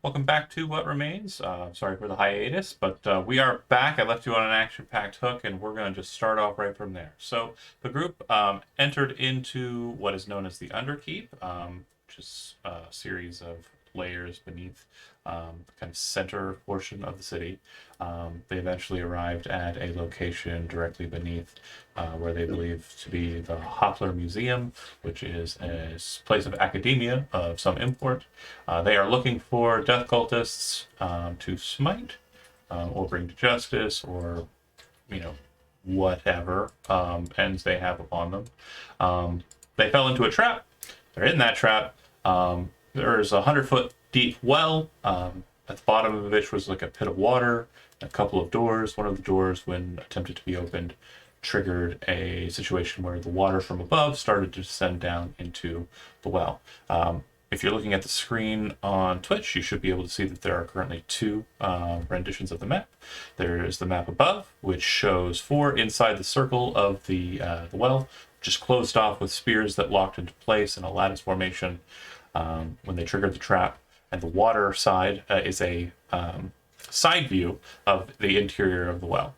Welcome back to What Remains. Sorry for the hiatus, but we are back. I left you on an action-packed hook, and we're going to just start off right from there. So the group entered into what is known as the Underkeep, which is a series of layers beneath the kind of center portion of the city. They eventually arrived at a location directly beneath where they believe to be the Hopler Museum, which is a place of academia of some import. They are looking for death cultists to smite or bring to justice or, you know, whatever ends they have upon them. They fell into a trap. They're in that trap. There's a 100-foot deep well. At the bottom of which was like a pit of water, a couple of doors. One of the doors, when attempted to be opened, triggered a situation where the water from above started to descend down into the well. If you're looking at the screen on Twitch, you should be able to see that there are currently two renditions of the map. There is the map above, which shows 4 inside the circle of the well, just closed off with spears that locked into place in a lattice formation when they triggered the trap. And the water side is a side view of the interior of the well.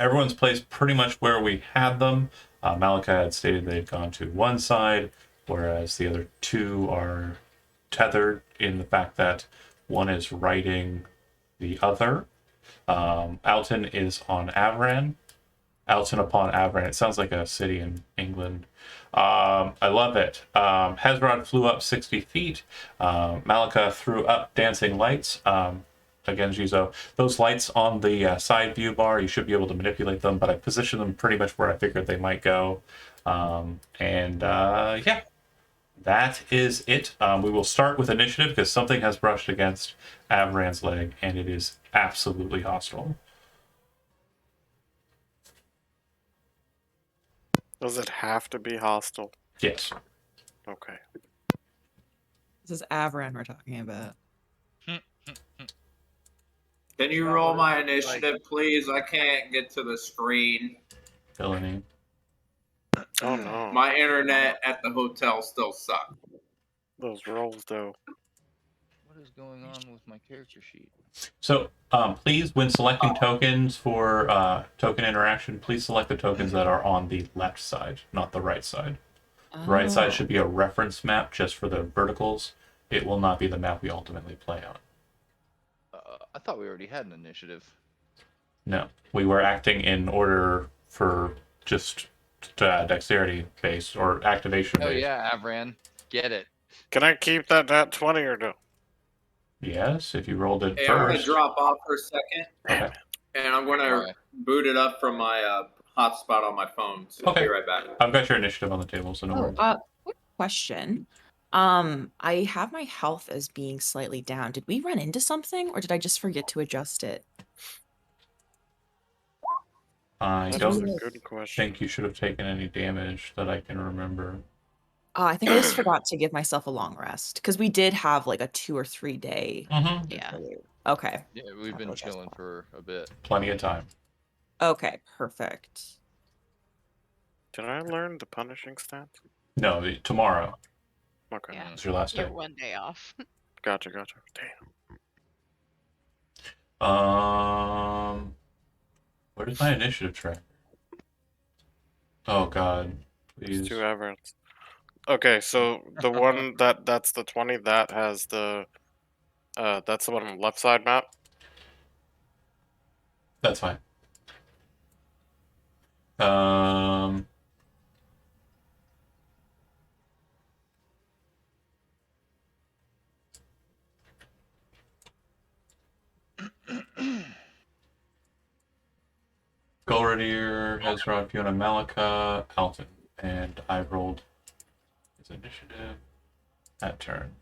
Everyone's placed pretty much where we had them. Malika had stated they had gone to one side, whereas the other two are tethered in the fact that one is riding the other. Alton is on Avran. Alton upon Avran. It sounds like a city in England. I love it. Hezron flew up 60 feet. Malika threw up dancing lights. Again, Jizo, those lights on the side view bar, you should be able to manipulate them, but I positioned them pretty much where I figured they might go. Yeah, that is it. We will start with initiative because something has brushed against Avran's leg, and it is absolutely hostile. Does it have to be hostile? Yes. Okay. This is Avran we're talking about. Can you roll my initiative, please? I can't get to the screen. Villainy. Oh no. My internet at the hotel still sucks. Those rolls, though. What is going on with my character sheet? So please, when selecting tokens for token interaction, please select the tokens that are on the left side, not the right side. The right side should be a reference map just for the verticals. It will not be the map we ultimately play on. I thought we already had an initiative. No, we were acting in order for just dexterity based or activation based. Oh yeah, Avran, get it. Can I keep that 20 or no? Yes, if you rolled it Hey, I'm gonna first. drop off for a second, Okay. and I'm gonna Alright. boot it up from my hotspot on my phone. So Okay. be right back. I've got your initiative on the table, so no worries. Quick question. I have my health as being slightly down. Did we run into something, or did I just forget to adjust it? I That's don't a good question. think you should have taken any damage that I can remember. I think I just forgot to give myself a long rest because we did have like a 2 or 3 day. Mm-hmm. Yeah. Okay. Yeah, we've been chilling for a bit. Plenty of time. Okay. Perfect. Did I learn the punishing stance? No, tomorrow Okay. Yeah. is your last You're day. 1 day off. Gotcha. Damn. Where's my initiative tracker? Oh God, There's please. 2 Everett's. Okay, so the one that's the 20 that has the that's the one on the left side map. That's fine. Golradier, Hezron, Fiona, Malika, Alton, and I rolled his initiative that turn.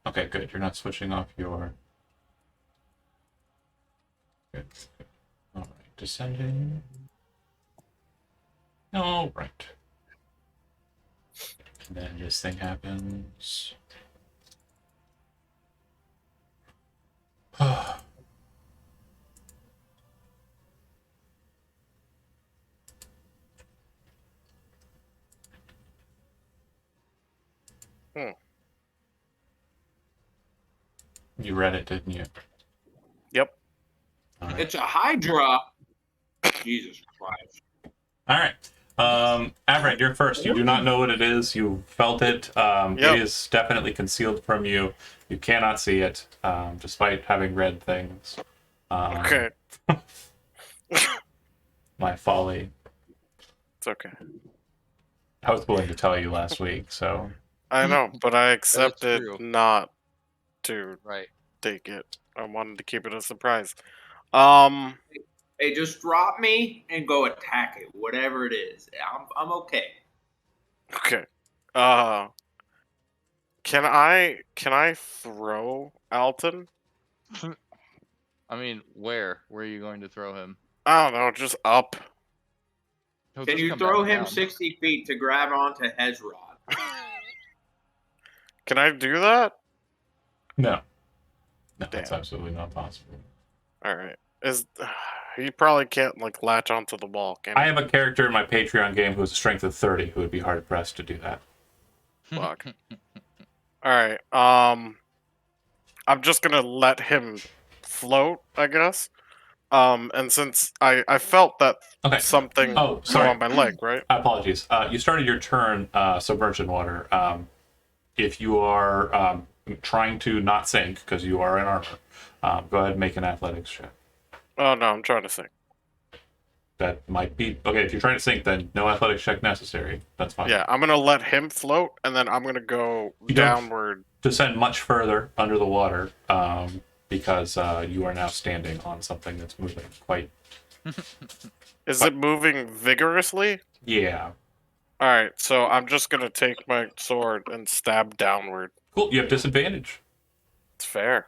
Okay, good. You're not switching off your. Good. All right, descending. All right. And then this thing happens. You read it, didn't you? Yep. All right. It's a Hydra. Jesus Christ. All right. Avred, you're first. You do not know what it is. You felt it. Yep. It is definitely concealed from you. You cannot see it, despite having read things. Okay. My folly. It's okay. I was willing to tell you last week, so I know, but I accepted true. not to Right. take it. I wanted to keep it a surprise. Hey, just drop me and go attack it, whatever it is. I'm okay. Okay. Can I throw Alton? I mean, where? Where are you going to throw him? I don't know, just up. He'll Can just you come throw back him down. 60 feet to grab onto Hezron? Can I do that? no. No, that's Damn. absolutely not possible. All right. He probably can't like latch onto the wall, can I he? have a character in my Patreon game who has a strength of 30 who would be hard pressed to do that. Fuck. All right. I'm just gonna let him float, I guess. And since I felt that Okay. something Oh, go sorry. on my leg, right? Apologies. You started your turn submerged in water. If you are trying to not sink because you are in armor, go ahead and make an athletics check. Oh no, I'm trying to sing. That might be okay. If you're trying to sink, then no athletics check necessary. That's fine. Yeah, I'm gonna let him float, and then I'm gonna go You don't- downward. Descend much further under the water because you are now standing on something that's moving quite. Is it moving vigorously? Yeah. All right, so I'm just gonna take my sword and stab downward. Cool. You have disadvantage. It's fair.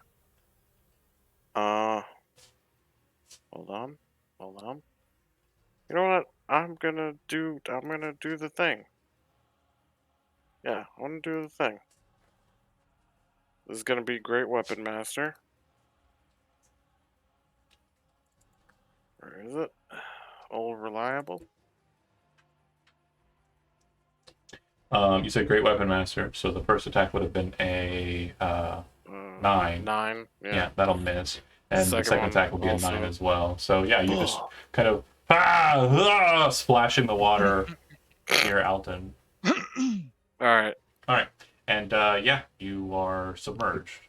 Hold on. You know what? I'm gonna do the thing. Yeah, I wanna do the thing. This is gonna be Great Weapon Master. Where is it? Old Reliable. You said Great Weapon Master, so the first attack would have been a 9. 9. Yeah, that'll miss. And the Second second one attack will be also. a 9 as well. So yeah, you just Oh. kind of splashing the water near Alton. Alright. All right, and yeah, you are submerged.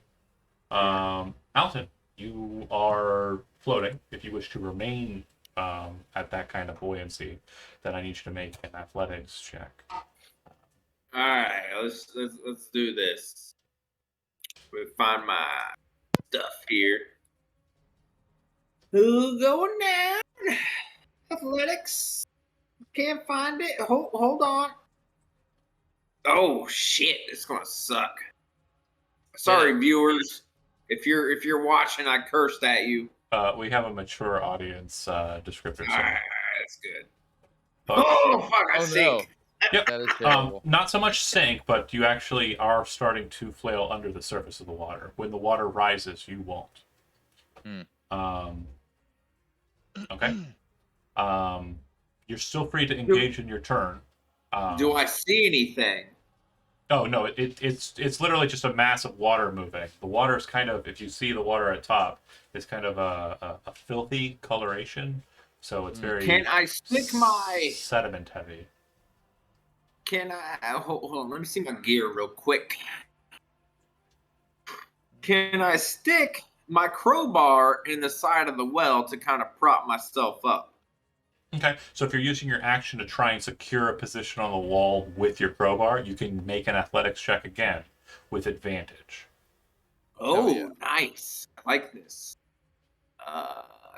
Alton, you are floating. If you wish to remain at that kind of buoyancy, then I need you to make an athletics check. All right, let's do this. Let me find my stuff here. Who going down? Athletics. Can't find it. Hold on. Oh shit! It's gonna suck. Sorry, viewers. If you're watching, I cursed at you. We have a mature audience descriptor. All right, that's good. But, Oh fuck! I Oh sink. no. Yep. That is terrible. not so much sink, but you actually are starting to flail under the surface of the water. When the water rises, you won't. Okay. You're still free to engage in your turn. Do I see anything? Oh no, it's literally just a mass of water moving. The water is kind of, if you see the water at top, it's kind of a filthy coloration, so it's very Can I stick my? sediment heavy. Can I hold on? Let me see my gear real quick. Can I stick my crowbar in the side of the well to kind of prop myself up? Okay, so if you're using your action to try and secure a position on the wall with your crowbar, you can make an athletics check again with advantage. Oh, yeah. nice. I like this.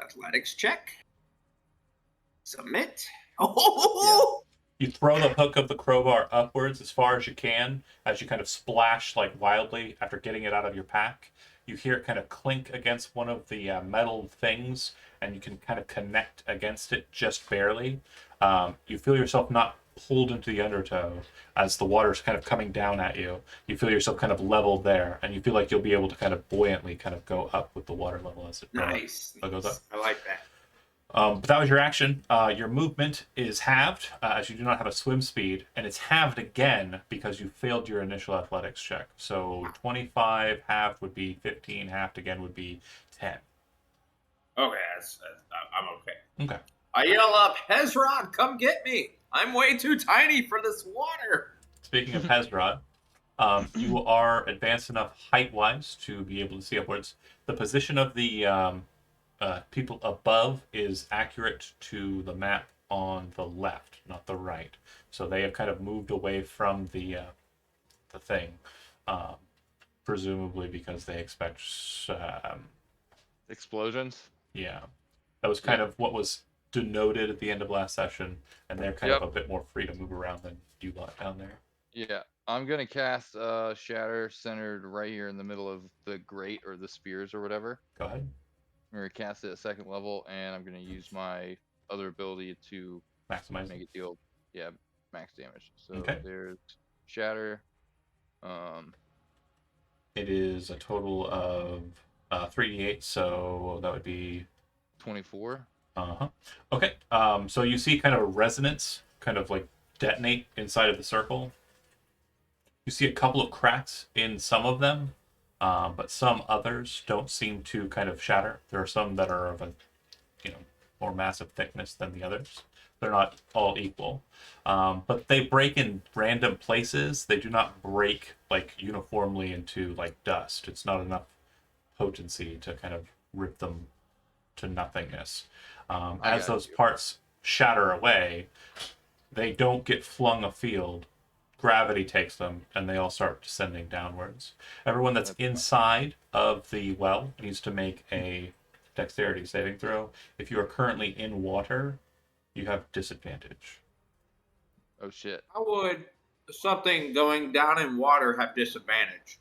Athletics check. Submit. Oh, You throw the hook of the crowbar upwards as far as you can, as you kind of splash like wildly after getting it out of your pack. You hear it kind of clink against one of the metal things, and you can kind of connect against it just barely. You feel yourself not pulled into the undertow as the water's kind of coming down at you. You feel yourself kind of leveled there, and you feel like you'll be able to kind of buoyantly kind of go up with the water level as it nice. goes up. I like that. But that was your action. Your movement is halved as you do not have a swim speed, and it's halved again because you failed your initial athletics check. So 25 halved would be 15, halved again would be 10. Okay, I'm okay. Okay. I yell up, Hezron, come get me! I'm way too tiny for this water. Speaking of Hezron, you are advanced enough height-wise to be able to see upwards. The position of the people above is accurate to the map on the left, not the right. So they have kind of moved away from the thing, presumably because they expect, Explosions. yeah, that was kind of what was denoted at the end of last session, and they're kind of a bit more free to move around than you lot down there. Yeah, I'm gonna cast Shatter centered right here in the middle of the grate or the spears or whatever. Go ahead. I'm gonna cast it at second level, and I'm gonna use my other ability to Maximize. make it deal, max damage. So Okay. there's Shatter. It is a total of 3d8, so that would be 24. Uh-huh. Okay. So you see kind of a resonance kind of like detonate inside of the circle. You see a couple of cracks in some of them, but some others don't seem to kind of shatter. There are some that are of a, more massive thickness than the others. They're not all equal. But they break in random places. They do not break like uniformly into like dust. It's not enough potency to kind of rip them to nothingness. As those parts shatter away, they don't get flung afield. Gravity takes them, and they all start descending downwards. Everyone that's inside of the well needs to make a dexterity saving throw. If you are currently in water, you have disadvantage. Oh shit. How would something going down in water have disadvantage?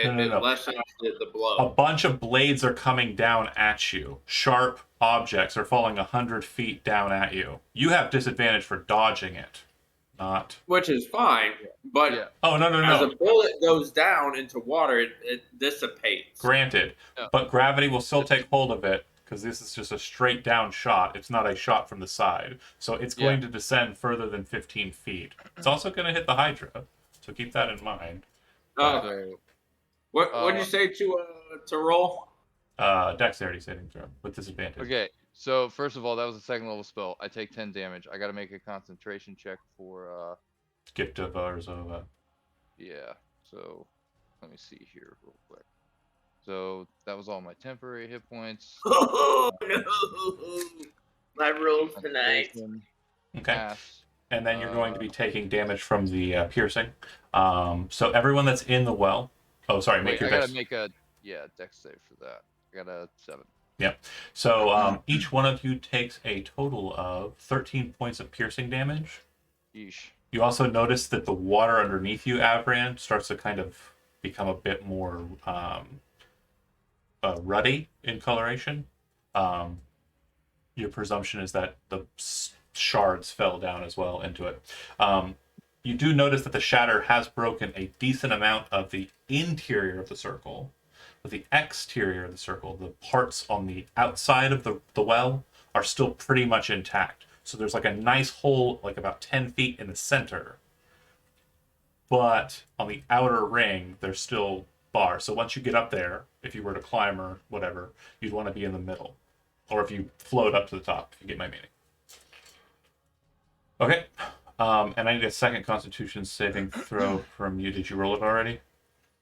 No. It lessens the A blow. bunch of blades are coming down at you. Sharp objects are falling 100 feet down at you. You have disadvantage for dodging it. Not. Which is fine, but Yeah. Oh, no. as a bullet goes down into water, it dissipates. Granted. Yeah. But gravity will still take hold of it because this is just a straight down shot. It's not a shot from the side. So it's going to descend further than 15 feet. It's also going to hit the Hydra. So keep that in mind. So, What did you say to roll? Dexterity saving throw with disadvantage. okay. So first of all, that was a second level spell. I take 10 damage. I got to make a concentration check for Gift of Arzova. yeah. So let me see here real quick. So that was all my temporary hit points. Oh no! My rolls tonight. Concentration, Okay. pass. And then you're going to be taking damage from the piercing. So everyone that's in the well. Oh, sorry. Make Wait, your I dex. gotta make a dex save for that. I got a 7. Yeah. So each one of you takes a total of 13 points of piercing damage. Yeesh. You also notice that the water underneath you, Avran, starts to kind of become a bit more ruddy in coloration. Your presumption is that the shards fell down as well into it. You do notice that the shatter has broken a decent amount of the interior of the circle. But the exterior of the circle, the parts on the outside of the well, are still pretty much intact. So there's like a nice hole, like about 10 feet in the center. But on the outer ring, there's still bars. So once you get up there, if you were to climb or whatever, you'd want to be in the middle. Or if you float up to the top, if you get my meaning. Okay. And I need a second Constitution saving throw from you. Did you roll it already?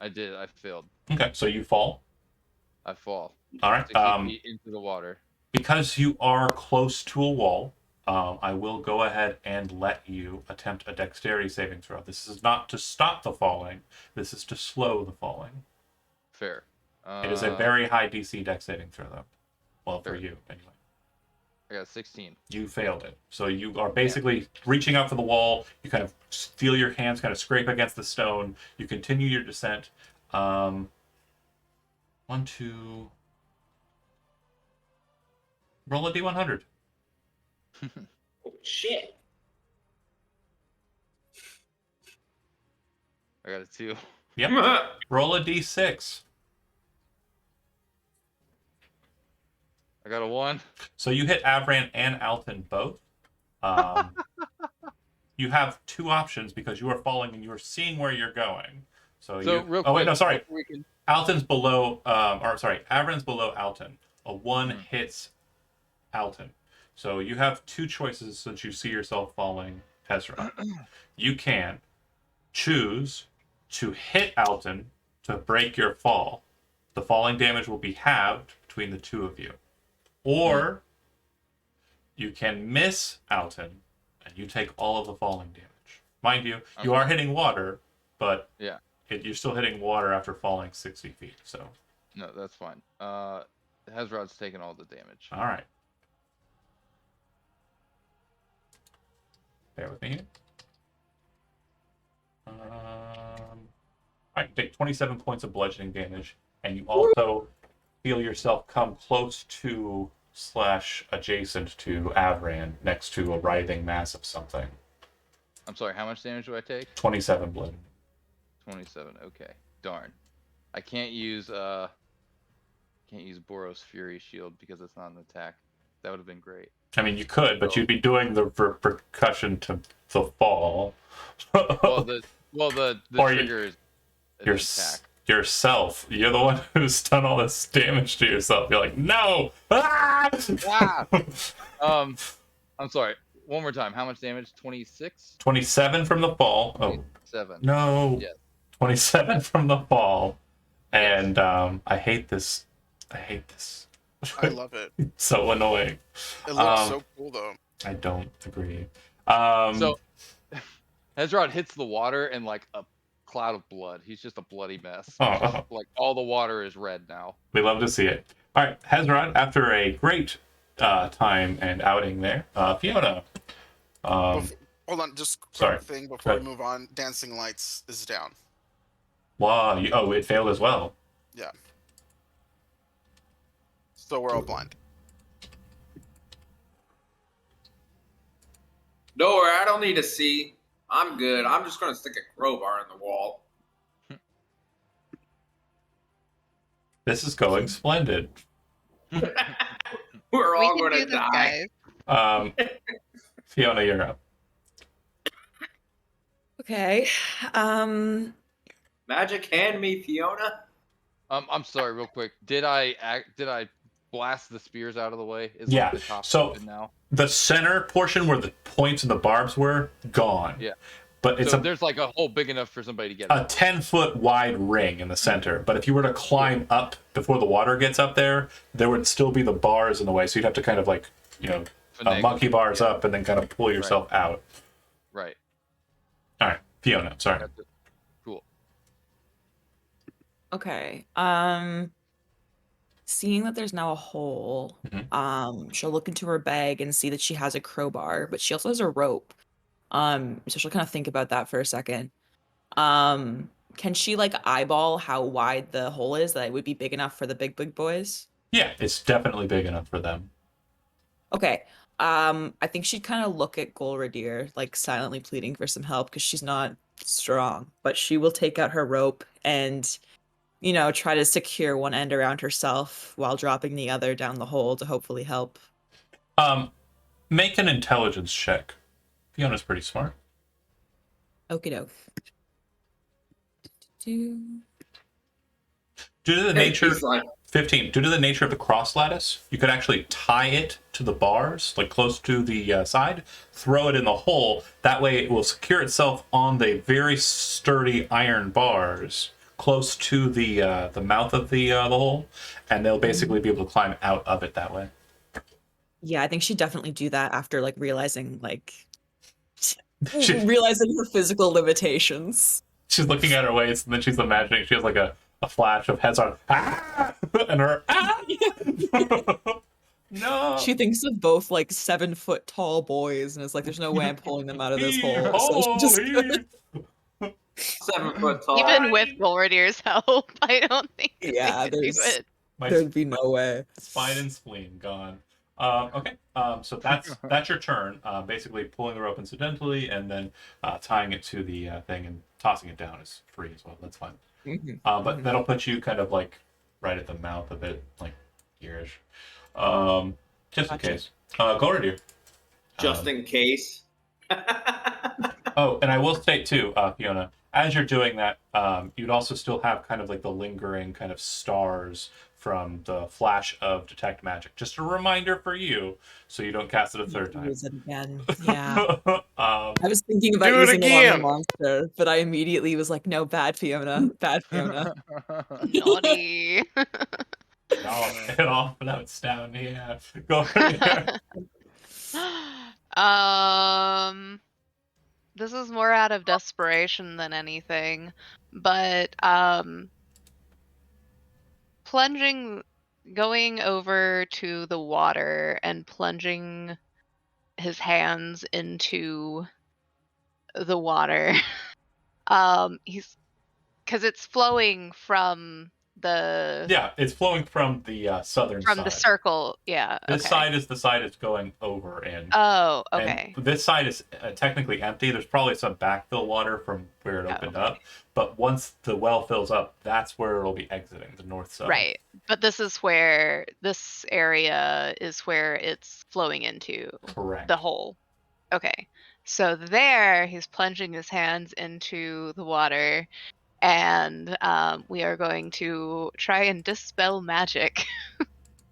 I did. I failed. Okay, so you fall. I fall. All right. 60 feet into the water. Because you are close to a wall, I will go ahead and let you attempt a dexterity saving throw. This is not to stop the falling. This is to slow the falling. Fair. It is a very high DC dex saving throw, though. Well, for Fair. you, anyway. I got 16. You failed it. So you are basically reaching out for the wall. You kind of feel your hands kind of scrape against the stone. You continue your descent. 1, 2... Roll a D100. Oh, shit. I got a 2. Yep. Roll a D6. I I got a 1. So you hit Avran and Alton both. Um, you have 2 options because you are falling and you are seeing where you're going. So So you. real Oh wait, quick, no, sorry. before we can. Alton's below. Avran's below Alton. A 1 Mhm. hits Alton. So you have 2 choices since you see yourself falling, Hezron. You can choose to hit Alton to break your fall. The falling damage will be halved between the 2 of you. Or you can miss Alton and you take all of the falling damage. Mind you, you are Okay. hitting water, but Yeah. you're still hitting water after falling 60 feet. So, No, that's fine. Hezrod's taking all the damage. all right. Bear with me here. All right, take 27 points of bludgeoning damage, and you also feel yourself come close to / adjacent to Avran, next to a writhing mass of something. I'm sorry, how much damage do I take? 27 blood. 27. Okay. Darn. I can't use Boros Fury Shield because it's not an attack. That would have been great. I mean, you could, but you'd be doing the percussion to the fall. Well, the Or trigger is an Your, attack. yourself. You're the one who's done all this damage to yourself. You're like, no! Ah! Ah! I'm sorry. One more time. How much damage? 26? 27 from the fall. Oh, 7. no. Yes. 27 from the fall. Yes. And I hate this. I love it. It's so annoying. It looks so cool though. I don't agree. So, Hezron hits the water and like a cloud of blood. He's just a bloody mess. Oh. Like all the water is red now. We love to see it. All right, Hezron, after a great time and outing there, Fiona. Hold on, just sorry. quick thing before Go we move on. Dancing lights is down. Wow. Oh, it failed as well. Yeah. So we're all blind. Don't worry, I don't need to see. I'm good. I'm just gonna stick a crowbar in the wall. This is going splendid. We're all We can gonna do this, die. guys. Fiona, you're up. Okay. Magic hand me, Fiona. I'm sorry, real quick. Did I blast the spears out of the way? Is Yeah, the top so- open now? The center portion where the points and the barbs were gone. Yeah. But it's So a there's like a hole big enough for somebody to get. a 10-foot wide ring in the center. But if you were to climb up before the water gets up there would still be the bars in the way. So you'd have to kind of like, Finagle. monkey bars Yeah. up and then kind of pull yourself out. Right. All right, Fiona, sorry. That's it. Cool. Okay. Seeing that there's now a hole, she'll look into her bag and see that she has a crowbar, but she also has a rope. So she'll kind of think about that for a second. Can she like eyeball how wide the hole is that it would be big enough for the big boys? Yeah, it's definitely big enough for them. Okay. I think she'd kind of look at Golradier, like silently pleading for some help because she's not strong, but she will take out her rope and, try to secure one end around herself while dropping the other down the hole to hopefully help. Make an intelligence check. Fiona's pretty smart. Okie doke. Due to the nature, He's like, 15. Due to the nature of the cross lattice, you could actually tie it to the bars, like close to the side, throw it in the hole. That way it will secure itself on the very sturdy iron bars close to the mouth of the hole, and they'll basically be able to climb out of it that way. Yeah, I think she'd definitely do that after like realizing She- realizing her physical limitations. She's looking at her waist, and then she's imagining she has like a flash of Hezron, ah! And her, ah! No. She thinks of both like 7-foot tall boys and is like, there's no way I'm pulling them out of this hole. So she just 7 foot tall. Even with Golradier's help, I don't think that Yeah, they could do there's- it. My there'd be no way. spine and spleen gone. Okay, so that's your turn. Basically pulling the rope incidentally and then tying it to the thing and tossing it down is free as well. That's fine. Mhm. But that'll put you kind of like right at the mouth of it, like years. Just in Gotcha. case. Golradir. Just in case. Oh, and I will state too, Fiona, as you're doing that, you'd also still have kind of like the lingering kind of stars from the flash of detect magic. Just a reminder for you, so you don't cast it a third time. Use it again. Yeah. I I was thinking about Do it using it on the again. monster, but I immediately was like, no, bad Fiona. Bad Fiona. Naughty. it all floats down here. Golradir. um, this is more out of desperation than anything, but going over to the water and plunging his hands into the water. He's because it's flowing from the Yeah, it's flowing from the southern from side. the circle. Yeah. This Okay. side is the side it's going over in. Oh, okay. And this side is technically empty. There's probably some backfill water from where it opened up. But once the well fills up, that's where it'll be exiting, the north side. Right. But this area is where it's flowing into Correct. the hole. Okay. So there, he's plunging his hands into the water, and we are going to try and dispel magic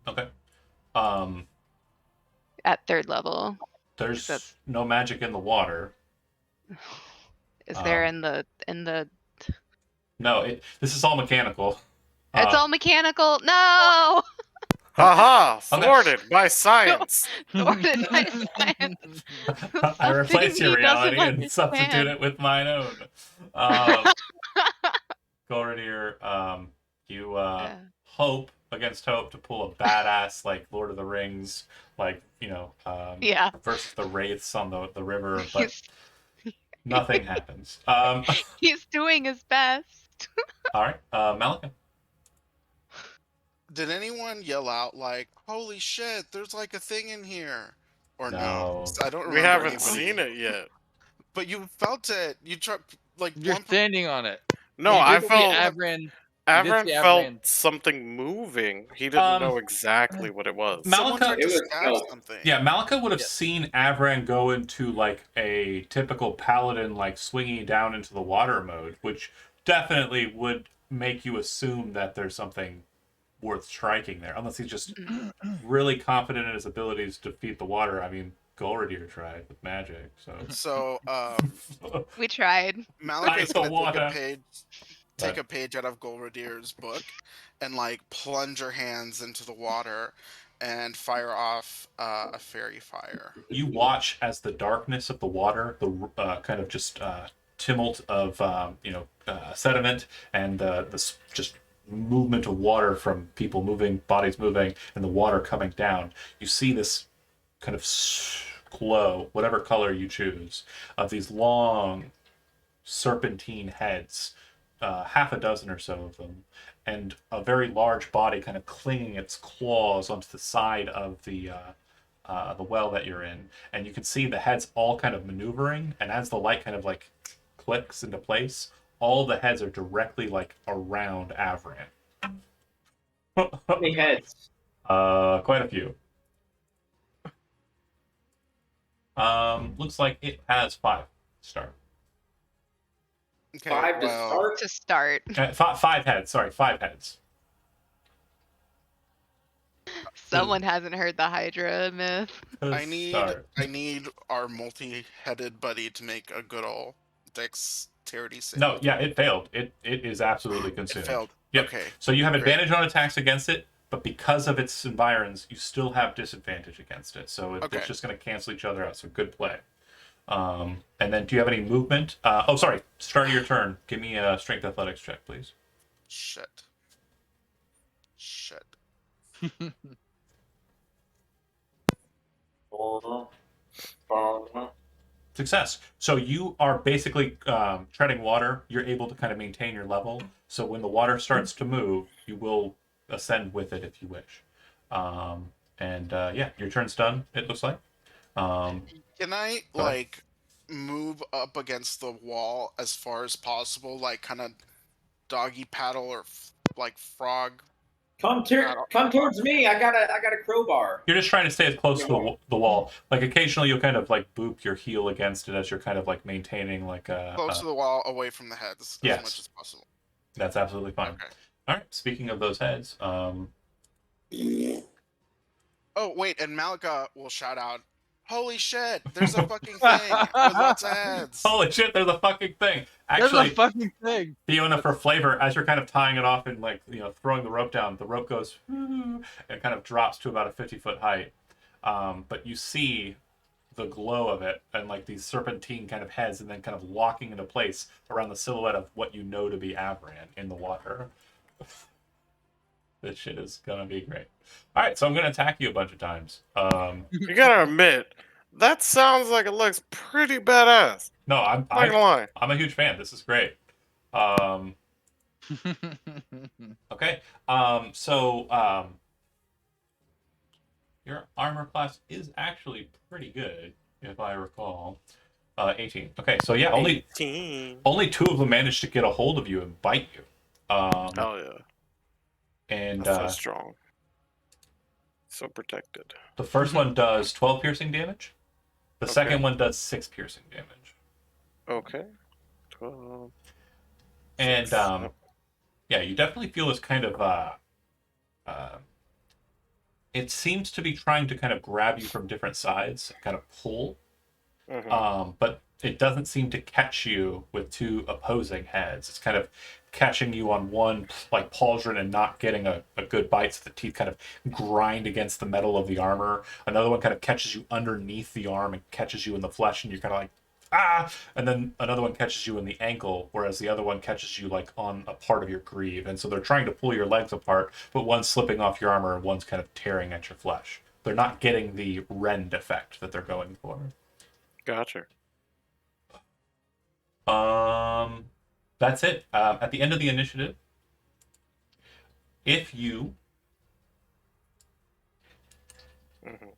Okay. at 3rd level. There's no magic in the water. Is there in the No, this is all mechanical. It's all mechanical. No. Haha! Thwarted by science. Thwarted by science. I replace your Something he doesn't reality and substitute understand. it with mine own. Golradir, you hope against hope to pull a badass like Lord of the Rings, like Yeah. versus the wraiths on the river, but nothing happens. He's doing his best. All right, Malika. Did anyone yell out like, "Holy shit! There's like a thing in here," or no? No. I don't remember. We haven't anybody. seen it yet. But you felt it. You tried like You're one. standing on it. No, You I did see felt Avran. Avran see felt Avran. something moving. He didn't know exactly what it was. Someone tried Malika- to It was stab stealth. something. Yeah, Malika would have seen Avran go into like a typical paladin, like swinging down into the water mode, which definitely would make you assume that there's something worth striking there, unless he's just really confident in his abilities to defeat the water. I mean, Golradir tried with magic, So We tried. Malika is gonna water. take a page out of Golradir's book, and like plunge her hands into the water, and fire off a fairy fire. You watch as the darkness of the water, the kind of just tumult of sediment, and this just movement of water from people moving, bodies moving, and the water coming down. You see this kind of glow, whatever color you choose, of these long serpentine heads, half a dozen or so of them, and a very large body kind of clinging its claws onto the side of the well that you're in, and you can see the heads all kind of maneuvering, and as the light kind of like clicks into place, all the heads are directly like around Avran. How many heads? Quite a few. Looks like it has 5 to start. Okay, 5 to well, start? To start. 5 heads, sorry, 5 heads. Someone hasn't heard the Hydra myth. I need Start. our multi-headed buddy to make a good old dexterity save. No, yeah, it failed. It is absolutely It consumed. failed. Yep. Okay. So you have Great. advantage on attacks against it, but because of its environs, you still have disadvantage against it. So Okay. it's just going to cancel each other out. So good play. And then, do you have any movement? Sorry. Start of your turn. Give me a strength athletics check, please. Shit. Success. So you are basically treading water. You're able to kind of maintain your level. So when the water starts to move, you will ascend with it if you wish. Your turn's done. It looks like. Can I Go ahead. like move up against the wall as far as possible, like kind of doggy paddle or like frog Come towards me. I got a crowbar. You're just trying to stay as close to the wall. Like occasionally you'll kind of like boop your heel against it as you're kind of like maintaining like a Close to the wall, away from the heads Yes. as much as possible. That's absolutely fine. Okay. All right. Speaking of those heads, Oh wait, and Malika will shout out, "Holy shit! There's a fucking thing with lots of heads." holy shit, there's a fucking thing. There's Actually, a fucking thing. Fiona, for flavor, as you're kind of tying it off and like throwing the rope down, the rope goes and kind of drops to about a 50-foot height. But you see the glow of it and like these serpentine kind of heads, and then kind of locking into place around the silhouette of what you know to be Avran in the water. This shit is gonna be great. All right, so I'm gonna attack you a bunch of times. You gotta admit, that sounds like it looks pretty badass. No, I'm Not gonna lie. I'm a huge fan. This is great. Okay. Your armor class is actually pretty good, if I recall. 18. Okay, so yeah, only 18. two of them managed to get a hold of you and bite you. Oh yeah, And that's so strong. So protected. the first one does 12 piercing damage. The Okay. second one does 6 piercing damage. Okay. 12. And Six. yeah, you definitely feel this kind of it seems to be trying to kind of grab you from different sides, kind of pull. Mhm. But it doesn't seem to catch you with two opposing heads. It's kind of catching you on one like pauldron and not getting a good bite, so the teeth kind of grind against the metal of the armor. Another one kind of catches you underneath the arm and catches you in the flesh, and you're kind of like, ah! And then another one catches you in the ankle, whereas the other one catches you like on a part of your greave. And so they're trying to pull your legs apart, but one's slipping off your armor and one's kind of tearing at your flesh. They're not getting the rend effect that they're going for. Gotcha. That's it. At the end of the initiative, if you Mhm.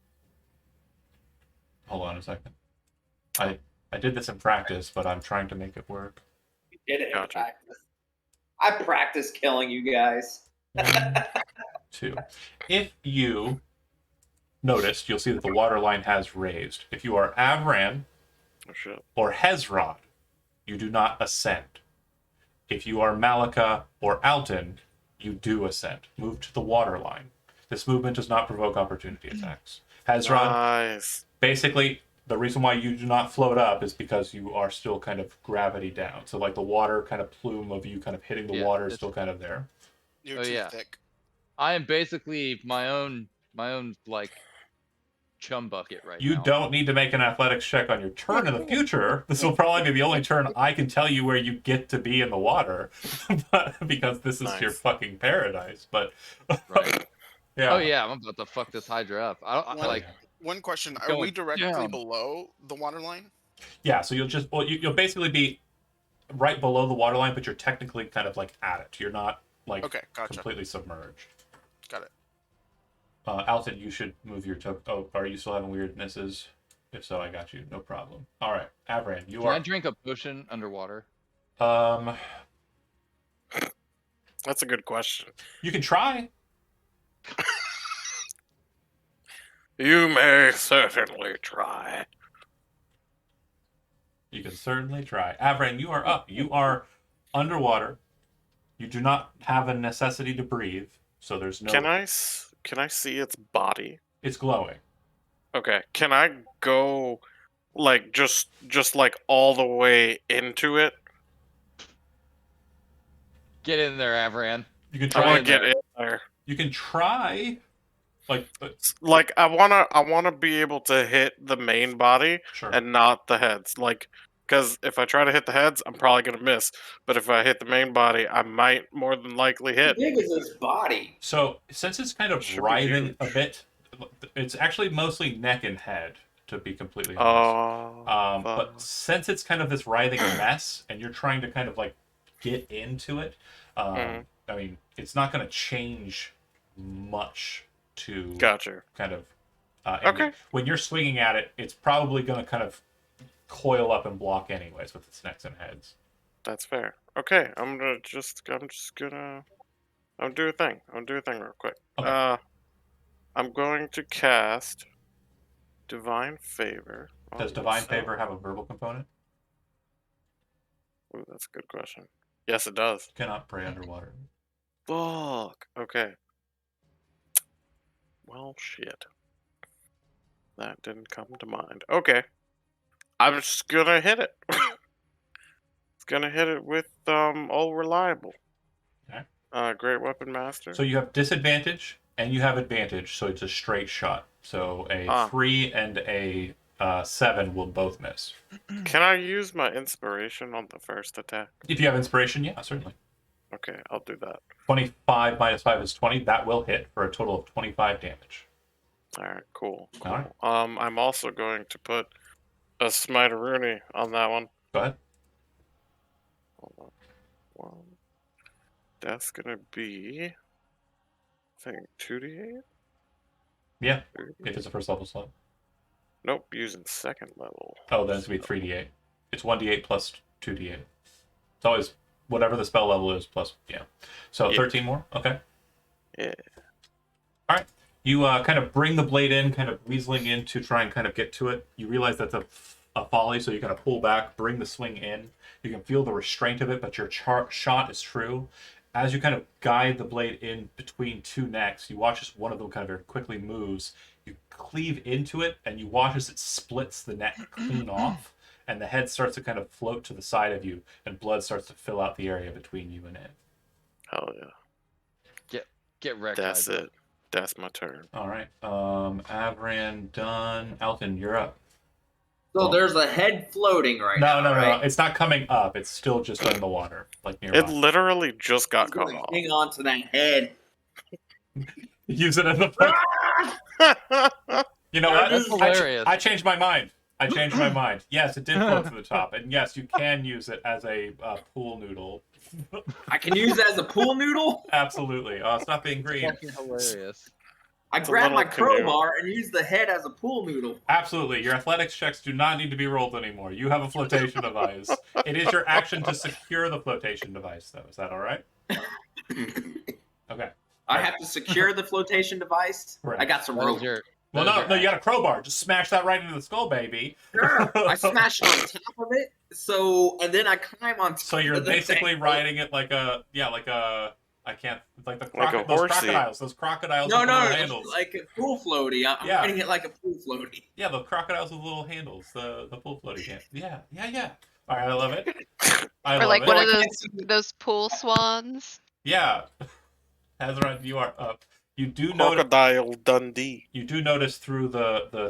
hold on a second, I did this in practice, but I'm trying to make it work. You did it in Gotcha. practice. I practiced killing you guys. 1, 2. If you noticed, you'll see that the water line has raised. If you are Avran Oh shit. or Hezron, you do not ascend. If you are Malika or Alton, you do ascend. Move to the water line. This movement does not provoke opportunity attacks. Hezron, Nice. basically, the reason why you do not float up is because you are still kind of gravity down. So like the water kind of plume of you kind of hitting the Yeah, water is it's- still kind of there. You're Oh, too yeah. thick. I am basically my own like chum bucket right You now. don't need to make an athletics check on your turn in the future. This will probably be the only turn I can tell you where you get to be in the water, because this is your Nice. fucking paradise. But Right. yeah. Oh yeah, I'm about to fuck this Hydra up. I One- like. One question: Are Going we directly down. below the water line? Yeah, so you'll basically be right below the water line, but you're technically kind of like at it. You're not like Okay, gotcha. completely submerged. Got it. Alton, you should move your token. Oh, are you still having weirdnesses? If so, I got you. No problem. All right, Avran, you Can are. I drink a potion underwater? That's a good question. You can try. You may certainly try. You can certainly try. Avran, you are up. You are underwater. You do not have a necessity to breathe, so there's no. Can I see its body? It's glowing. Okay. Can I go like just like all the way into it? Get in there, Avran. You can I try. want in to get there. in there. You can try. Like, Like I wanna be able to hit the main body sure. and not the heads. Like, because if I try to hit the heads, I'm probably gonna miss. But if I hit the main body, I might more than likely How hit. big is this body? So since it's kind of Should be writhing a huge. bit, it's actually mostly neck and head, to be completely honest. Oh. But since it's kind of this writhing mess, and you're trying to kind of like get into it, Mhm. I mean, it's not going to change much to Gotcha. kind of. Okay. When you're swinging at it, it's probably going to kind of coil up and block anyways with its necks and heads. That's fair. Okay, I'm just gonna I'll do a thing. Real quick. Okay. I'm going to cast Divine Favor. on Does Divine myself. Favor have a verbal component? Ooh, that's a good question. Yes, it does. Cannot pray underwater. Fuck. Okay. Well, shit. That didn't come to mind. Okay. I'm just gonna hit it. It's gonna hit it with all reliable. Okay. Great Weapon Master. So you have disadvantage and you have advantage, so it's a straight shot. So a 3 and a 7 will both miss. Can I use my inspiration on the first attack? If you have inspiration, yeah, certainly. Okay, I'll do that. 25 minus 5 is 20. That will hit for a total of 25 damage. Alright, cool. All right. I'm also going to put a Smiteroonie on that one. Go ahead. Hold on. One. That's gonna be, I think, 2d8? Yeah, if it's a first level slot. Nope, using second level. Oh, then it's going to be 3d8. It's 1d8 plus 2d8. It's always whatever the spell level is plus, yeah. So Yeah. 13 more? Okay. Yeah. All right. You kind of bring the blade in, kind of weaseling in to try and kind of get to it. You realize that's a folly, so you kind of pull back, bring the swing in. You can feel the restraint of it, but your shot is true. As you kind of guide the blade in between two necks, you watch as one of them kind of very quickly moves. You cleave into it, and you watch as it splits the neck clean off, and the head starts to kind of float to the side of you, and blood starts to fill out the area between you and it. Hell yeah. Get wrecked. That's Hydra. it. That's my turn. All right. Avran done. Alton, you're up. So there's a head floating right No, now. no, right? it's not coming up. It's still just in the water, like nearby. It literally just got He's cut gonna off. hang on to that head. Use it as a. You know what? That's hilarious. I changed my mind. Yes, it did float to the top, and yes, you can use it as a pool noodle. I can use it as a pool noodle. Absolutely. Oh, stop being green. Fucking hilarious. I It's a grab my little canoe. crowbar and use the head as a pool noodle. Absolutely. Your athletics checks do not need to be rolled anymore. You have a flotation device. It is your action to secure the flotation device, though. Is that all right? Okay. I have to secure the flotation device. Correct. I got some That rope. is your, Well, that is no, your no, you got a crowbar. Just smash that right into the skull, baby. Sure. I smash it on top of it. And then I climb on top. So you're of the basically thing. riding it like a I can't like the Like a those horsey. crocodiles. Those crocodiles No, with no, little it's handles. like a pool floaty. I'm Yeah. riding it like a pool floaty. Yeah, the crocodiles with little handles. The pool floating hand. Yeah. All right, I love it. I Or love like it. one I of can't those pool swans. Yeah. Hezron, you are up. You do notice. Crocodile Dundee. You do notice through the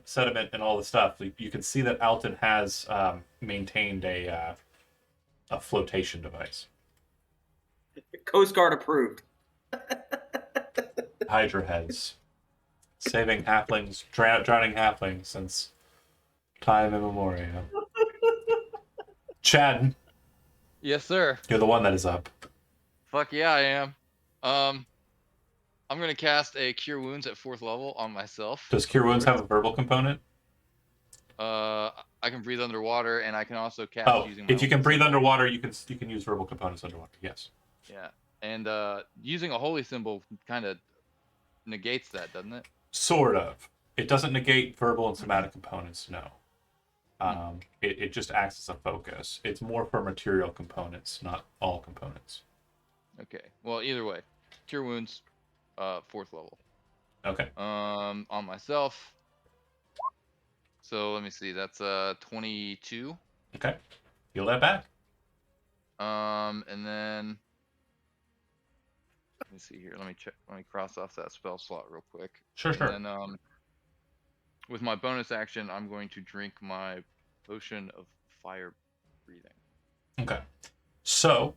sediment and all the stuff. You can see that Alton has maintained a flotation device. Coast Guard approved. Hydra heads, saving halflings, drowning halflings since time immemorial. Chad, yes, sir. you're the one that is up. Fuck yeah, I am. I'm gonna cast a Cure Wounds at 4th level on myself. Does Cure Wounds have a verbal component? I can breathe underwater, and I can also cast using my if you can holy breathe symbol. underwater, you can use verbal components underwater. Yes. Yeah, and using a holy symbol kind of negates that, doesn't it? Sort of. It doesn't negate verbal and somatic components. No. It just acts as a focus. It's more for material components, not all components. Okay. Well, either way, Cure Wounds, 4th level. Okay. On myself. So let me see. That's 22. Okay. Heal that back. And then let me see here. Let me check. Let me cross off that spell slot real quick. Sure. And then with my bonus action, I'm going to drink my potion of fire breathing. Okay. So,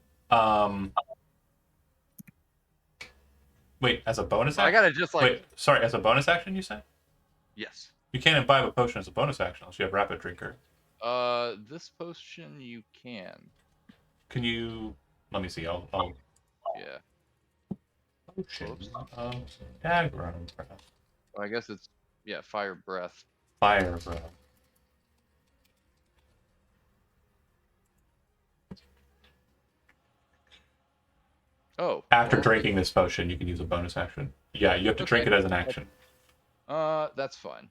wait, as a bonus I action? gotta just like Wait, sorry, as a bonus action, you said? yes. You can't imbibe a potion as a bonus action unless you have Rapid Drinker. This potion you can. Can you? Let me see. I'll Yeah. potion Oops. of dagger breath. Well, I guess it's fire breath. Fire breath. Oh. After well, drinking this potion, you can use a bonus action. Yeah, you have to drink it Okay. as an action. That's fine.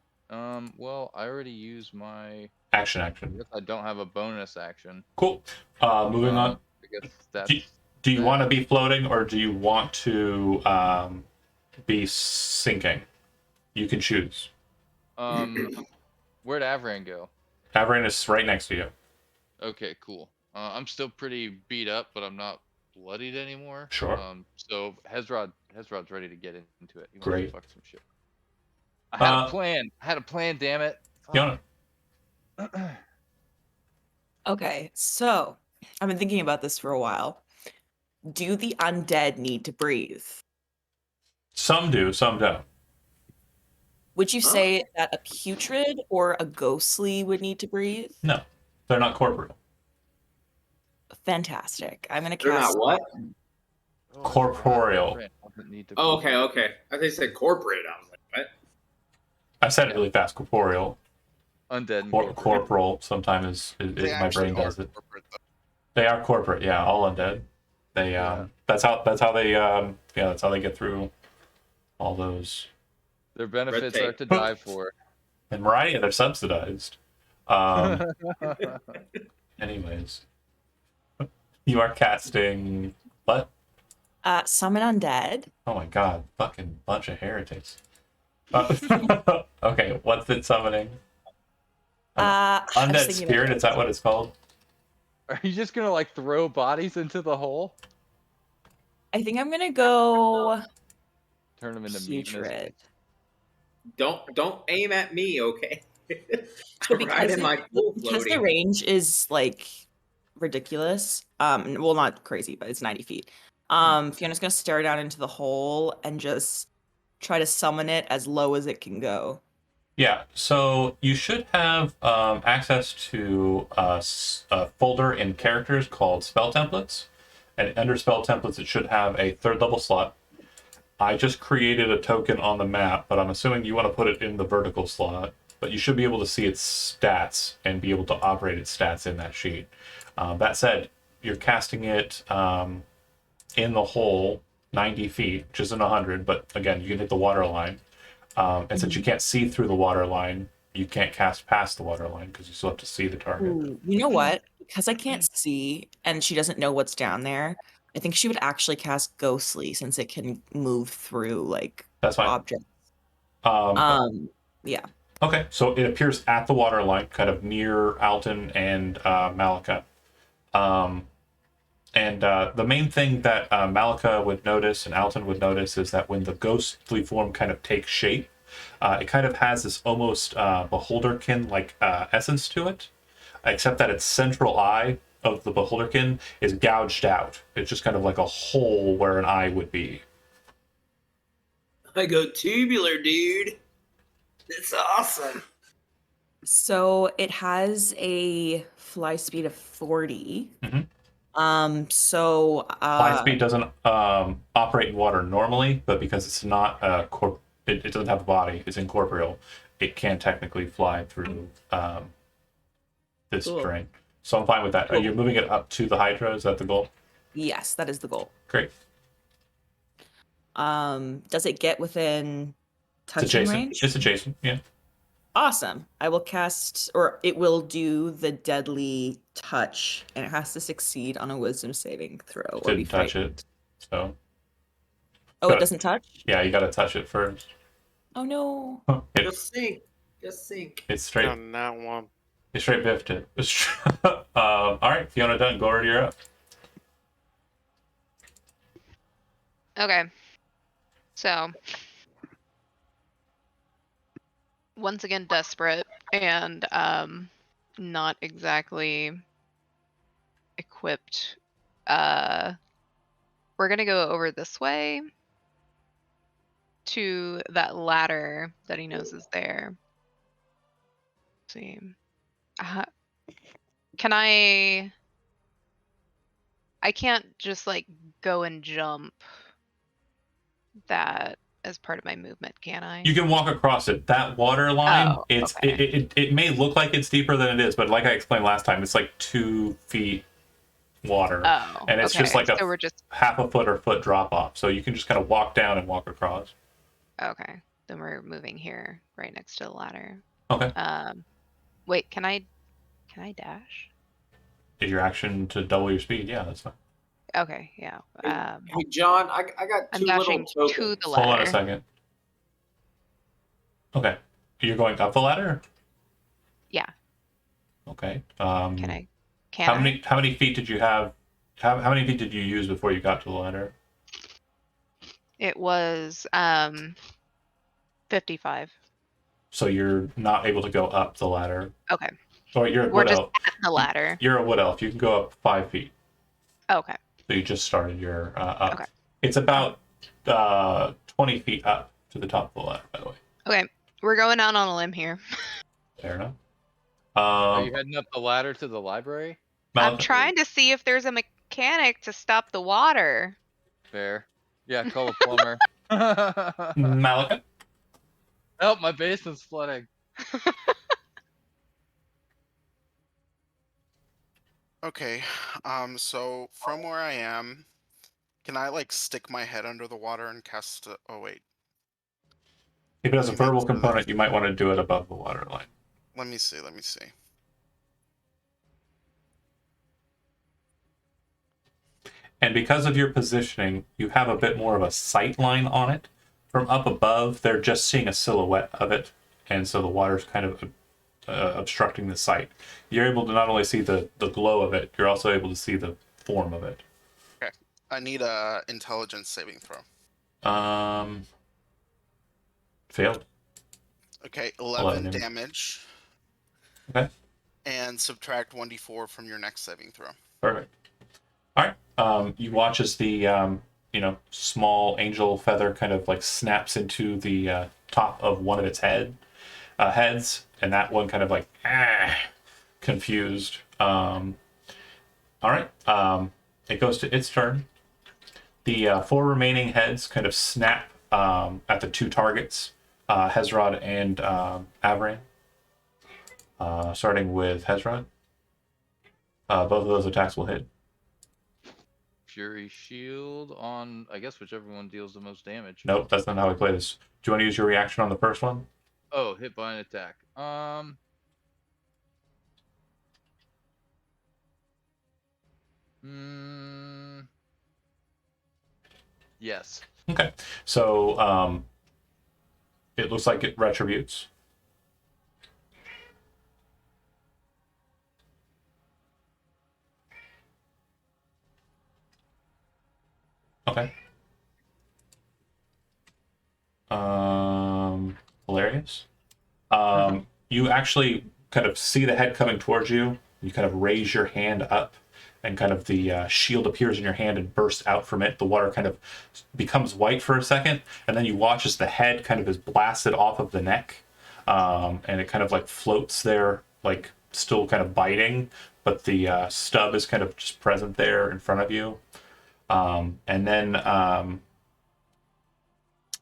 Well, I already used my. Action. I guess I don't have a bonus action. Cool. Moving on. I guess Do, that's. do you want to that. be floating or do you want to be sinking? You can choose. Where'd Avran go? Averin is right next to you. Okay, cool. I'm still pretty beat up, but I'm not bloodied anymore. Sure. So Hezrod's ready to get into it. He wants Great. to fuck some shit. I had Uh, a plan. I had a plan. Damn it. Fiona. Okay, so I've been thinking about this for a while. Do the undead need to breathe? Some do, some don't. Would you say that a putrid or a ghostly would need to breathe? No, they're not corporeal. Fantastic. I'm gonna They're not cast. what? Corporeal. Avran doesn't need to Oh, breathe. okay. I thought you said corporate. I was like, what? I said it really fast. Corporeal. Undead and Or corporate. corporal sometimes is They my actually brain are does it. corporate, though. They are corporate, yeah, all undead. They Yeah. that's how they that's how they get through all those. Their benefits tape. are to die for. In Mariah, they're subsidized. Anyways. You are casting what? Summon undead. Oh my god, fucking bunch of heretics. Okay, what's it summoning? I was Undead thinking about spirit, this. is that what it's called? Are you just gonna like throw bodies into the hole? I think I'm gonna go Turn them into meat. putrid. Don't aim at me, okay? So I'm riding my cool because the floaty. range is like ridiculous. Well, not crazy, but it's 90 feet. Fiona's gonna stare down into the hole and just try to summon it as low as it can go. Yeah, so you should have access to a folder in characters called spell templates. And under spell templates, it should have a third level slot. I just created a token on the map, but I'm assuming you want to put it in the vertical slot. But you should be able to see its stats and be able to operate its stats in that sheet. That said, you're casting it in the hole 90 feet, which isn't 100, but again, you can hit the water line. And since you can't see through the water line, you can't cast past the water line because you still have to see the target. Ooh, you know what? Because I can't see and she doesn't know what's down there, I think she would actually cast Ghostly since it can move through like That's fine. objects. Yeah. Okay, so it appears at the water line, kind of near Alton and Malika. And the main thing that Malika would notice and Alton would notice is that when the ghostly form kind of takes shape, it kind of has this almost beholderkin like essence to it, except that its central eye of the beholderkin is gouged out. It's just kind of like a hole where an eye would be. I go tubular, dude. It's awesome. So it has a fly speed of 40. So Fly speed doesn't operate in water normally, but because it's not it doesn't have a body, it's incorporeal, it can technically fly through this Cool. terrain. So I'm fine with that. Are you moving it up to the Hydra? Is that the goal? yes, that is the goal. Great. Does it get within It's touching adjacent. range? It's adjacent, yeah. Awesome. I will cast, or it will do the deadly touch, and it has to succeed on a wisdom saving throw. Or be Didn't touch frightened. it. So Oh, it doesn't touch? yeah, you gotta touch it first. Oh no. Just sink. Just sink. It's straight. On that one. It's straight biffed it. All right, Fiona done. Gord, you're up. Okay. So, once again, desperate and not exactly equipped. We're gonna go over this way to that ladder that he knows is there. Let's see. Can I can't just like go and jump that as part of my movement, can I? You can walk across it. That water line, Oh, it's okay. it may look like it's deeper than it is, but like I explained last time, it's like 2 feet water. Oh, And it's okay. just like so a we're just half a foot or foot drop off. So you can just kind of walk down and walk across. okay. Then we're moving here, right next to the ladder. Okay. Wait, can I dash? Is your action to double your speed? Yeah, that's fine. Okay, yeah. Hey, John, I got I'm two little dashing tokens. to the Hold on a ladder. second. Okay. You're going up the ladder? Yeah. Okay. Can I? Can I? How many feet did you have? How many feet did you use before you got to the ladder? It was 55. So you're not able to go up the ladder. Okay. Or you're a We're wood just elf. at the ladder. You're a wood elf. You can go up 5 feet. Okay. So you just started your up. Okay. It's about 20 feet up to the top of the ladder, by the way. Okay. We're going out on a limb here. Fair enough. Are you heading up the ladder to the library? I'm Malika? trying to see if there's a mechanic to stop the water. Fair. Yeah, call a plumber. Malika? Help, my basement's flooding. Okay, so from where I am, can I like stick my head under the water and cast? Oh wait, If it has a You mean verbal for the- component, you might want to do it above the water line. let me see. Let me see. And because of your positioning, you have a bit more of a sight line on it. From up above, they're just seeing a silhouette of it, and so the water's kind of obstructing the sight. You're able to not only see the glow of it, you're also able to see the form of it. Okay, I need a intelligence saving throw. Failed. Okay, 11 11 damage. damage. Okay. And subtract 1d4 from your next saving throw. Perfect. All right. You watch as the small angel feather kind of like snaps into the top of one of its heads, and that one kind of like confused. All right. It goes to its turn. The 4 remaining heads kind of snap at the 2 targets, Hezron and Avran. Starting with Hezron. Both of those attacks will hit. Fury shield on, I guess, whichever one deals the most damage. Nope, that's not how we play this. Do you want to use your reaction on the first one? Oh, hit by an attack. Yes. Okay. So it looks like it retributes. Okay. Hilarious. You actually kind of see the head coming towards you. You kind of raise your hand up, and kind of the shield appears in your hand and bursts out from it. The water kind of becomes white for a second, and then you watch as the head kind of is blasted off of the neck, and it kind of like floats there, like still kind of biting, but the stub is kind of just present there in front of you. And then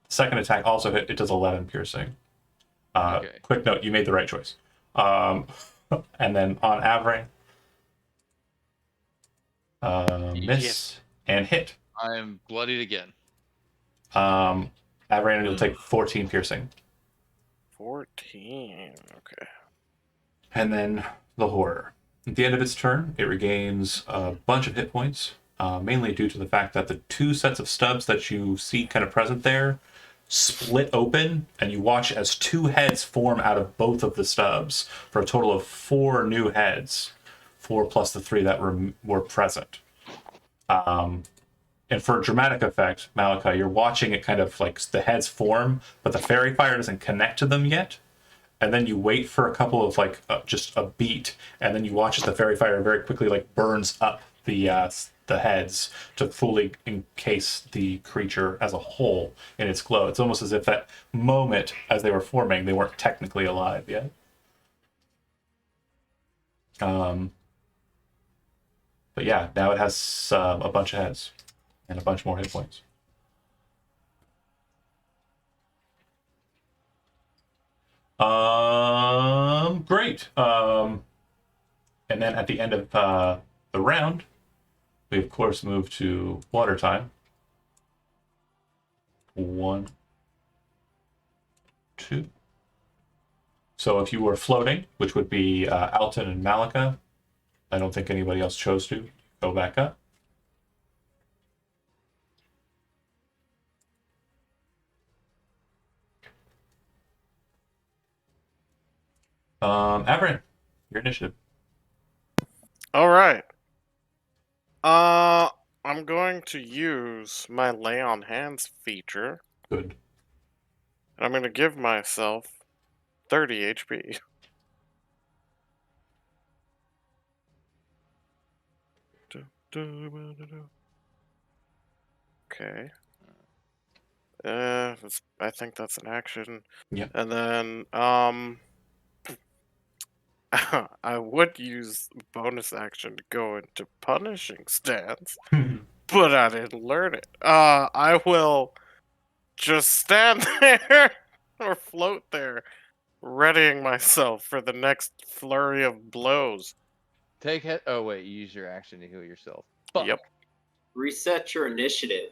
second attack also hit. It does 11 piercing. Okay. Quick note: you made the right choice. And then on Avrain, miss and hit. I am bloodied again. Avrain, you'll take 14 piercing. 14. Okay. And then the horror. At the end of its turn, it regains a bunch of hit points, mainly due to the fact that the 2 sets of stubs that you see kind of present there split open, and you watch as 2 heads form out of both of the stubs for a total of 4 new heads, 4 plus the 3 that were present. And for dramatic effect, Malika, you're watching it kind of like the heads form, but the fairy fire doesn't connect to them yet. And then you wait for a couple of like just a beat, and then you watch as the fairy fire very quickly like burns up the heads to fully encase the creature as a whole in its glow. It's almost as if that moment as they were forming, they weren't technically alive yet. But yeah, now it has a bunch of heads and a bunch more hit points. Great. And then at the end of the round, we of course move to water time. 1, 2. So if you were floating, which would be Alton and Malika, I don't think anybody else chose to go back up. Averin, your initiative. All right. I'm going to use my lay on hands feature. Good. I'm going to give myself 30 HP. Okay. I think that's an action. Yeah. And then, I would use bonus action to go into punishing stance, but I didn't learn it. I will just stand there or float there, readying myself for the next flurry of blows. Take it. Oh wait, you use your action to heal yourself. Fuck. Yep. Reset your initiative.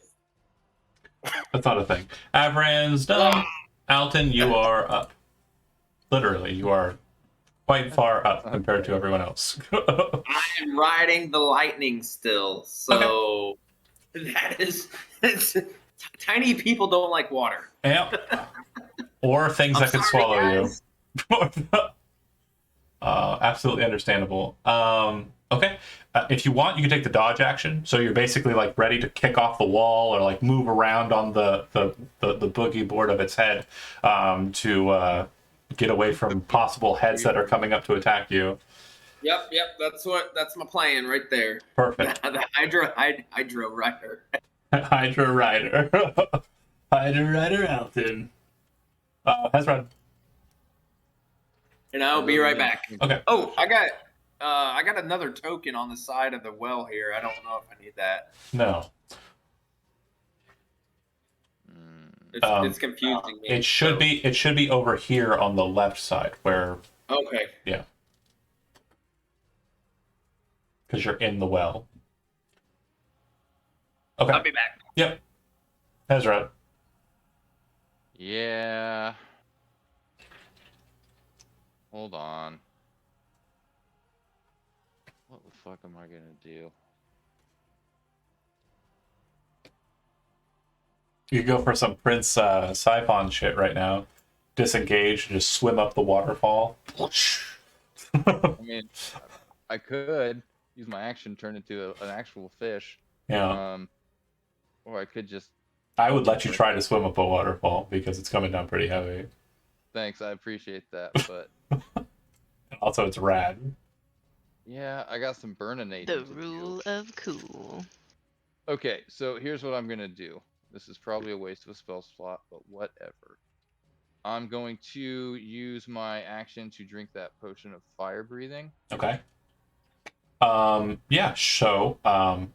That's not a thing. Avran's done. Alton, you are up. Literally, you are quite far up compared to everyone else. I am riding the lightning still, so that is tiny people don't like water. Yeah. Or things that could swallow guys. you. Absolutely understandable. Okay. If you want, you can take the dodge action. So you're basically like ready to kick off the wall or like move around on the boogie board of its head to get away from possible heads that are coming up to attack you. Yep, that's my plan right there. Perfect. The Hydra Rider. Hydra Rider. Hydra Rider Alton. Hezron. And I'll be right back. Okay. Oh, I got another token on the side of the well here. I don't know if I need that. No. It's confusing me. It should be over here on the left side where. Okay. Yeah. Because you're in the well. Okay. I'll be back. Yep. Hezron. Yeah. Hold on. What the fuck am I gonna do? You could go for some Prince Siphon shit right now. Disengage and just swim up the waterfall. I mean, I could use my action, turn into an actual fish. Yeah. Or I could just. I would let you try to swim up a waterfall because it's coming down pretty heavy. Thanks, I appreciate that, but. Also, it's rad. Yeah, I got some burninate. The rule of cool. Okay, so here's what I'm gonna do. This is probably a waste of a spell slot, but whatever. I'm going to use my action to drink that potion of fire breathing. Okay. Yeah, so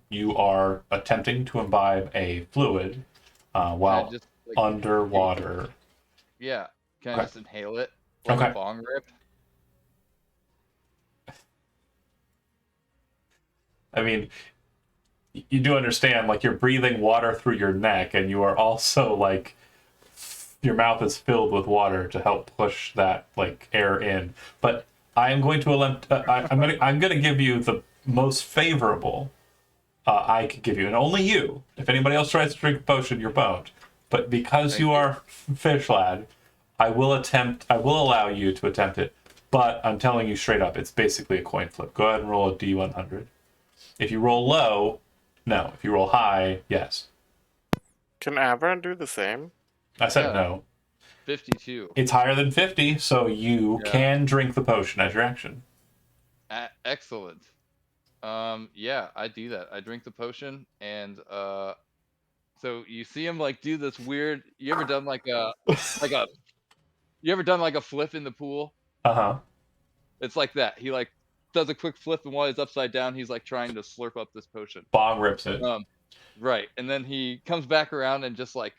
you are attempting to imbibe a fluid while just, underwater. Yeah, can I Okay. just inhale it? Like Okay. a bong rip? I mean, you do understand, like, you're breathing water through your neck, and you are also, like, your mouth is filled with water to help push that, like, air in. But I am going to I'm going to give you the most favorable I could give you, and only you. If anybody else tries to drink a potion, you're boned. But because Thank you you. are fish lad, I will allow you to attempt it. But I'm telling you straight up, it's basically a coin flip. Go ahead and roll a D100. If you roll low, no. If you roll high, yes. Can Avron do the same? I said Yeah. no. 52. It's higher than 50, so you Yeah. can drink the potion as your action. Excellent. Yeah, I do that. I drink the potion, and so you see him like do this weird. You ever done like a You ever done like a flip in the pool? Uh-huh. It's like that. He like does a quick flip, and while he's upside down, he's like trying to slurp up this potion. Bong rips it. Right, and then he comes back around and just like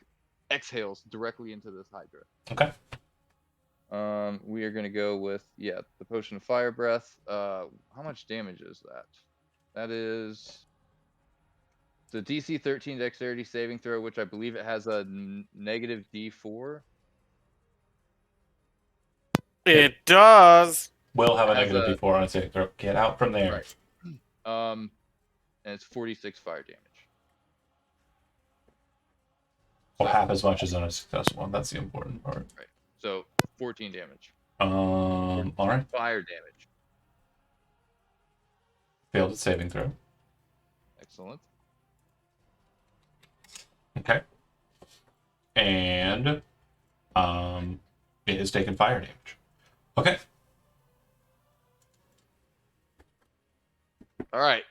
exhales directly into this hydra. Okay. We are gonna go with the potion of fire breath. How much damage is that? That is So DC 13 dexterity saving throw, which I believe it has a negative D4. It does. Will have a Has negative a- D4 on its saving throw. Get out from there. Right. And it's 46 fire damage. Well, So- half as much as on a successful one. That's the important part. So 14 damage. All right. Fire damage. Failed its saving throw. Excellent. Okay. And it has taken fire damage. Okay. All right.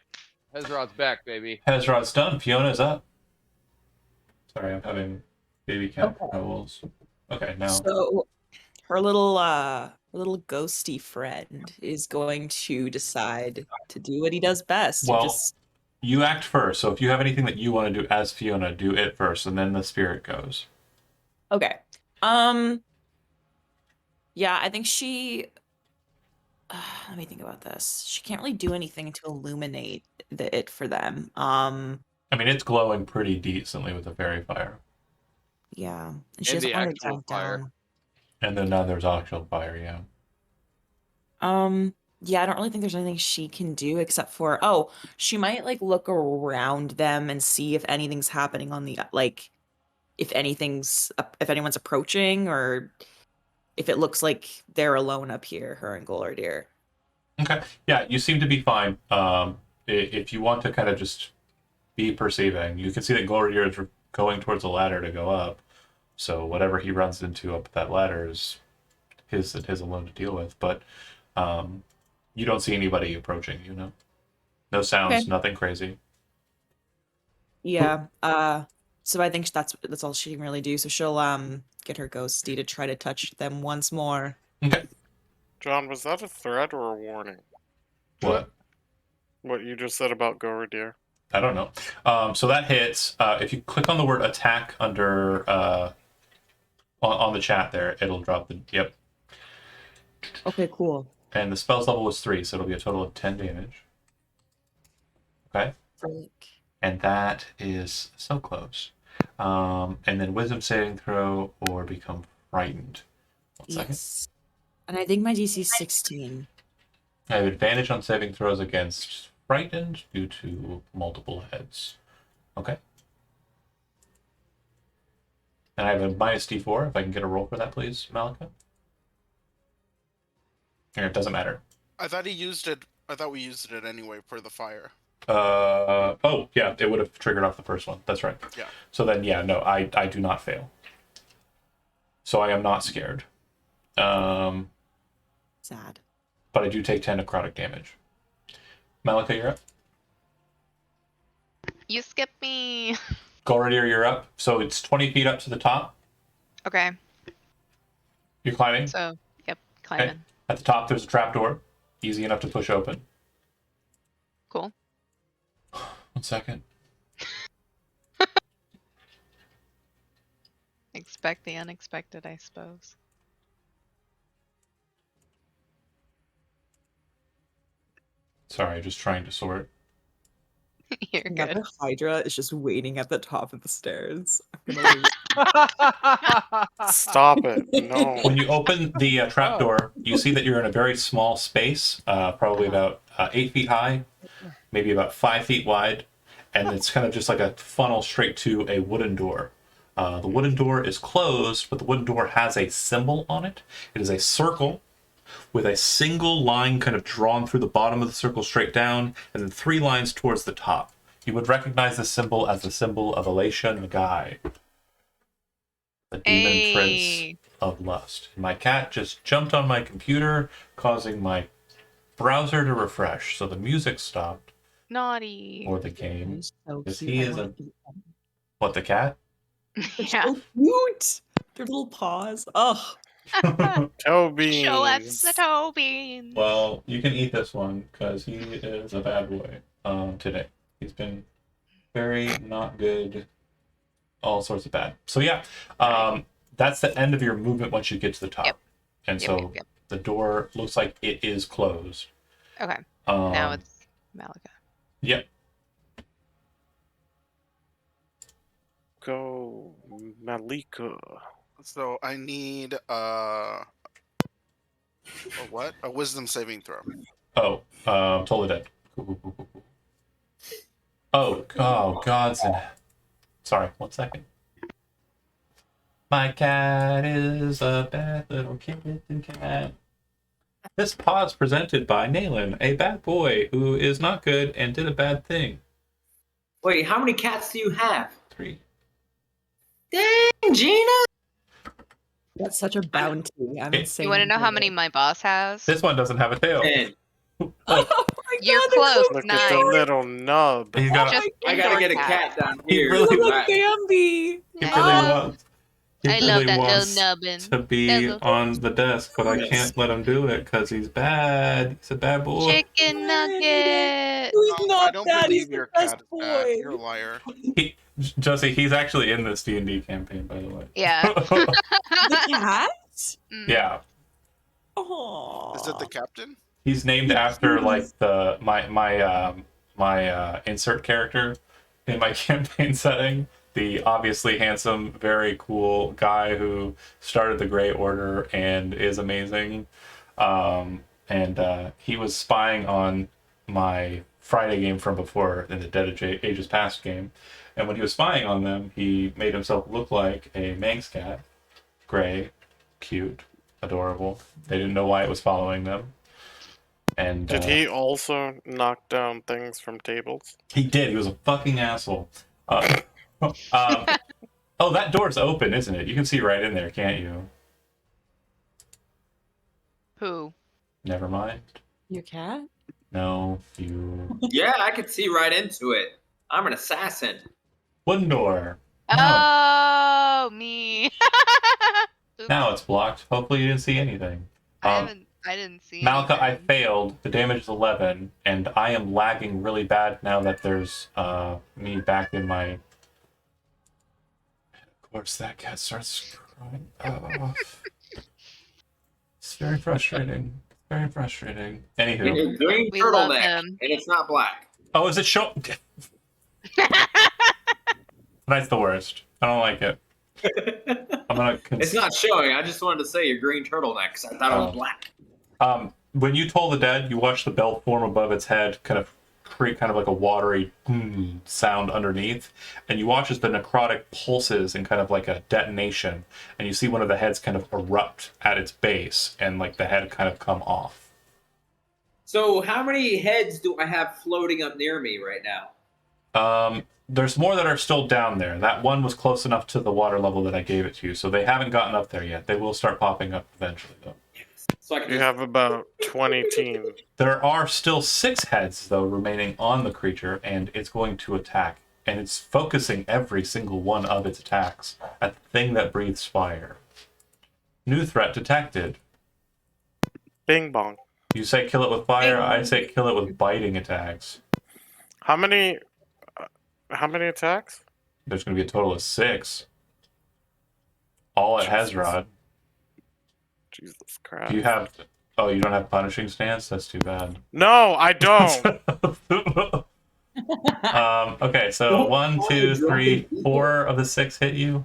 Hezron's back, baby. Hezrod's done. Fiona's up. Sorry, I'm having baby cat howls. Okay, now. So her little ghosty friend is going to decide to do what he does best. Well, Just you act first. So if you have anything that you want to do as Fiona, do it first, and then the spirit goes. okay. Yeah, I think she. Let me think about this. She can't really do anything to illuminate it for them. I mean, it's glowing pretty decently with the fairy fire. Yeah, and she And doesn't the want to actual count fire. down. And then now there's actual fire, yeah. Yeah, I don't really think there's anything she can do except for she might like look around them and see if anything's happening on the like if anyone's approaching or if it looks like they're alone up here, her and Golordir. Okay. Yeah, you seem to be fine. If you want to kind of just be perceiving, you can see that Glorier is going towards the ladder to go up. So whatever he runs into up that ladder is his alone to deal with. But you don't see anybody approaching, you know? No sounds, Okay. nothing crazy. Yeah. So I think that's all she can really do. So she'll get her ghosty to try to touch them once more. Okay. John, was that a threat or a warning? What? What you just said about Gorodir? I don't know. So that hits. If you click on the word attack under on the chat there, it'll drop the yep. Okay, cool. And the spell's level was 3, so it'll be a total of 10 damage. Okay. And that is so close. And then wisdom saving throw or become frightened. 1 second. Yes. And I think my DC is 16. I have advantage on saving throws against frightened due to multiple heads. Okay. And I have a minus D4. If I can get a roll for that, please, Malika. Or it doesn't matter. I thought he used it. I thought we used it anyway for the fire. Oh, yeah, it would have triggered off the first one. That's right. Yeah. So then, yeah, no, I do not fail. So I am not scared. Sad. But I do take 10 necrotic damage. Malika, you're up. You skip me. Golradier, you're up. So it's 20 feet up to the top. Okay, You're climbing. so yep, climbing. At the top, there's a trapdoor. Easy enough to push open. Cool. 1 second. Expect the unexpected, I suppose. Sorry, just trying to sort. You're good. Another Hydra is just waiting at the top of the stairs. I'm gonna lose. Stop it! No. When you open the trapdoor, you see that you're in a very small space, probably about 8 feet high, maybe about 5 feet wide, and it's kind of just like a funnel straight to a wooden door. The wooden door is closed, but the wooden door has a symbol on it. It is a circle with a single line kind of drawn through the bottom of the circle straight down, and then 3 lines towards the top. You would recognize this symbol as the symbol of Alacia Nagai, the demon prince of lust. My cat just jumped on my computer, causing my browser to refresh, so the music stopped Naughty. for the game. He's so Because cute. he I is wanna a- eat them. What, the cat? They're Yeah. so cute. Their little paws. Oh, Toe beans. Show us the toe beans. Well, you can eat this one because he is a bad boy today. He's been very not good, all sorts of bad. So yeah, that's the end of your movement once you get to the top. Yep. And Yep, so yep, yep. the door looks like it is closed. Okay, now it's Malika. Yep. go Malika. So I need a what? A wisdom saving throw. Oh, totally dead. Cool. Oh, gods and... Sorry, 1 second. My cat is a bad little kitten cat. This pause presented by Naylan, a bad boy who is not good and did a bad thing. Wait, how many cats do you have? 3. Dang, Gina! That's such a bounty. I'm It- insane. You want to know how many my boss has? This one doesn't have a tail. And Oh my You're god, they're close. so Look Nice. at the little nub. He's got Just I gotta indoor get a cat. cat down He here. really Look Right. at Bambi. He really Oh, wants. He I love really that wants little nubbin. to be That little on the desk, but I Yes. can't let him do it because he's bad. He's a bad boy. Chicken nugget. He's I not don't bad. He's believe the your best cat is boy. bad. You're a liar. Josie, he's actually in this D&D campaign, by the way. Yeah. The cat? Mm. Yeah, Oh. Is it the captain? he's named after like my insert character in my campaign setting. The obviously handsome, very cool guy who started the Grey Order and is amazing. He was spying on my Friday game from before in the Dead Ages Past game. And when he was spying on them, he made himself look like a Manx cat. Gray, cute, adorable. They didn't know why it was following them. And Did he also knock down things from tables? He did. He was a fucking asshole. Oh, that door's open, isn't it? You can see right in there, can't you? Who? Never mind. Your cat? No, you. Yeah, I could see right into it. I'm an assassin. One door. Oh, me. Oops. Now it's blocked. Hopefully you didn't see anything. I didn't see Malika, I anything. failed. The damage is 11, and I am lagging really bad now that there's me back in my... Of course, that cat starts crying. Oh. It's very frustrating. Very frustrating. And Anywho. your green We love turtleneck, him. and it's not black. Oh, is it show? That's the worst. I don't like it. I'm gonna. It's not showing. I just wanted to say your green turtleneck, 'cause I thought it was black. When you toll the dead, you watch the bell form above its head, kind of create kind of like a watery sound underneath, and you watch as the necrotic pulses in kind of like a detonation, and you see one of the heads kind of erupt at its base, and like the head kind of come off. So how many heads do I have floating up near me right now? There's more that are still down there. That one was close enough to the water level that I gave it to you, so they haven't gotten up there yet. They will start popping up eventually, though. So I can You just... have about 20 teams. There are still 6 heads, though, remaining on the creature, and it's going to attack. And it's focusing every single one of its attacks at the thing that breathes fire. New threat detected. Bing bong. You say kill it with fire, I say kill it with biting attacks. How many attacks? There's going to be a total of 6. All at Jesus. Hezron. Jesus Christ. Do you have... Oh, you don't have punishing stance? That's too bad. No, I don't. Okay, so 1, 2, 3, 4 of the 6 hit you.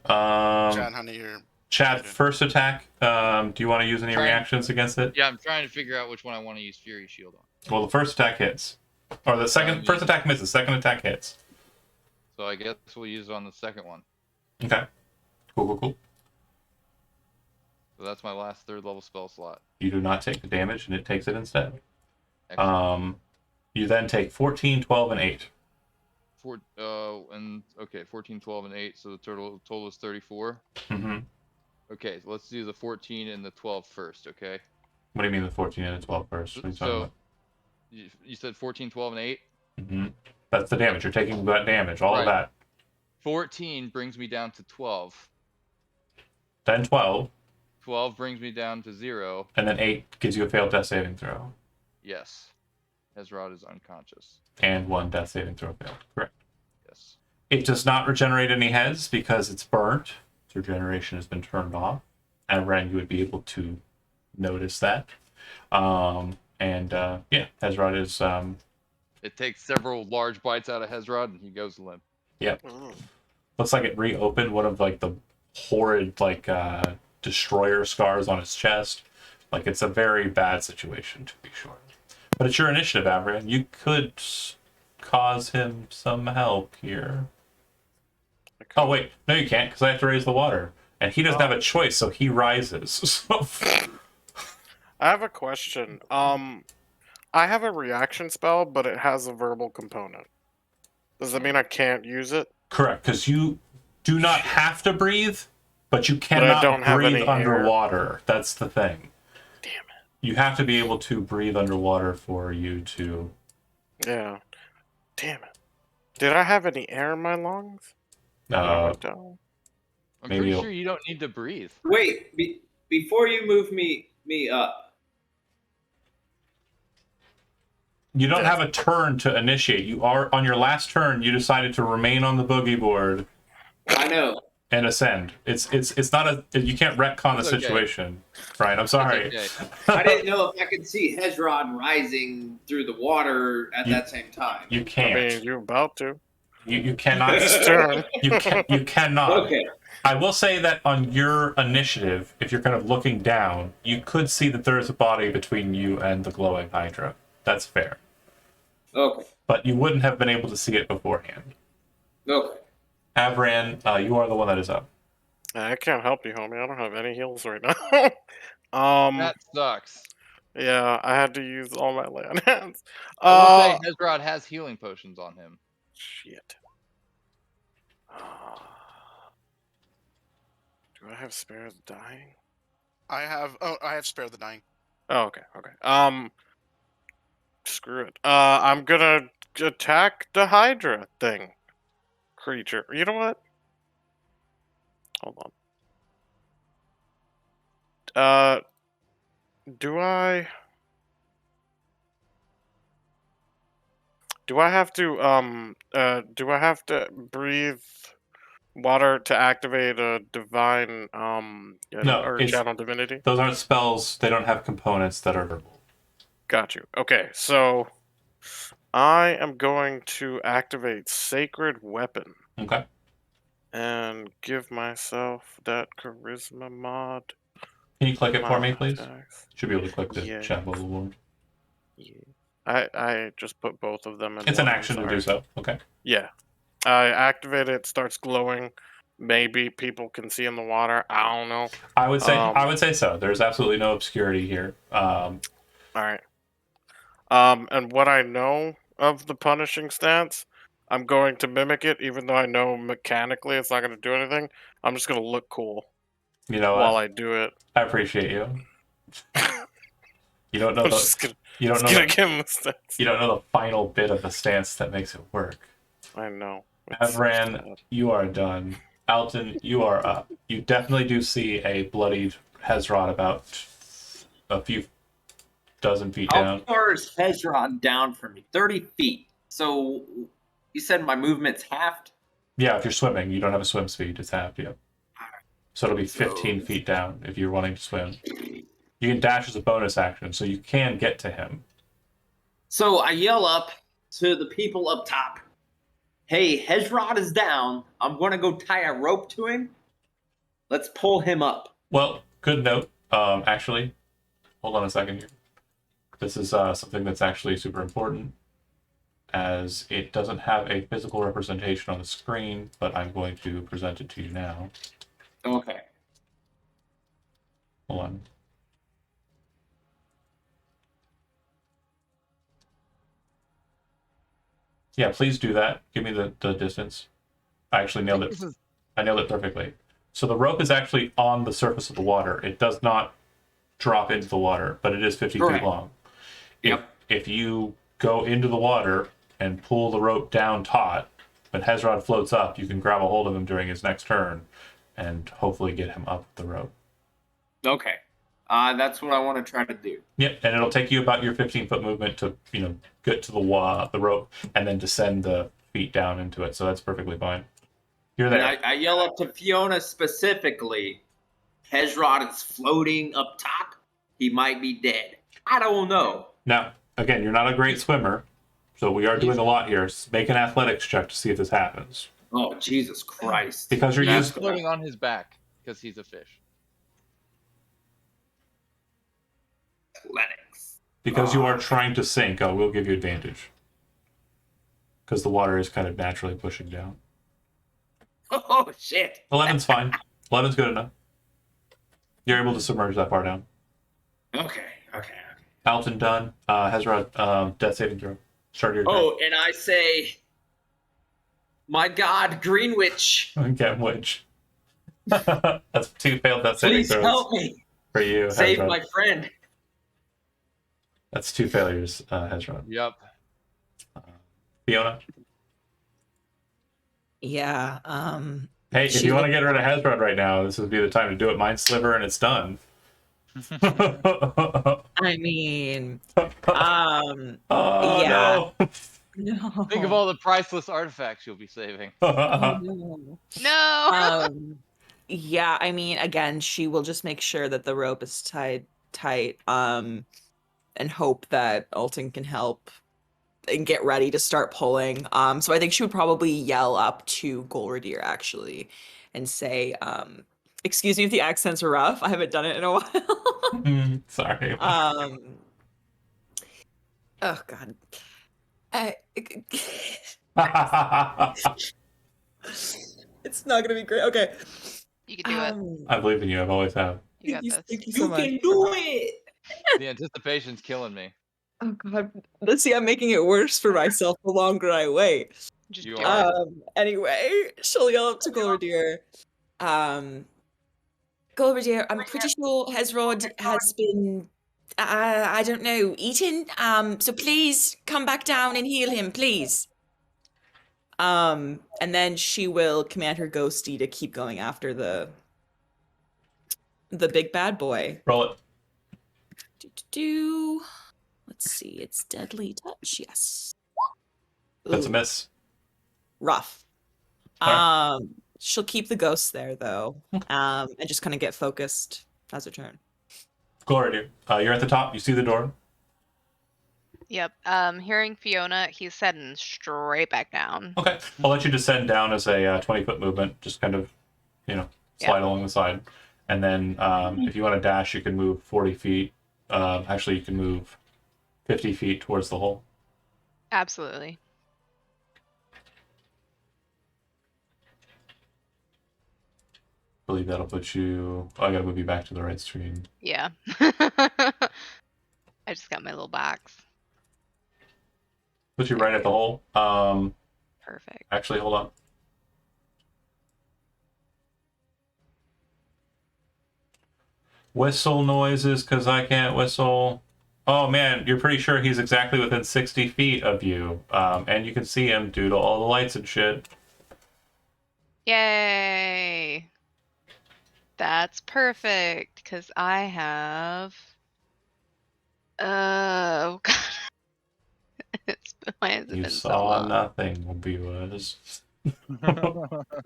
Chad, honey, you're... Chad, first attack. Do you want to use any Sorry. reactions against it? Yeah, I'm trying to figure out which one I want to use Fury Shield on. Well, the first attack hits, or the second. First attack misses. Second attack hits. So I guess we'll use it on the second one. Okay. Cool. So that's my last 3rd level spell slot. You do not take the damage, and it takes it instead. Excellent. You then take 14, 12, and 8. 14, 12, and 8. So the total is 34. Mm-hmm. Okay, let's do the 14 and the 12 first. Okay. What do you mean the 14 and the 12 first? What are you talking So about? you said 14, 12, and 8. Mm-hmm. That's the damage. You're taking that damage. All of Right. that. 14 brings me down to 12. Then 12, 12 brings me down to 0. and then 8 gives you a failed death saving throw, Yes. Hezron is unconscious. and 1 death saving throw failed. Correct. Yes. It does not regenerate any heads because it's burnt. Its regeneration has been turned off. And Ren, you would be able to notice that. Hezron is It takes several large bites out of Hezron, and he goes limp. Yep. Mm. Looks like it reopened one of like the horrid like destroyer scars on his chest. Like it's a very bad situation to be sure. But it's your initiative, Avran. You could cause him some help here. Oh wait, no, you can't because I have to raise the water, and he doesn't have a choice, so he rises. So... I have a question. I have a reaction spell, but it has a verbal component. Does that mean I can't use it? Correct, because you do not have to breathe, but you I cannot don't have breathe any air. underwater. That's the thing. Damn it. You have to be able to breathe underwater for you to... Yeah. Damn it. Did I have any air in my lungs? When I went down? I'm Maybe pretty you'll- sure you don't need to breathe. Wait, before you move me up. You don't have a turn to initiate. You are on your last turn. You decided to remain on the boogie board I know. and ascend. It's not a... You can't retcon the It's okay. situation, Brian. I'm sorry. It's okay. I didn't know if I could see Hezron rising through the water at that same time. You I can't. mean, you're about to. You cannot. This turn. You cannot. Okay. I will say that on your initiative, if you're kind of looking down, you could see that there is a body between you and the glowing Hydra. That's fair. Okay. But you wouldn't have been able to see it beforehand. Okay. Avran, you are the one that is up. I can't help you, homie. I don't have any heals right now. That sucks. Yeah, I had to use all my land hands. I will say Hezron has healing potions on him. Shit. Do I have Spare the Dying? I have Spare the Dying. Oh, okay, okay. Screw it. I'm gonna attack the Hydra thing. Creature. You know what? Hold on. Do I have to breathe water to activate a divine No, or it's- channel divinity? Those aren't spells. They don't have components that are verbal. Got you. Okay, so I am going to activate Sacred Weapon Okay. and give myself that charisma mod. Can you click it for me, please? attacks. Should be able to click the Yeah. chat bubble one. Yeah. I just put both of them in. It's an one, action to sorry. do so. Okay. Yeah. I activate it, starts glowing. Maybe people can see in the water. I don't know. I would say so. There's absolutely no obscurity here. All right. And what I know of the punishing stance, I'm going to mimic it, even though I know mechanically it's not going to do anything. I'm just going to look cool You know while what? I do it. I appreciate you. You don't know I'm the just gonna, you don't just know gonna the, give him the stance. you don't know the final bit of the stance that makes it work. I know. It's Avran, sad. you are done. Alton, you are up. You definitely do see a bloodied Hezron about a few dozen feet How down. far is Hezron down from me? 30 feet. So you said my movement's halved? Yeah, if you're swimming, you don't have a swim speed. It's half, yeah. So it'll be 15 feet down if you're wanting to swim. You can dash as a bonus action, so you can get to him. So I yell up to the people up top. Hey, Hezron is down. I'm going to go tie a rope to him. Let's pull him up. Well, good note. Actually, hold on a second here. This is something that's actually super important, as it doesn't have a physical representation on the screen, but I'm going to present it to you now. Okay. Hold on. Yeah, please do that. Give me the distance. I actually nailed it. I nailed it perfectly. So the rope is actually on the surface of the water. It does not drop into the water, but it is 50 feet Correct. long. Yep. If you go into the water and pull the rope down taut, when Hezron floats up, you can grab a hold of him during his next turn and hopefully get him up the rope. Okay. That's what I want to try to do. Yep, and it'll take you about your 15-foot movement to, get to the rope and then descend the feet down into it. So that's perfectly fine. You're there. And I yell up to Fiona specifically. Hezron is floating up top. He might be dead. I don't know. Now, again, you're not a great swimmer, So we are doing a lot here. Make an athletics check to see if this happens. Oh, Jesus Christ. Because you're He's used floating on his back because he's a fish. Athletics. Because you are trying to sink, I will give you advantage. Because the water is kind of naturally pushing down. Oh, shit. 11's fine. 11's good enough. You're able to submerge that far down. Okay. Alton done. Hezron, death saving throw. Start your turn. Oh, and I say, my God, Green Witch, Get witch. That's 2 failed death saving please throws help me. for you, Save Hezron. my friend. That's 2 failures, Hezron. Yep. Fiona? Yeah. Hey, if She you want to looked- get rid of Hezron right now, this would be the time to do it. Mind Sliver and it's done. I mean, Oh, yeah. no. No. Think of all the priceless artifacts you'll be saving. Oh, no. No. Yeah, I mean, again, she will just make sure that the rope is tied tight, and hope that Alton can help and get ready to start pulling. So I think she would probably yell up to Golradir actually and say, excuse me if the accents are rough. I haven't done it in a while. Sorry. Oh God. It's not gonna be great. Okay. You can do it. I believe in you. I've always have. You got this. Thank you so You much. can do it. The anticipation's killing me. Oh God. Let's see, I'm making it worse for myself the longer I wait. Just You do are. it. Anyway, she'll yell up to Golradir. Golradir, I'm pretty sure Hezron has been, I don't know, eaten. So please come back down and heal him, please. And then she will command her ghosty to keep going after the big bad boy. Roll it. Let's see, it's deadly touch. Yes. That's a Ooh, miss. rough. Alright. She'll keep the ghosts there though, and just kind of get focused as her turn. Gloria, you're at the top. You see the door. Yep. Hearing Fiona, he's heading straight back down. Okay. I'll let you descend down as a 20-foot movement. Just kind of, slide along the side. And then if you want to dash, you can move 40 feet. Actually, you can move 50 feet towards the hole. Absolutely. I believe that'll put you... Oh, I gotta move you back to the right screen. Yeah. I just got my little box. Put you right at the hole. Perfect. Actually, hold on. Whistle noises, because I can't whistle. Oh, man, you're pretty sure he's exactly within 60 feet of you. And you can see him due to all the lights and shit. Yay! That's perfect, because I have... Oh, God. Why has it You been so saw long? nothing, viewers.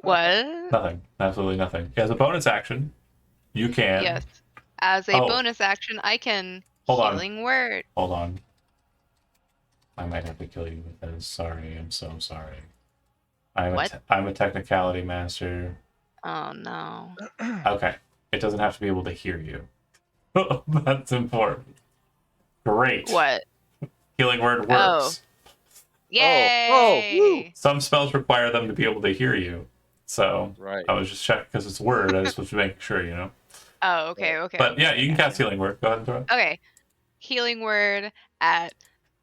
What? Nothing. Absolutely nothing. As a bonus action, you can... Yes. As a Oh. bonus action, I can Hold on. healing word. Hold on. I might have to kill you with this. Sorry, I'm so sorry. What? I'm a technicality master. Oh no. Okay. It doesn't have to be able to hear you. That's important. Great. What? Healing word Oh. works. Yay! Some spells require them to be able to hear you. So Right. I was just checking because it's a word. I just was making sure. Oh, okay, okay. But yeah, okay, you can gotcha. cast healing word. Go ahead and throw it. Okay. Healing word at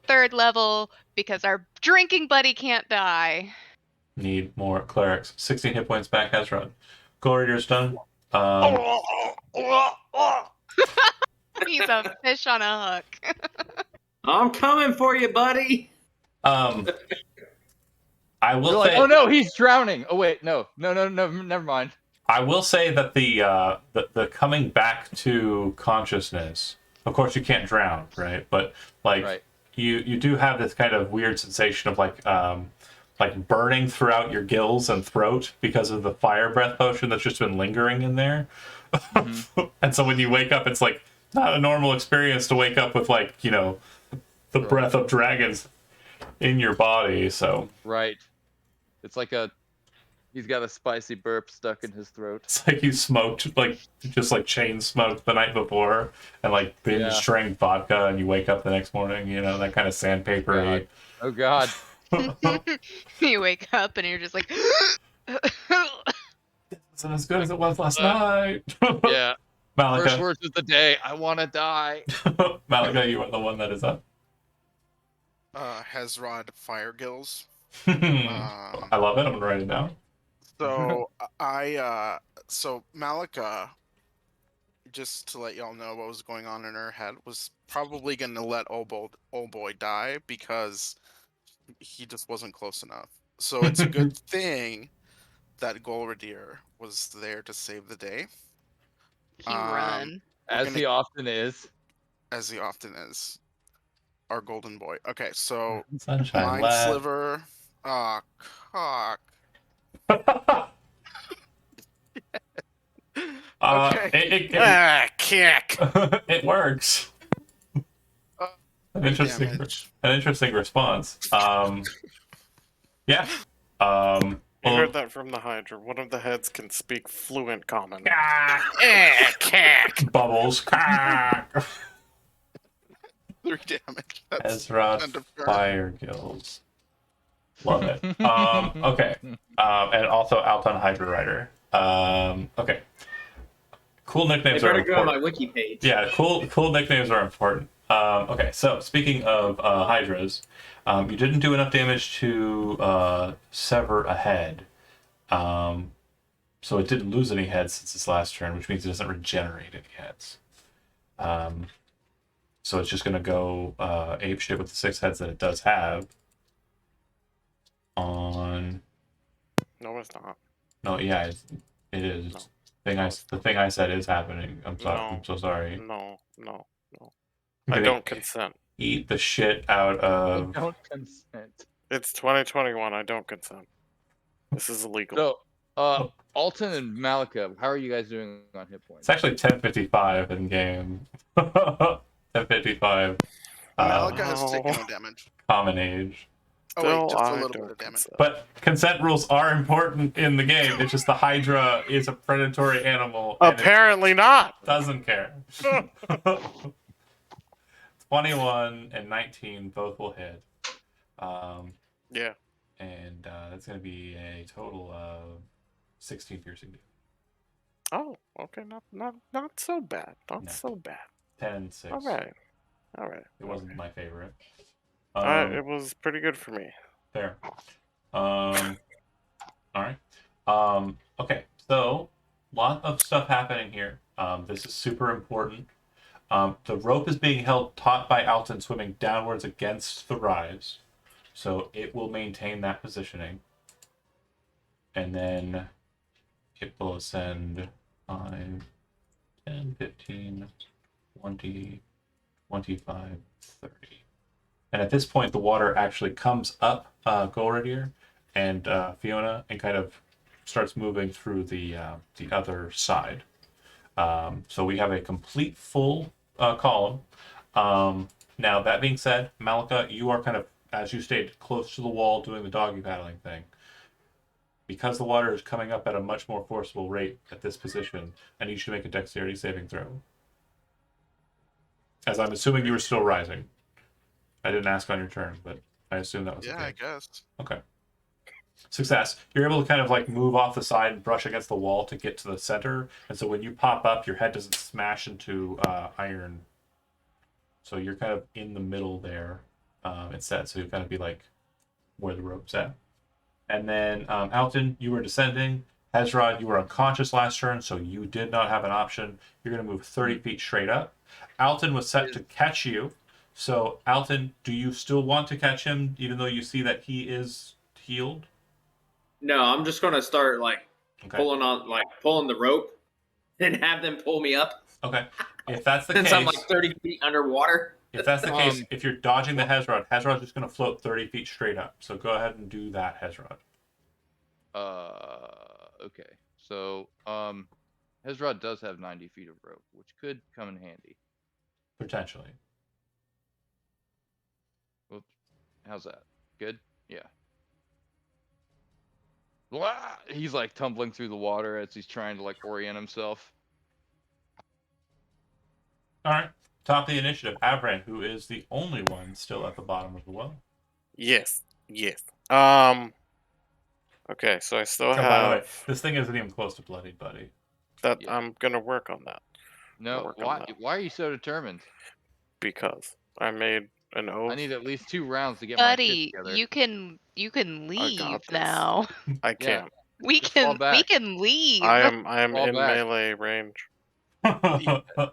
3rd level because our drinking buddy can't die. Need more clerics. 16 hit points back. Hezron. Gloria's done. He's a fish on a hook. I'm coming for you, buddy. I will You're like, say. oh no, he's drowning. Oh wait, no, never mind. I will say that the coming back to consciousness. Of course, you can't drown, right? But Right. you do have this kind of weird sensation of like burning throughout your gills and throat because of the fire breath potion that's just been lingering in there. And so when you wake up, it's like not a normal experience to wake up with the breath of dragons in your body. So Right. It's like he's got a spicy burp stuck in his throat. it's like you smoked just like chain smoked the night before and like binge drank vodka, and you wake up the next morning. You know, that kind of sandpapery. Oh God. You wake up and you're just like, Isn't as good as it was last night. Yeah. First Malika, words of the day. I want to die. Malika, you are the one that is up. Hezron Fire Gills. I love it. I'm gonna write it down. So so Malika, just to let y'all know what was going on in her head, was probably gonna let old boy die because he just wasn't close enough. So it's a good thing that Golradier was there to save the day. he run. As he often is. As he often is. Our golden boy. Okay, so Sunshine Mind lad. Sliver. Ah, cock. Okay. Kick. It works. An interesting response. Yeah. You Well, heard that from the Hydra. One of the heads can speak fluent common. Kick. Bubbles. 3 damage. That's Hezron end of turn. Fire Gills. Love it. Okay. And also Alton Hydra Rider. Okay. Cool nicknames They are better go on important. my wiki page. Yeah, cool nicknames are important. Okay, so speaking of Hydras, you didn't do enough damage to sever a head. So it didn't lose any heads since its last turn, which means it doesn't regenerate any heads. So it's just going to go apeshit with the 6 heads that it does have. On... No, it's not. No, yeah, it is. No. The thing I said is happening. I'm sorry. No. I'm so sorry. No. I'm I gonna don't consent. eat the shit out of... Don't consent. It's 2021. I don't consent. This is illegal. So, Alton and Malika, how are you guys doing on hit points? It's actually 1055 in game. 1055. Malika has taken no damage. Common age. Oh wait, Still, just a I little don't bit of damage. consent. But consent rules are important in the game. It's just the Hydra is a predatory animal. And Apparently not. it doesn't care. 21 and 19 both will hit. Yeah. And that's going to be a total of 16 piercing damage. Oh, okay. Not so bad. Not No. so bad. 10 and 6. All right. It wasn't my favorite. It was pretty good for me. Fair. All right. Okay. So, lot of stuff happening here. This is super important. The rope is being held taut by Alton, swimming downwards against the rise, so it will maintain that positioning. And then it will ascend 5, 10, 15, 20, 25, 30. And at this point, the water actually comes up Golradier and Fiona and kind of starts moving through the other side. So we have a complete full column. Now, that being said, Malika, you are kind of, as you stayed close to the wall doing the doggy paddling thing. Because the water is coming up at a much more forcible rate at this position, I need you to make a dexterity saving throw. As I'm assuming you were still rising. I didn't ask on your turn, but I assume that was Yeah, okay. I guess. Okay. Success. You're able to kind of like move off the side and brush against the wall to get to the center. And so when you pop up, your head doesn't smash into iron. So you're kind of in the middle there instead. So you'll kind of be like where the rope's at. And then Alton, you were descending. Hezron, you were unconscious last turn, so you did not have an option. You're going to move 30 feet straight up. Alton was set to catch you. So, Alton, do you still want to catch him, even though you see that he is healed? No, I'm just gonna start pulling the rope, and have them pull me up. Okay. If that's the Since case, I'm like 30 feet underwater. if that's the case, if you're dodging the Hezron, Hezron's just going to float 30 feet straight up. So go ahead and do that, Hezron. Okay. So, Hezron does have 90 feet of rope, which could come in handy. Potentially. Whoops. How's that? Good? Yeah. Wah! He's like tumbling through the water as he's trying to like orient himself. All right. Top of the initiative, Avran, who is the only one still at the bottom of the well. Yes. Yes. Okay, so I still Oh, by the way, have this thing isn't even close to bloodied, buddy. that. Yeah. I'm gonna work on that. No, work on why? that. Why are you so determined? Because I made an oath. I need at least 2 rounds to get my shit Buddy, together. you can I leave got this. now. I Yeah. can't. We Just fall can back. leave. I am Fall in back. melee range.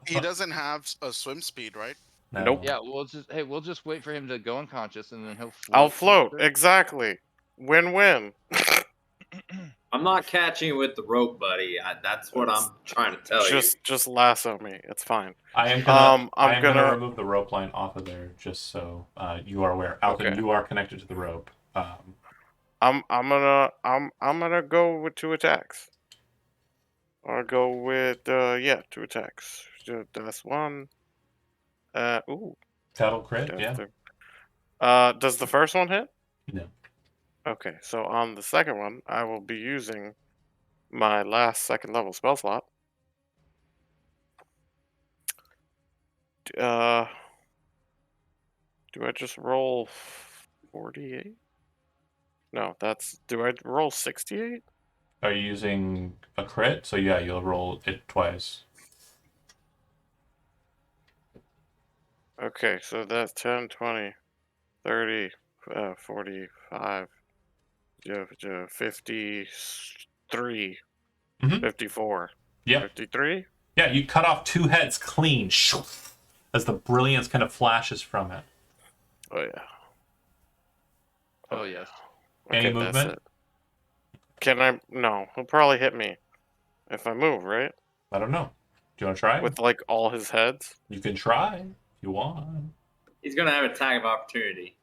He doesn't have a swim speed, right? No. Nope. Yeah, we'll just wait for him to go unconscious and then he'll float. I'll float. faster. Exactly. Win-win. I'm not catching you with the rope, buddy. That's what I'm trying to tell you. Just lasso me. It's fine. I am gonna I'm gonna remove the rope line off of there just so you are aware. Alton, Okay. you are connected to the rope. I'm gonna go with 2 attacks. I'll go with 2 attacks. That's 1. Ooh. That'll crit, That's yeah. does the first one hit? No. Okay, so on the second one, I will be using my last 2nd level spell slot. Do I just roll 48? No, do I roll 68? Are you using a crit? So yeah, you'll roll it twice. Okay, so that's 10, 20, 30, 45, 53, Mhm. 54, Yeah. 53? Yeah, you cut off 2 heads clean as the brilliance kind of flashes from it. Oh, yeah. Oh yes. Any Okay, that's movement? it. Can I? No, he'll probably hit me if I move, right? I don't know. Do you want to try? With like all his heads. You can try if you want. He's gonna have an attack of opportunity.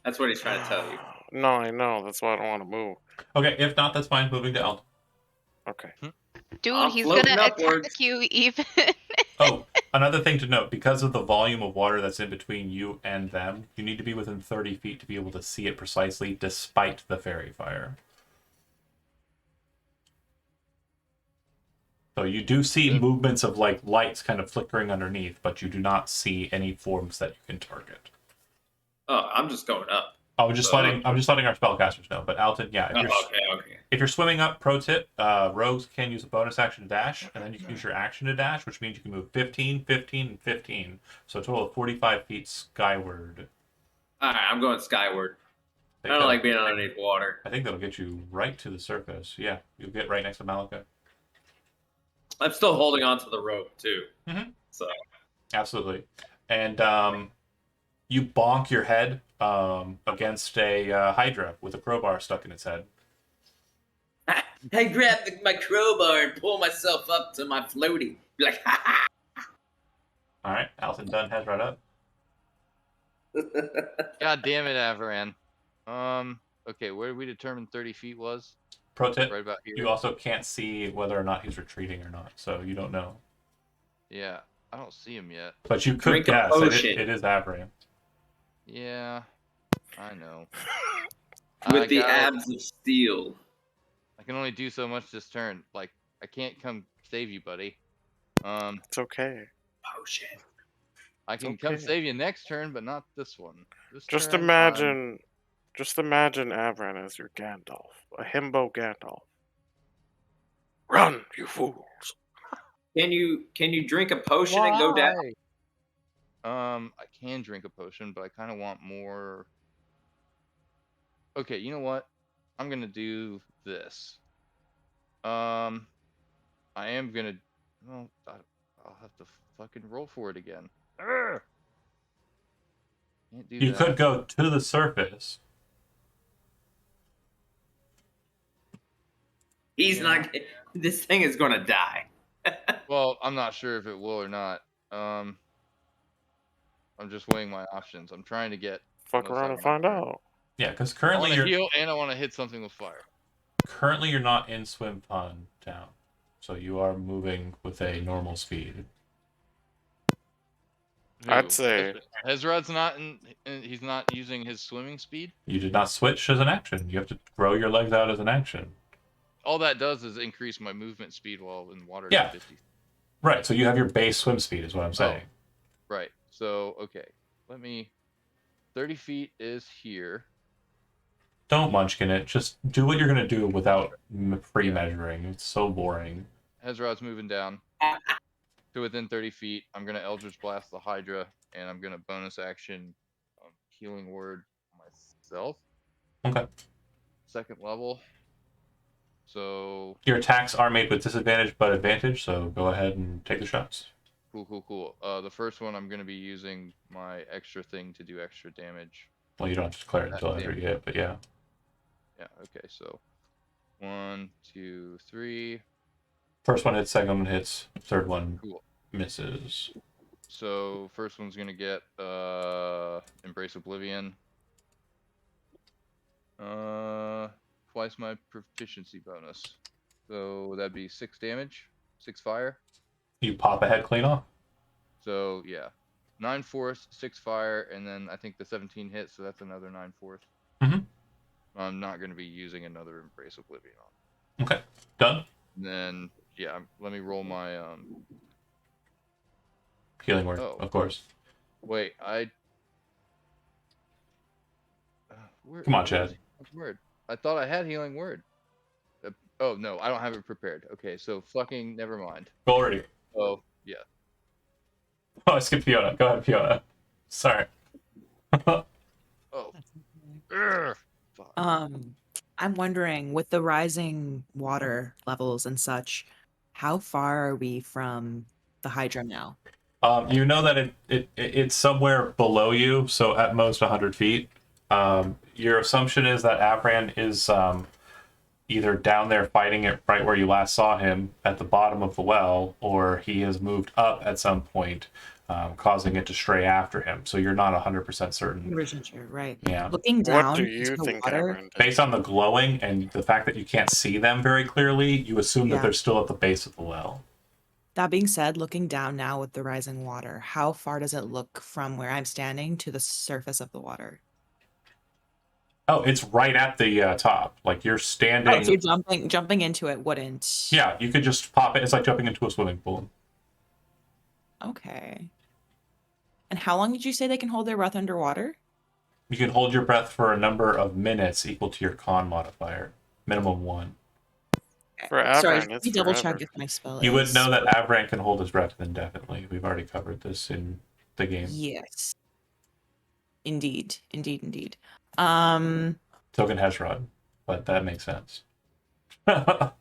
That's what he's trying to tell you. No, I know. That's why I don't want to move. Okay, if not, that's fine. Moving to Alton. Okay. Dude, I'm he's floating gonna upwards. attack you even. Oh, another thing to note, because of the volume of water that's in between you and them, you need to be within 30 feet to be able to see it precisely, despite the fairy fire. So you do see movements of like lights kind of flickering underneath, but you do not see any forms that you can target. Oh, I'm just going up. I'm just letting our spellcasters know. But Alton, yeah, Okay. if you're swimming up, pro tip, rogues can use a bonus action dash, and then you can use your action to dash, which means you can move 15, 15, and 15. So a total of 45 feet skyward. All right, I'm going skyward. I don't like being underneath water. I think that'll get you right to the surface. Yeah, you'll get right next to Malika. I'm still holding on to the rope too. Mhm. So Absolutely. And you bonk your head against a hydra with a crowbar stuck in its head. I grab my crowbar and pull myself up to my floaty. Be like, ha ha. All right, Alton Dunn has right up. God damn it, Avaran. Okay, where did we determine 30 feet was? Pro tip, Right about here. you also can't see whether or not he's retreating or not, so you don't know. Yeah, I don't see him yet. But you could Drink a guess potion. it is Avran. Yeah, I know. With I the got it. abs of steel. I can only do so much this turn. Like, I can't come save you, buddy. It's okay. Potion. I can It's come okay. save you next turn, but not this one. This Just turn, imagine Avran as your Gandalf, a himbo Gandalf. Run, you fools! Can you drink a potion and go down? I can drink a potion, but I kind of want more. Okay, you know what? I'm gonna do this. I am gonna. Well, I'll have to fucking roll for it again. Urgh! Can't do You that. could go to the surface. He's not. This thing is gonna die. Well, I'm not sure if it will or not. I'm just weighing my options. I'm trying to get. Fuck most around out and of my find turn. out. Yeah, because I currently want to you're heal and I want to hit something with fire. currently you're not in swim pond town, so you are moving with a normal speed. I'd Who? say Hezrod's not he's not using his swimming speed. You did not switch as an action. You have to throw your legs out as an action. All that does is increase my movement speed while in water Yeah. to 50. Right, so you have your base swim speed is what I'm saying. Right. So, okay. 30 feet is here. Don't munchkin it. Just do what you're going to do without pre-measuring. It's so boring. Hezrod's moving down to within 30 feet. I'm going to Eldritch Blast the Hydra, and I'm going to bonus action Healing Word myself. Okay. Second level. So... Your attacks are made with disadvantage but advantage, so go ahead and take the shots. Cool. The first one I'm going to be using my extra thing to do extra damage. Well, you don't have to declare it until after you hit, but yeah. Yeah, okay, so 1, 2, 3. First one hits, second one hits, third one Cool. misses. So first one's gonna get Embrace Oblivion. Twice my proficiency bonus. So that'd be 6 damage, 6 fire. You pop a head clean off. So yeah, 9 force, 6 fire, and then I think the 17 hits, so that's another 9 force. Mhm. I'm not gonna be using another Embrace Oblivion on. Okay, done. And then yeah, let me roll my Healing word, Oh. of course. Wait, Come on, Chad. Word. I thought I had Healing Word. Oh no, I don't have it prepared. Okay, so fucking never mind. Go already. Oh yeah. Oh, I skipped Fiona. Go ahead, Fiona. Sorry. Oh. Urgh. Fuck. I'm wondering, with the rising water levels and such, how far are we from the Hydra now? You know that it's somewhere below you, so at most 100 feet. Your assumption is that Avran is either down there fighting it right where you last saw him at the bottom of the well, or he has moved up at some point, causing it to stray after him. So you're not 100% certain. 100% sure, right? Yeah. Looking down what do into you the think, water, Cameron? Based on the glowing and the fact that you can't see them very clearly, you assume that Yeah. they're still at the base of the well. that being said, looking down now with the rising water, how far does it look from where I'm standing to the surface of the water? Oh, it's right at the top. Like you're standing. Oh, so jumping into it wouldn't. Yeah, you could just pop it. It's like jumping into a swimming pool. Okay. And how long did you say they can hold their breath underwater? You can hold your breath for a number of minutes equal to your con modifier, minimum 1. For Sorry, Avran, let it's me double forever. check if my spell You would is- know that Avran can hold his breath indefinitely. We've already covered this in the game. Yes. Indeed. Token Hezron, but that makes sense. No.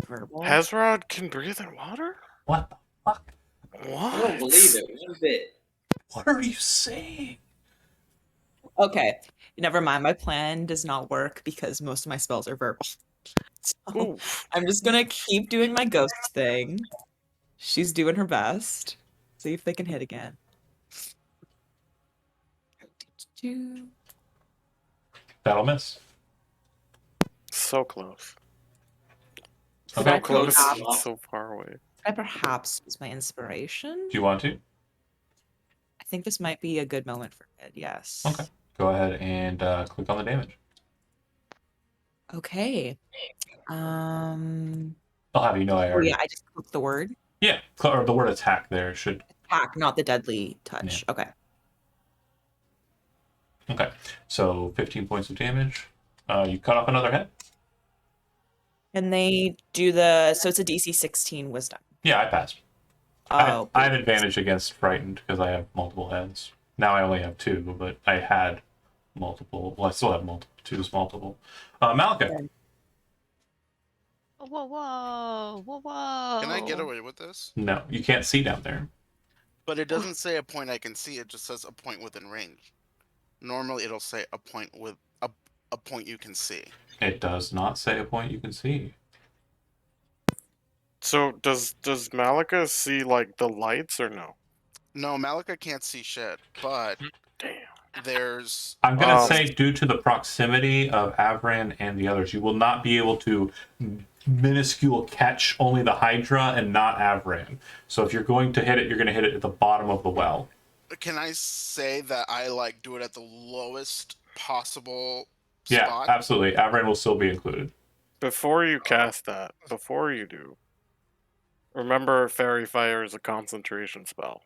Verbal. Hezron can breathe in water? What the fuck? What? I don't believe it one bit. What are you saying? Okay, never mind. My plan does not work because most of my spells are verbal. So Oof. I'm just gonna keep doing my ghost thing. She's doing her best. See if they can hit again. That'll miss. So close. Could Okay. I So close, perhaps- and so far away. I perhaps use my inspiration. Do you want to? I think this might be a good moment for it. Yes. Okay. Go ahead and click on the damage. Okay. I'll have you know I Oh already. yeah, I just clicked the word Yeah, or the word attack there should. attack, not the deadly touch. Okay. Okay, so 15 points of damage. You cut off another head. And they do the so it's a DC 16 wisdom. Yeah, I passed. Oh, I have advantage against frightened because I have multiple heads. Now I only have 2, but I had multiple. Well, I still have multiple. 2 is multiple. Malika. Whoa. Can I get away with this? No, you can't see down there. But it doesn't say a point I can see. It just says a point within range. Normally, it'll say a point with a point you can see. It does not say a point you can see. So does Malika see like the lights or no? No, Malika can't see shit. But Damn. there's I'm going to Um, say due to the proximity of Avran and the others, you will not be able to minuscule catch only the Hydra and not Avran. So if you're going to hit it, you're going to hit it at the bottom of the well. Can I say that I like do it at the lowest possible Yeah, spot? absolutely. Avran will still be included. Before you cast that, before you do, remember Fairy Fire is a concentration spell.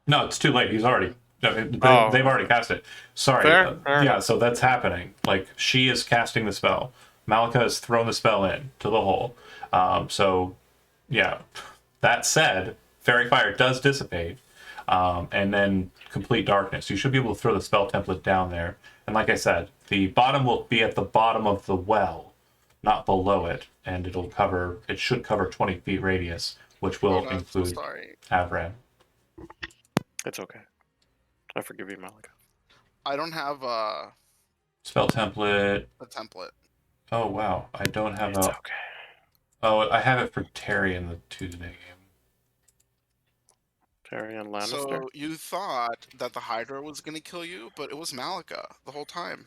No, it's too late. He's already. They've already cast it. Sorry. Fair, fair. Yeah, so that's happening. Like, she is casting the spell. Malika has thrown the spell in to the hole. So, yeah. That said, Fairy Fire does dissipate. And then Complete Darkness. You should be able to throw the spell template down there. And like I said, the bottom will be at the bottom of the well, not below it. And it should cover 20 feet radius, which will I'm so include sorry. Avran. It's okay. I forgive you, Malika. I don't have a Spell template. template. Oh wow, I don't have It's a. okay. Oh, I have it for Terry in the Tuesday game. Tyrion Lannister. So you thought that the Hydra was gonna kill you, but it was Malika the whole time.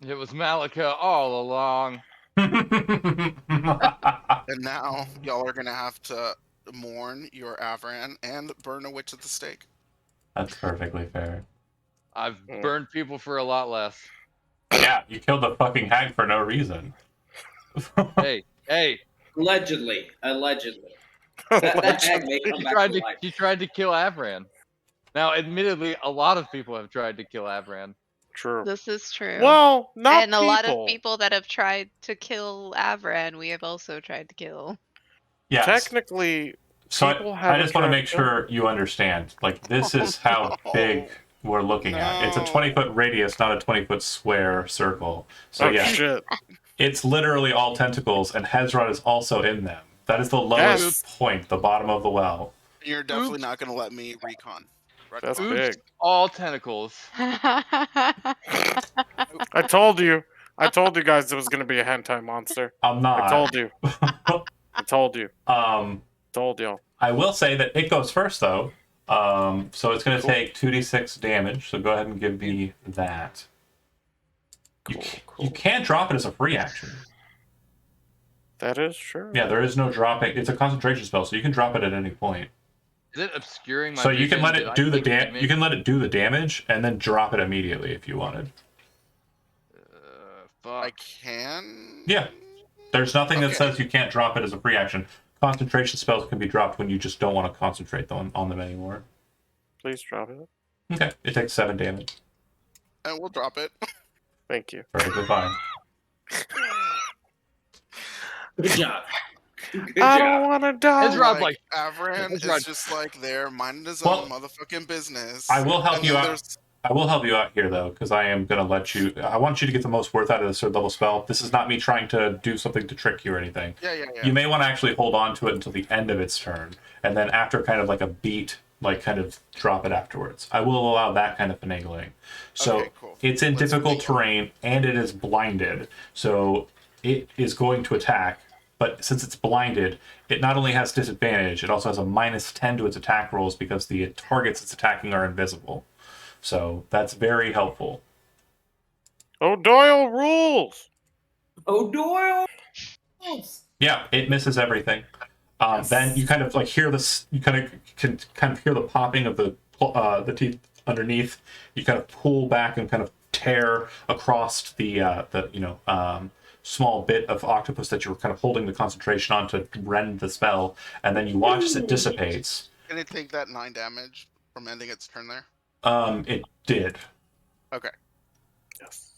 It was Malika all along. And now y'all are gonna have to mourn your Avran and burn a witch at the stake. That's perfectly fair. I've Mm. burned people for a lot less. Yeah, you killed the fucking hag for no reason. Hey, Allegedly. That hag may come he back tried to to life. he tried to kill Avran. Now, admittedly, a lot of people have tried to kill Avran. True. This is true. Well, not and a lot of people that have tried to kill Avran, we have also tried to kill. Yes. Technically, So people I just want to haven't make tried to sure you understand. Like, this is how big we're looking at. It's a No. 20-foot radius, not a 20-foot square circle. So Oh yeah, shit! it's literally all tentacles, and Hezron is also in them. That is the lowest point, the bottom of the well. You're definitely not gonna let me recon. That's Retcon. big. All tentacles. I told you. I told you guys it was gonna be a hentai monster. I'm not. I told you. I told you. Told y'all. I will say that it goes first, though. So it's going to Cool. take 2d6 damage. So go ahead and give me that. You can't drop it as a free action. That is true. Yeah, there is no dropping. It's a concentration spell, so you can drop it at any point. Is it obscuring my So you can vision? let Did it I do the take damage. You damage? can let it do the damage and then drop it immediately if you wanted. I Fuck. can. Yeah. There's nothing that Okay. says you can't drop it as a free action. Concentration spells can be dropped when you just don't want to concentrate on them anymore. Please drop it. Okay, it takes 7 damage. And we'll drop it. Thank you. Perfectly fine. Good job. Good I job. don't want to die. Hezron, like, Avran Hezron. is just like there, minding his Well, own motherfucking business. I will help And you then out. there's- I will help you out here, though, because I am going to let you... I want you to get the most worth out of this third level spell. This is not me trying to do something to trick you or anything. Yeah. You may want to actually hold on to it until the end of its turn, and then after kind of like a beat, like kind of drop it afterwards. I will allow that kind of finagling. So Okay, cool. it's in Let's difficult finagle. terrain, and it is blinded. So it is going to attack, but since it's blinded, it not only has disadvantage, it also has a -10 to its attack rolls because the targets it's attacking are invisible. So that's very helpful. O'Doyle rules. O'Doyle. Yeah, it misses everything. Then you kind of like hear this. You kind of can hear the popping of the teeth underneath. You kind of pull back and kind of tear across the small bit of octopus that you were kind of holding the concentration on to rend the spell, and then you watch as it dissipates. Can it take that 9 damage from ending its turn there? It did, Okay. Yes.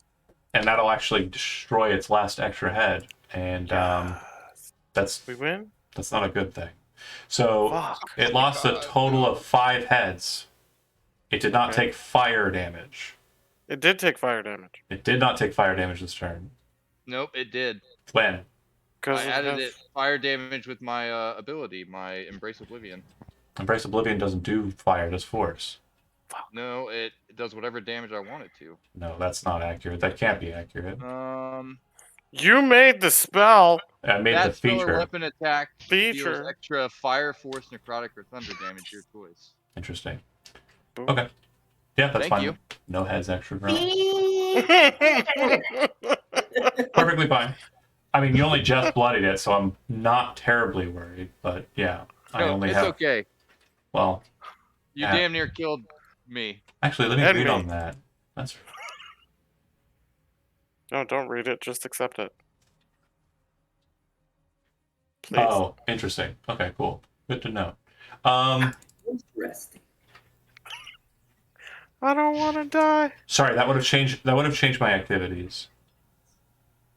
and that'll actually destroy its last extra head, and that's We win. that's not a good thing. So Fuck. it lost a God, total no. of 5 heads. It did not Okay. take fire damage. It did take fire damage. It did not take fire damage this turn. Nope, it did. When? Because I added it fire damage with my ability, my Embrace Oblivion. Embrace Oblivion doesn't do fire, it does force. No, it does whatever damage I want it to. No, that's not accurate. That can't be accurate. You made the spell. I made the That spell or feature. weapon attack deals Feature. extra fire, force, necrotic, or thunder damage, your choice. Interesting. Boom. Okay. Yeah, that's Thank fine. you. No heads extra drawn. Perfectly fine. I mean, you only just bloodied it, so I'm not terribly worried. But yeah, I No, only it's have. okay. Well, You yeah. damn near killed me. Actually, let me And read me. on that. That's No, don't read it. Just accept it. Please. oh, interesting. Okay, cool. Good to know. Interesting. I don't want to die. Sorry, that would have changed. That would have changed my activities.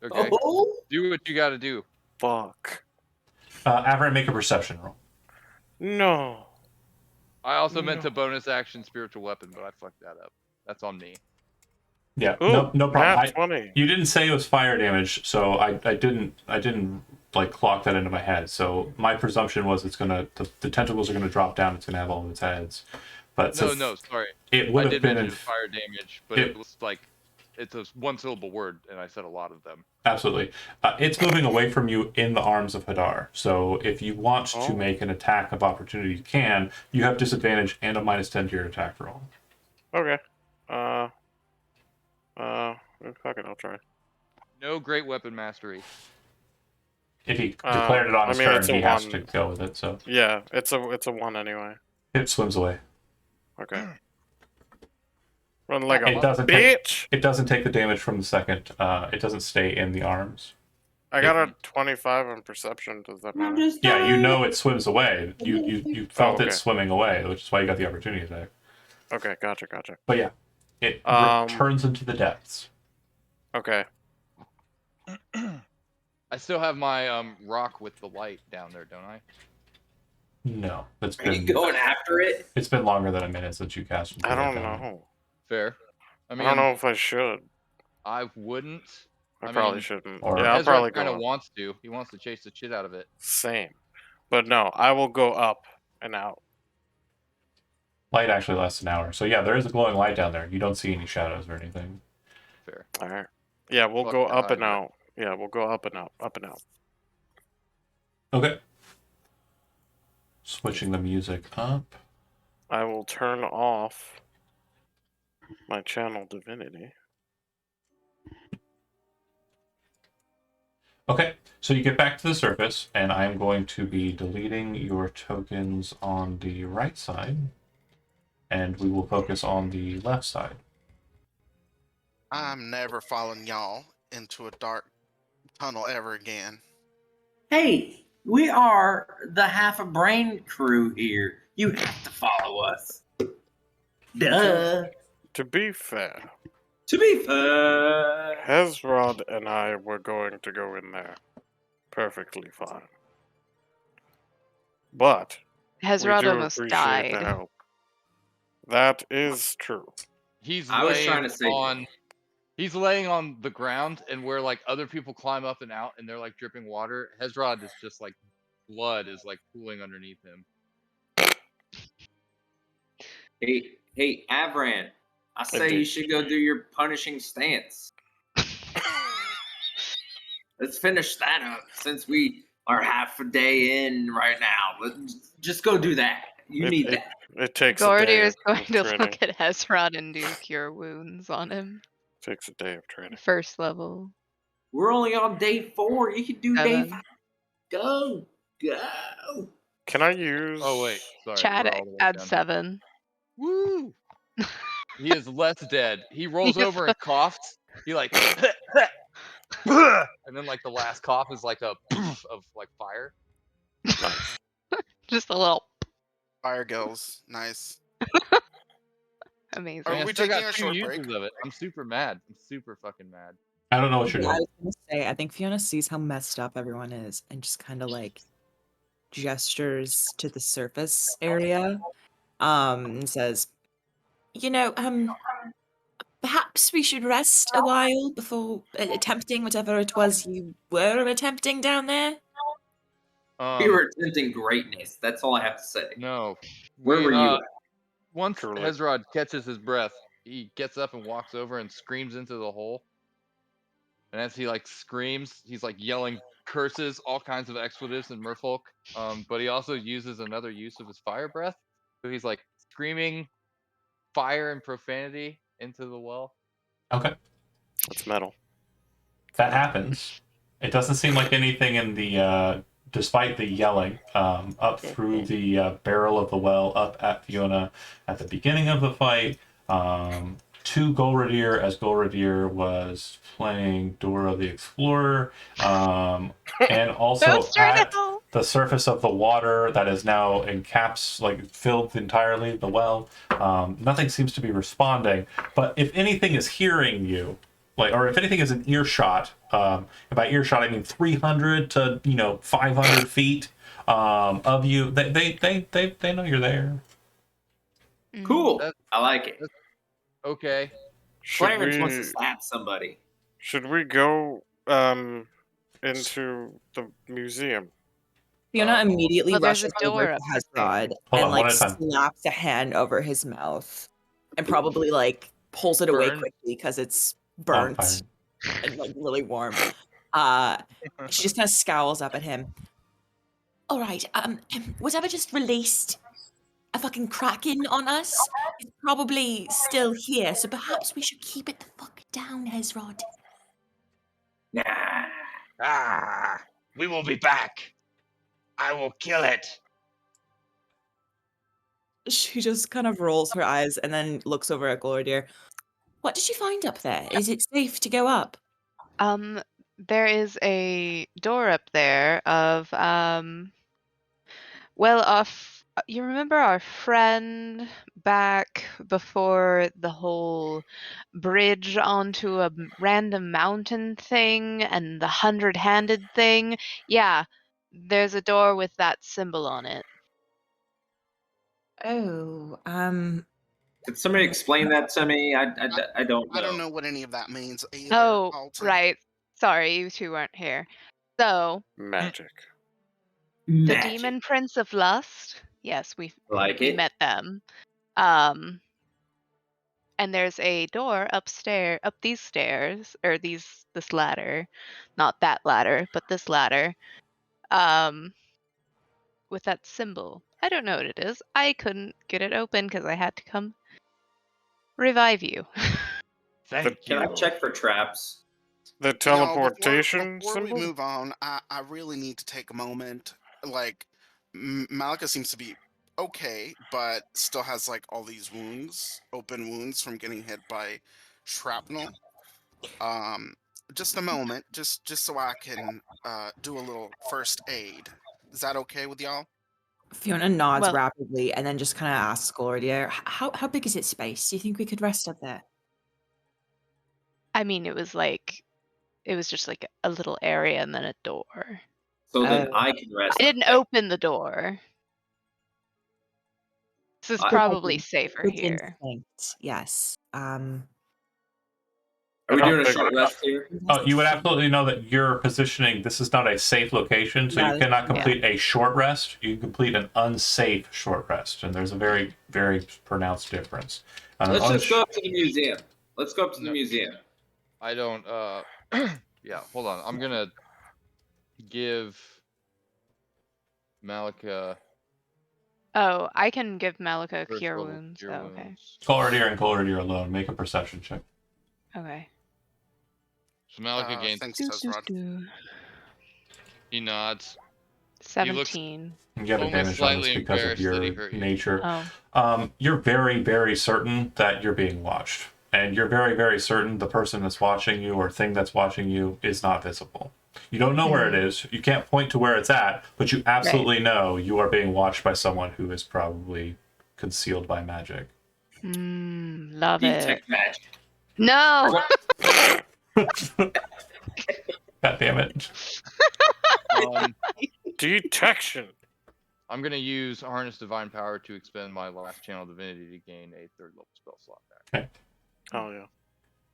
Okay. Oh, Do what you got to do. Fuck. Avram, make a perception roll. No. I also meant No. to bonus action spiritual weapon, but I fucked that up. That's on me. Yeah, Ooh, no problem. nat 20. You didn't say it was fire damage, so I didn't like clock that into my head. So my presumption was it's gonna the tentacles are gonna drop down. It's gonna have all of its heads. But No, sorry. it I would have did been mention fire damage, but it was like it's a one-syllable word, and I said a lot of them. absolutely. It's moving away from you in the arms of Hadar. So if you want to Oh. make an attack of opportunity, you can. You have disadvantage and a -10 to your attack roll. Okay. Fuck it, I'll try. No great weapon mastery. If he declared it on I his mean, turn, it's a he has one. to go with it. So Yeah, it's a 1 anyway. it swims away. Okay. Run like a It doesn't take bitch. it doesn't take the damage from the second. It doesn't stay in the arms. I got a 25 on perception. Does that I'm matter? just Yeah, you dying. know it swims away. You felt okay. it swimming away, which is why you got the opportunity attack. Okay, gotcha. But yeah, it returns into the depths. Okay. I still have my rock with the light down there, don't I? No, it's Are you been going after it? it's been longer than a minute since you cast. I don't know. Fair. I I mean, don't know if I should. I wouldn't. I I probably mean, shouldn't. or- Yeah, I'll Ezra probably kind go of up. wants to. He wants to chase the shit out of it. Same. But no, I will go up and out. Light actually lasts an hour. So yeah, there is a glowing light down there. You don't see any shadows or anything. Fair. All right. Yeah, we'll Fuck go the up and Hydra. out. Yeah, we'll go up and out. Up and out. Okay. Switching the music up. I will turn off my channel divinity. Okay, so you get back to the surface, and I'm going to be deleting your tokens on the right side, and we will focus on the left side. I'm never following y'all into a dark tunnel ever again. Hey, we are the half a brain crew here. You have to follow us. Duh. To be fair, To be fair. Hezron and I were going to go in there perfectly fine. But we Hezron do almost appreciate the died. help. That is true. He's I was laying trying to say- on. He's laying on the ground, and where like other people climb up and out, and they're like dripping water. Hezron is just like blood is like pooling underneath him. Hey, Avran. I say Indeed. you should go do your punishing stance. Let's finish that up since we are half a day in right now. Let's just go do that. You need that. It takes Gordy a day is going of to training. look at Hezron and do cure wounds on him. Takes a day of training. First level. We're only on day 4. You can do day 7. 5. Go. Go. Can I use? Oh wait, sorry. Chat we're all the way add down here. 7. Woo! He is less dead. He rolls He is over and coughs. He like, and then like the last cough is like a of like fire. Just a little Fire gills, nice. amazing. Are I mean, I we still taking got a 2 short uses break? of it. I'm super mad. I'm super fucking mad. I don't know what you're I doing. was gonna say, I think Fiona sees how messed up everyone is and just kind of like gestures to the surface area, and says, perhaps we should rest a while before attempting whatever it was you were attempting down there. We were attempting greatness. That's all I have to say. No. Where were you at? Once Truly. Hezron catches his breath, he gets up and walks over and screams into the hole. And as he like screams, he's like yelling curses, all kinds of expletives and merfolk. But he also uses another use of his fire breath. So he's like screaming fire and profanity into the well. Okay, It's metal. that happens. It doesn't seem like anything in the, despite the yelling, up through the barrel of the well, up at Fiona at the beginning of the fight, to Golradier as Golradier was playing Dora the Explorer, and also Ghost right at now. the surface of the water that is now filled entirely the well. Nothing seems to be responding, but if anything is hearing you, or if anything is an earshot, and by earshot I mean 300 to 500 feet of you, they know you're there. Cool. That- I like it. Okay. Clarence wants to slap somebody. Should we go into the museum? Fiona immediately Well, there's a rushes over door to up the stairs. Hezron Hold and on, one at a time. slaps a hand over his mouth and probably pulls it away Burn. quickly because it's On burnt fire. and really warm. She just kind of scowls up at him. All right, whatever just released a fucking kraken on us is probably still here, so perhaps we should keep it the fuck down, Hezron. Nah. Ah, we will be back. I will kill it. She just kind of rolls her eyes and then looks over at Glordier. What did you find up there? Is it safe to go up? There is a door up there of well, you remember our friend back before the whole bridge onto a random mountain thing and the 100-handed thing? Yeah, there's a door with that symbol on it. Oh, Could somebody explain that to me? I don't know. I don't know what any of that means either. Oh, Alton. right. Sorry, you two weren't here. So, Magic. the Magic. Demon Prince of Lust. Yes, we Like it. met them. And there's a door up these stairs, or this ladder, not that ladder, but this ladder, with that symbol. I don't know what it is. I couldn't get it open because I had to come revive you. Thank Can I you. check for traps? The Now, teleportation before symbol? we move on, I really need to take a moment. Malika seems to be okay, but still has all these open wounds from getting hit by shrapnel. Just a moment, just so I can do a little first aid. Is that okay with y'all? Fiona nods Well- rapidly and then just kind of asks Glordier, how big is its space? Do you think we could rest up there? I mean, it was just a little area and then a door. So that Oh. I can rest. I didn't open the door. This is I- probably safer Good here. instinct, yes. Are we I don't doing a think- short rest here? Oh, you would absolutely know that you're positioning. This is not a safe location, so Yeah, you cannot yeah. complete a short rest. You can complete an unsafe short rest, and there's a very, very pronounced difference. Let's just go up to the museum. Let's go up to the No. museum. I don't. Yeah. Hold on. I'm gonna give Malika Oh, I can give Malika first cure level wounds. cure Oh, okay. wounds. Golradier and Golradier alone. Make a perception check. Okay. So Malika gains. Thanks, Hezron. He nods. 17. You have Only advantage on this slightly because of embarrassed that he your hurt you. nature. Oh. You're very, very certain that you're being watched. And you're very, very certain the person that's watching you or thing that's watching you is not visible. You don't know where it is. You can't point to where it's at, but you absolutely know you are being watched by someone who is probably concealed by magic. Love it. Detect magic. No! God damn it. Detection. I'm gonna use Harness Divine Power to expend my last channel divinity to gain a 3rd level spell slot back. Oh, yeah.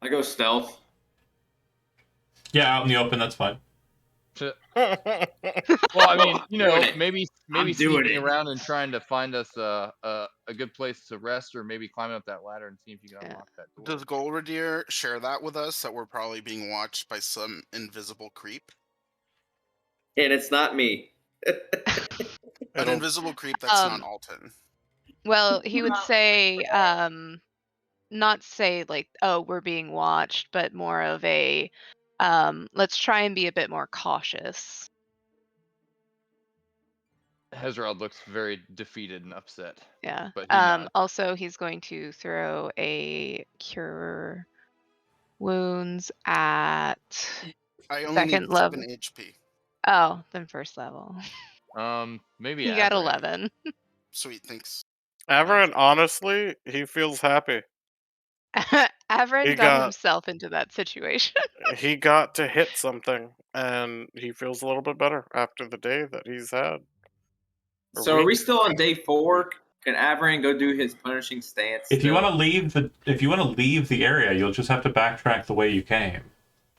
I go stealth. Yeah, out in the open, that's fine. Well, I mean, Doing it. maybe I'm doing sneaking it. around and trying to find us a good place to rest, or maybe climbing up that ladder and see if you can Yeah. unlock that door. Does Golradier share that with us that we're probably being watched by some invisible creep? And it's not me. An It'll- invisible creep that's not Um, Alton. Well, he would say, not say oh, we're being watched, but more of a, Let's try and be a bit more cautious. Hezron looks very defeated and upset. Yeah. But he nods. Also, he's going to throw a cure wounds at I only second need level. 7 HP. Oh, then first level. Maybe He got Avran. 11. Sweet, thanks. Avron, honestly, he feels happy. Avron He got got- himself into that situation. He got to hit something, and he feels a little bit better after the day that he's had. Or So are we week. still on day 4? Can Avran go do his punishing stance? If you still? want to leave the area, you'll just have to backtrack the way you came.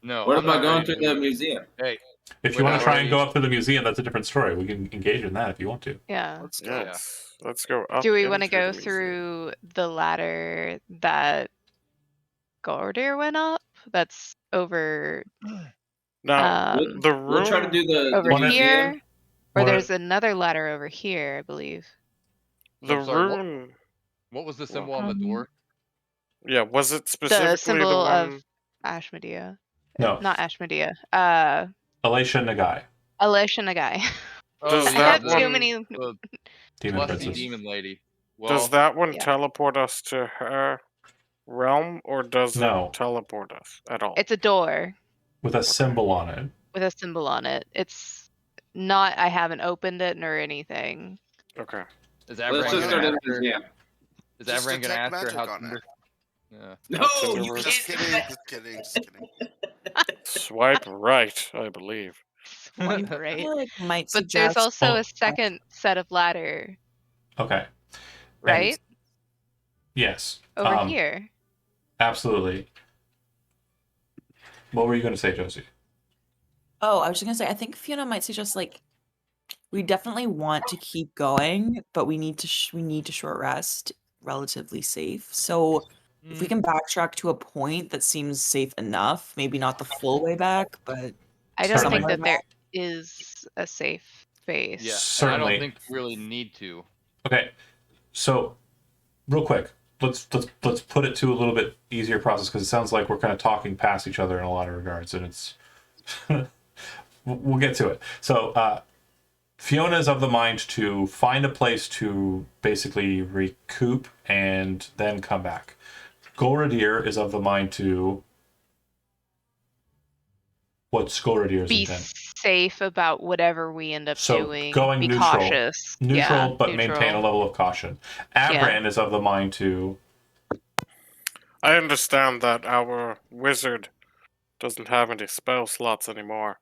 No. What I'm about not going ready to the museum? Hey, If We're you want not to try ready. and go up to the museum, that's a different story. We can engage in that if you want to. Yeah. Let's go. Yes. Let's go up. Do we want to into go the museum. through the ladder that Gordir went up? That's over Now, the room. We'll try to do the over One- here. museum. Or One- there's another ladder over here, I believe. The I'm sorry, what- room. what was the symbol on the door? Yeah, was it specifically The symbol one? of Ashmedea. No. Not Ashmedea. Alicia Nagai, Alicia Nagai. Does I that have too one- many. The Demon Lusty Princess. demon lady. Well, Does that one yeah. teleport us to her realm, or does No. it teleport us at all? It's a door With a symbol on it. with a symbol on it. It's not. I haven't opened it nor anything. Okay. is Let's Avran just gonna go to ask the her? museum. Is Just Avran gonna detect ask her magic how? on it. Yeah. No, Consider you we're- Just can't. kidding, just kidding, just kidding. Swipe right, I believe. Swipe I right. feel like might But there's suggest also Oh, a second set of ladder, Okay. right? Yes. Over here. Absolutely. What were you going to say, Josie? Oh, I was just gonna say, I think Fiona might suggest like we definitely want to keep going, but we need to short rest, relatively safe. So if we can backtrack to a point that seems safe enough, maybe not the full way back, but I don't Certainly. think that there is a safe space. Yeah. And I Certainly. don't think we really need to. Okay. So, real quick, let's put it to a little bit easier process because it sounds like we're kind of talking past each other in a lot of regards, and it's we'll get to it. So, Fiona is of the mind to find a place to basically recoup and then come back. Golradir is of the mind to. What's Golradir's Be intent? safe about whatever we end up So, doing. going Be neutral. cautious. Neutral, Yeah, but maintain a level of caution. Avran is of the mind to. I understand that our wizard doesn't have any spell slots anymore,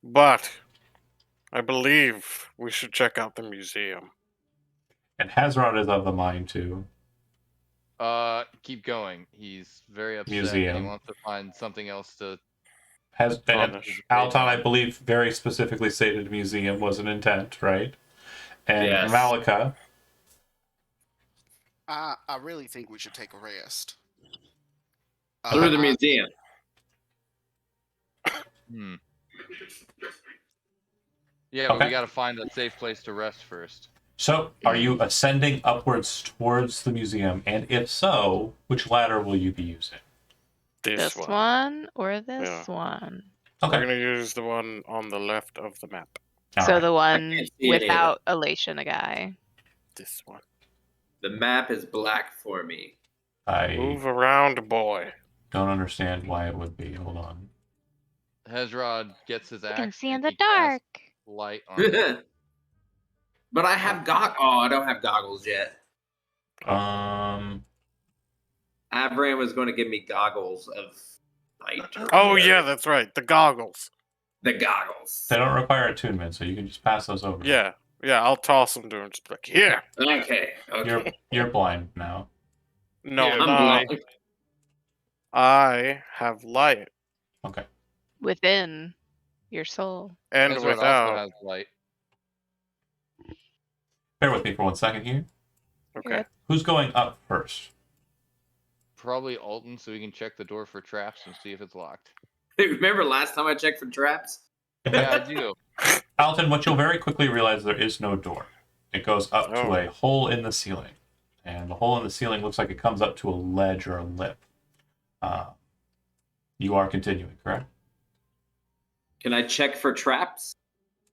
but I believe we should check out the museum. And Hezron is of the mind to. Keep going. He's very upset and Museum. he wants to find something else to. And Punish. Alton, I believe, very specifically stated museum was an intent, right? And Yes. Malika. I really think we should take a rest. Through the museum. Hmm. Yeah, but Okay. we gotta find a safe place to rest first. So, are you ascending upwards towards the museum? And if so, which ladder will you be using? This one or this Yeah. one? We're Okay. gonna use the one on the left of the map. All So right. the one can't see any of without Elation a guy. This one. The map is black for me. I Move around, boy. don't understand why it would be. Hold on. Hezrod gets his You axe. can see in and the he casts dark. Light on it. But I have I don't have goggles yet. Um. Avran was going to give me goggles of light. Oh yeah, that's right. The goggles. The goggles. They don't require attunement, so you can just pass those over. Yeah, yeah. I'll toss them to him. Just be like, here. Okay. You're blind now. No, Yeah, I'm I, blind. I have light, Okay. Within your soul. and Hezrod also without. has light. Bear with me for 1 second here. Okay. Who's going up first? Probably Alton, so we can check the door for traps and see if it's locked. Remember last time I checked for traps? Yeah, I do. Alton, what you'll very quickly realize there is no door. It goes up to Oh. a hole in the ceiling. And the hole in the ceiling looks like it comes up to a ledge or a lip. You are continuing, correct? Can I check for traps?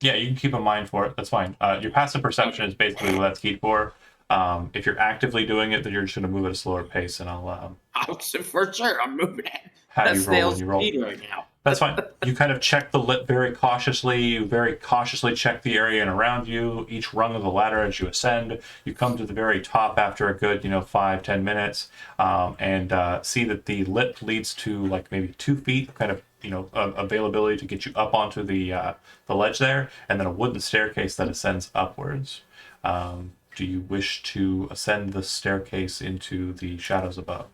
Yeah, you can keep a mind for it. That's fine. Your passive perception is basically what that's keyed for. If you're actively doing it, then you're just going to move at a slower pace, and I'll For sure, I'm moving it. have you That's roll when snail's you roll. speed right now. That's fine. You kind of check the lip very cautiously. You very cautiously check the area and around you, each rung of the ladder as you ascend. You come to the very top after a good, 5-10 minutes, and see that the lip leads to like maybe 2 feet, kind of, availability to get you up onto the ledge there, and then a wooden staircase that ascends upwards. Do you wish to ascend the staircase into the shadows above?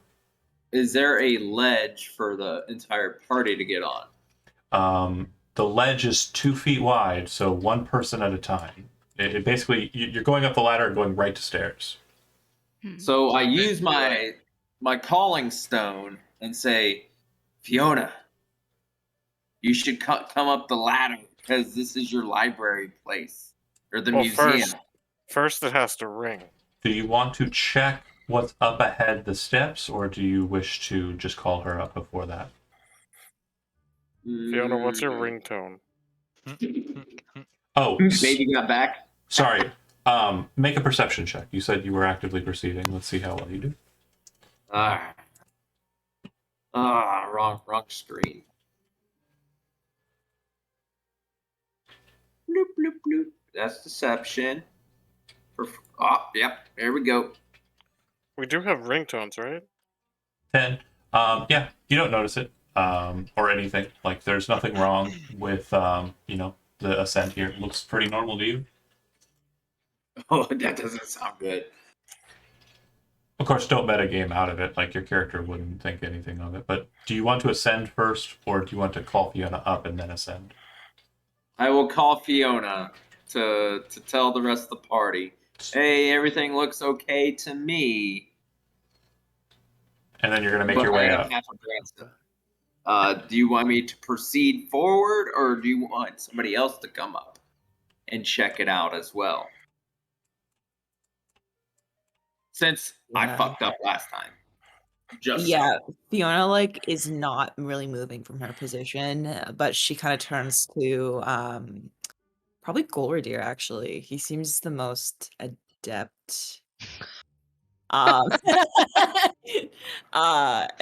Is there a ledge for the entire party to get on? The ledge is 2 feet wide, so one person at a time. It basically, you're going up the ladder and going right to stairs. So I use my calling stone and say, Fiona, you should come up the ladder because this is your library place or the Well, museum. First it has to ring. Do you want to check what's up ahead the steps, or do you wish to just call her up before that? Fiona, what's your ringtone? Oh, Baby got back. sorry. Make a perception check. You said you were actively proceeding. Let's see how well you do. Wrong screen. Bloop, bloop, bloop. That's deception. Yep. There we go. We do have ringtones, right? 10. Yeah, you don't notice it, or anything. Like, there's nothing wrong with, the ascent here. It looks pretty normal to you. Oh, that doesn't sound good. Of course, don't metagame out of it. Like, your character wouldn't think anything of it. But do you want to ascend first, or do you want to call Fiona up and then ascend? I will call Fiona to tell the rest of the party, hey, everything looks okay to me. And then you're going to make your way up. Do you want me to proceed forward, or do you want somebody else to come up and check it out as well? Since I fucked up last time. Fiona is not really moving from her position, but she kind of turns to probably Golridir. Actually, he seems the most adept. And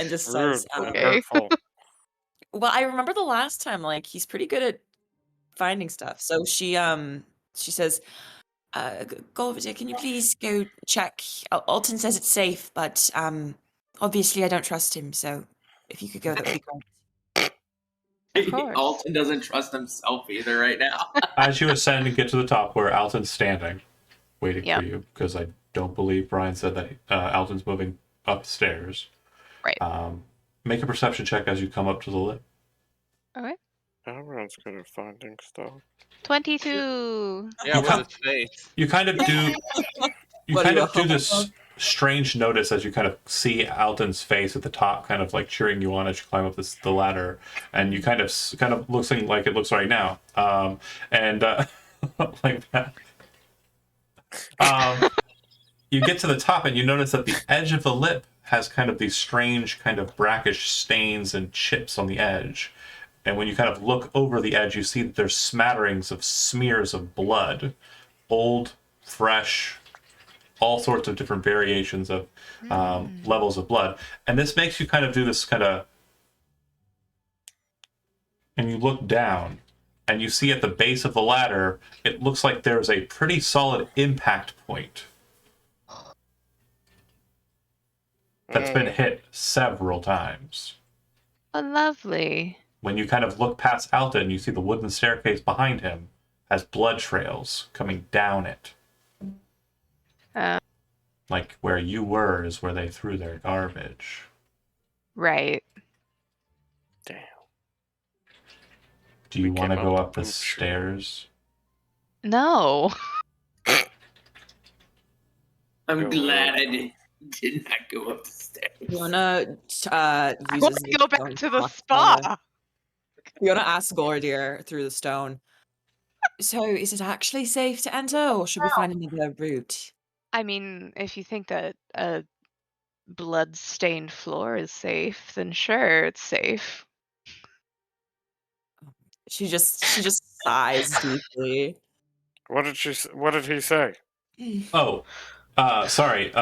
just says, Okay. well, I remember the last time, he's pretty good at finding stuff. So she says, Golridir, can you please go check? Alton says it's safe, but obviously I don't trust him, so if you could go, that would be great. Of course. Alton doesn't trust himself either right now. As you ascend and get to the top where Alton's standing, waiting for you, because I don't believe Brian said that Alton's moving upstairs. Right. Make a perception check as you come up to the lip. Okay. Everyone's good at finding stuff. 22. Yeah, with his face. You kind of do. You What, kind are you of do a this homophobe? strange notice as you kind of see Alton's face at the top, kind of cheering you on as you climb up the ladder, and you kind of looking like it looks right now, and like that. You get to the top and you notice that the edge of the lip has kind of these strange kind of brackish stains and chips on the edge. And when you kind of look over the edge, you see that there's smatterings of smears of blood, old, fresh, all sorts of different variations of levels of blood. And this makes you kind of do this and you look down and you see at the base of the ladder, it looks like there's a pretty solid impact point that's been hit several times. Oh, lovely. When you kind of look past Alton, you see the wooden staircase behind him has blood trails coming down it. Like where you were is where they threw their garbage. Right. Damn. Do you We want to came go out up the the boot chute. stairs? No. I'm Go glad I on. did not go up the stairs. Fiona I uses want to go back stone to the talk spa. Fiona asks Golridir through the stone, so is it actually safe to enter, or should we find another route? I mean, if you think that a blood-stained floor is safe, then sure, it's safe. She just sighs deeply. What did he say? Oh, sorry.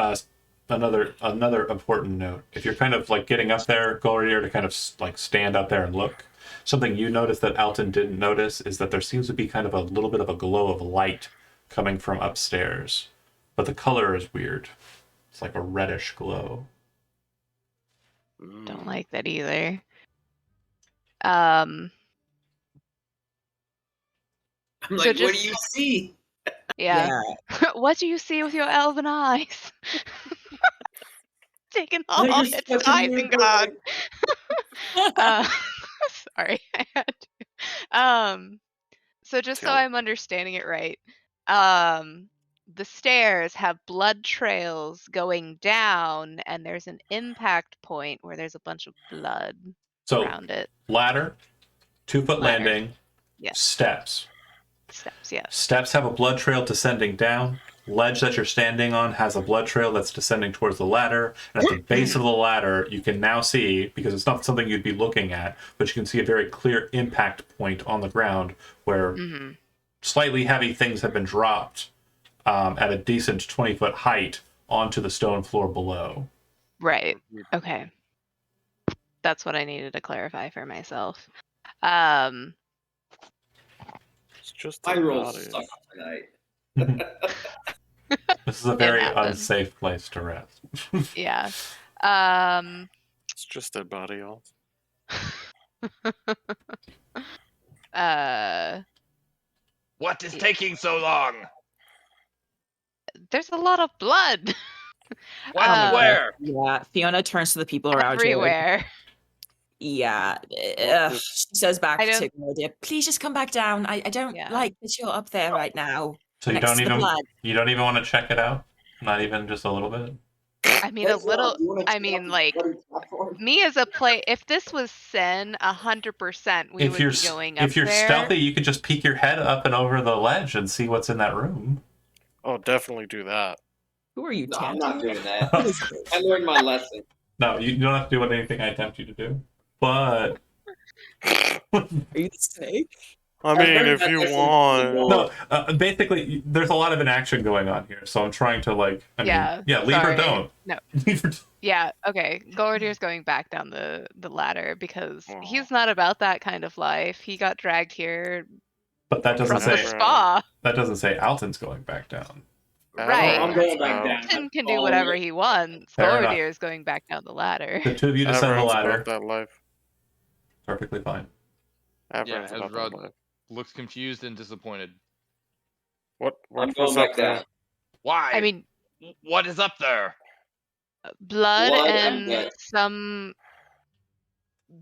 Another important note. If you're kind of like getting up there, Golrier, to kind of like stand up there and look. Something you noticed that Alton didn't notice is that there seems to be kind of a little bit of a glow of light coming from upstairs, but the color is weird. It's like a reddish glow. Don't like that either. I'm So like, what do just- you see? Yeah. What do you see with your elven eyes? Taking I all just its fucking sizing knew god. Yeah. Sorry, I had to. So just so Tell- I'm understanding it right, the stairs have blood trails going down, and there's an impact point where there's a bunch of blood So around it. ladder, 2-foot Ladder. landing, Yeah. steps. Steps, yes. Steps have a blood trail descending down. Ledge that you're standing on has a blood trail that's descending towards the ladder. And at the base of the ladder, you can now see, because it's not something you'd be looking at, but you can see a very clear impact point on the ground where Mm-hmm. slightly heavy things have been dropped at a decent 20-foot height onto the stone floor below. Right. Okay. That's what I needed to clarify for myself. It's just My a rolls body. suck tonight. This is a very happens. unsafe place to rest. Yeah. It's just a body. All. What is taking so long? There's a lot of blood What? Where? Yeah. Fiona turns to the people around her. everywhere. Yeah. What She says back I to don't- Gloria, please just come back down. I don't Yeah. like that you're up there right now. So you next don't to the even blood. want to check it out? Not even just a little bit? I mean, a little. I mean, like me as a play. If this was Sen, 100%, we If would you're be going up if you're there. stealthy, you could just peek your head up and over the ledge and see what's in that room. Oh, definitely do that. Who are you, No, I'm Tanty? not doing that. What is this? I learned my lesson. No, you don't have to do anything I attempt you to do. But Are you the snake? I I've mean, learned if that you lesson want. from the no, basically, there's a lot of inaction going on here, so I'm trying to leave Yeah, or sorry. don't. No. Leave or Yeah. Okay. Gordier's going back down the ladder because Oh. he's not about that kind of life. He got dragged here But that doesn't from the say spa. that doesn't say Alton's going back down. Right. I'm going back down. Alton can do whatever he wants. Fair enough. Gordier's going back down the ladder. The two of you descend the Everyone's ladder. about that life. Perfectly fine. Everyone's about that Hezron life. looks confused and disappointed. What I'm was going up back there? down. Why? I mean, What is up there? blood Blood and and death. some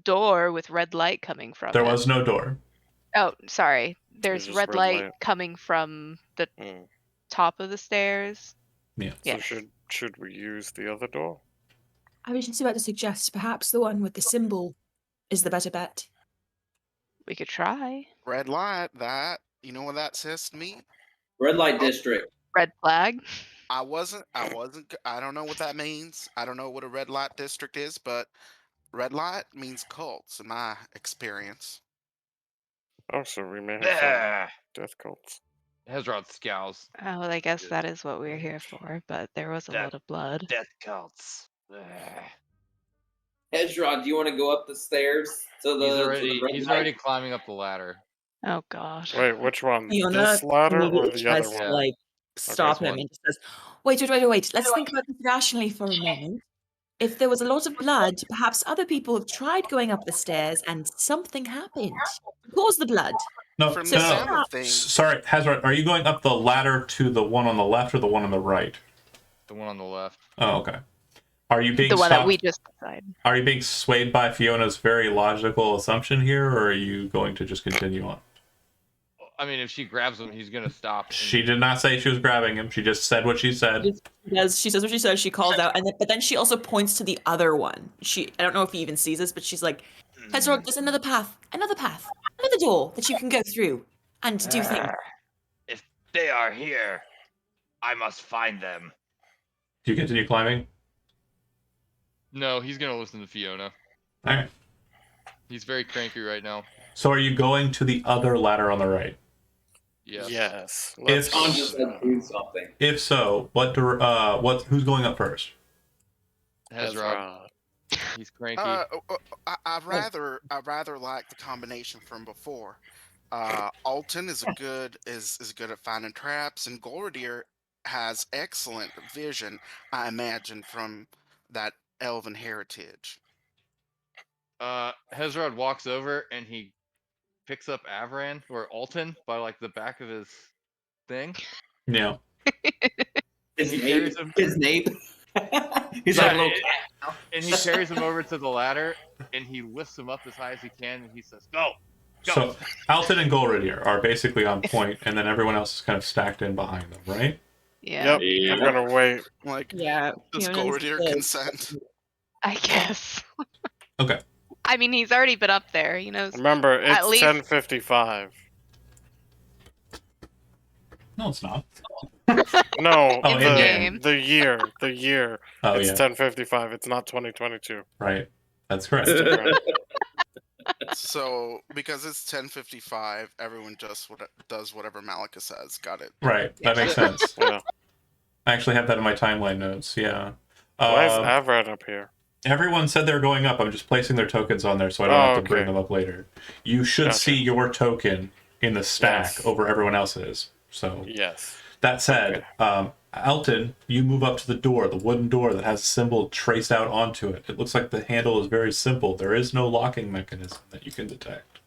door with red light coming from There it. was no door. Oh, sorry. There's just red red light light. coming from the Hmm. top of the stairs. Yeah. Yes. So should we use the other door? I was just about to suggest perhaps the one with the symbol is the better bet. We could try. Red light, that, you know what that says to me? Red light district. Red flag. I don't know what that means. I don't know what a red light district is, but red light means cults in my experience. Oh, so we may have There. some death cults. Hezron scowls. Oh, well, I guess that is what we're here for, but there was a That- lot of blood. Death cults. There. Hezron, do you want to go up the stairs to the, He's red already light? climbing up the ladder. Oh, gosh. Wait, which one? Fiona This ladder or immediately the other tries to, one? like, stop this him one. and just says, wait. Let's think about this rationally for a moment. If there was a lot of blood, perhaps other people have tried going up the stairs and something happened. Cause the blood. No, From no, the no. sound of things, Sorry, Hezron, are you going up the ladder to the one on the left or the one on the right? The one on the left. Oh, okay. Are you being The one that we stopped? just decided. Are you being swayed by Fiona's very logical assumption here, or are you going to just continue on? I mean, if she grabs him, he's gonna stop. and- She did not say she was grabbing him. She just said what she said. She says what she says. She calls out, but then she also points to the other one. I don't know if he even sees this, but she's like, Hezron, there's another path, another door that you can go through and do things. If they are here, I must find them. Do you continue climbing? No, he's gonna listen to Fiona. All right. He's very cranky right now. So are you going to the other ladder on the right? Yes. Yes. If- John just said do something. If so, who's going up first? Hezron. He's cranky. I'd rather like the combination from before. Alton is good at finding traps, and Gordier has excellent vision, I imagine, from that elven heritage. Hezron walks over and he picks up Avran or Alton by like the back of his thing. Yeah. His he nape. carries him- His nape. He's Yeah, like a little it- cat. And he carries him over to the ladder and he lifts him up as high as he can and he says, "Go." Go. So Alton and Golridier are basically on point, and then everyone else is kind of stacked in behind them, right? Yeah. Yep. I'm gonna wait. Like, Yeah. does humans Gordier live. consent? I guess. Okay. I mean, he's already been up there. He knows. Remember, At it's least- 10:55. No, it's not. No, Oh, In in game. the year. Oh, It's yeah. 10:55. It's not 2022. Right. That's correct. So because it's 10:55, everyone just does whatever Malika says. Got it. Right. That makes sense. Yeah. I actually have that in my timeline notes. Yeah. Why is Um, Avran up here? Everyone said they're going up. I'm just placing their tokens on there so I don't have to bring them up later. You should Gotcha. see your token in the stack Yes. over everyone else's. So Yes. that said, Alton, you move up to the door, the wooden door that has a symbol traced out onto it. It looks like the handle is very simple. There is no locking mechanism that you can detect.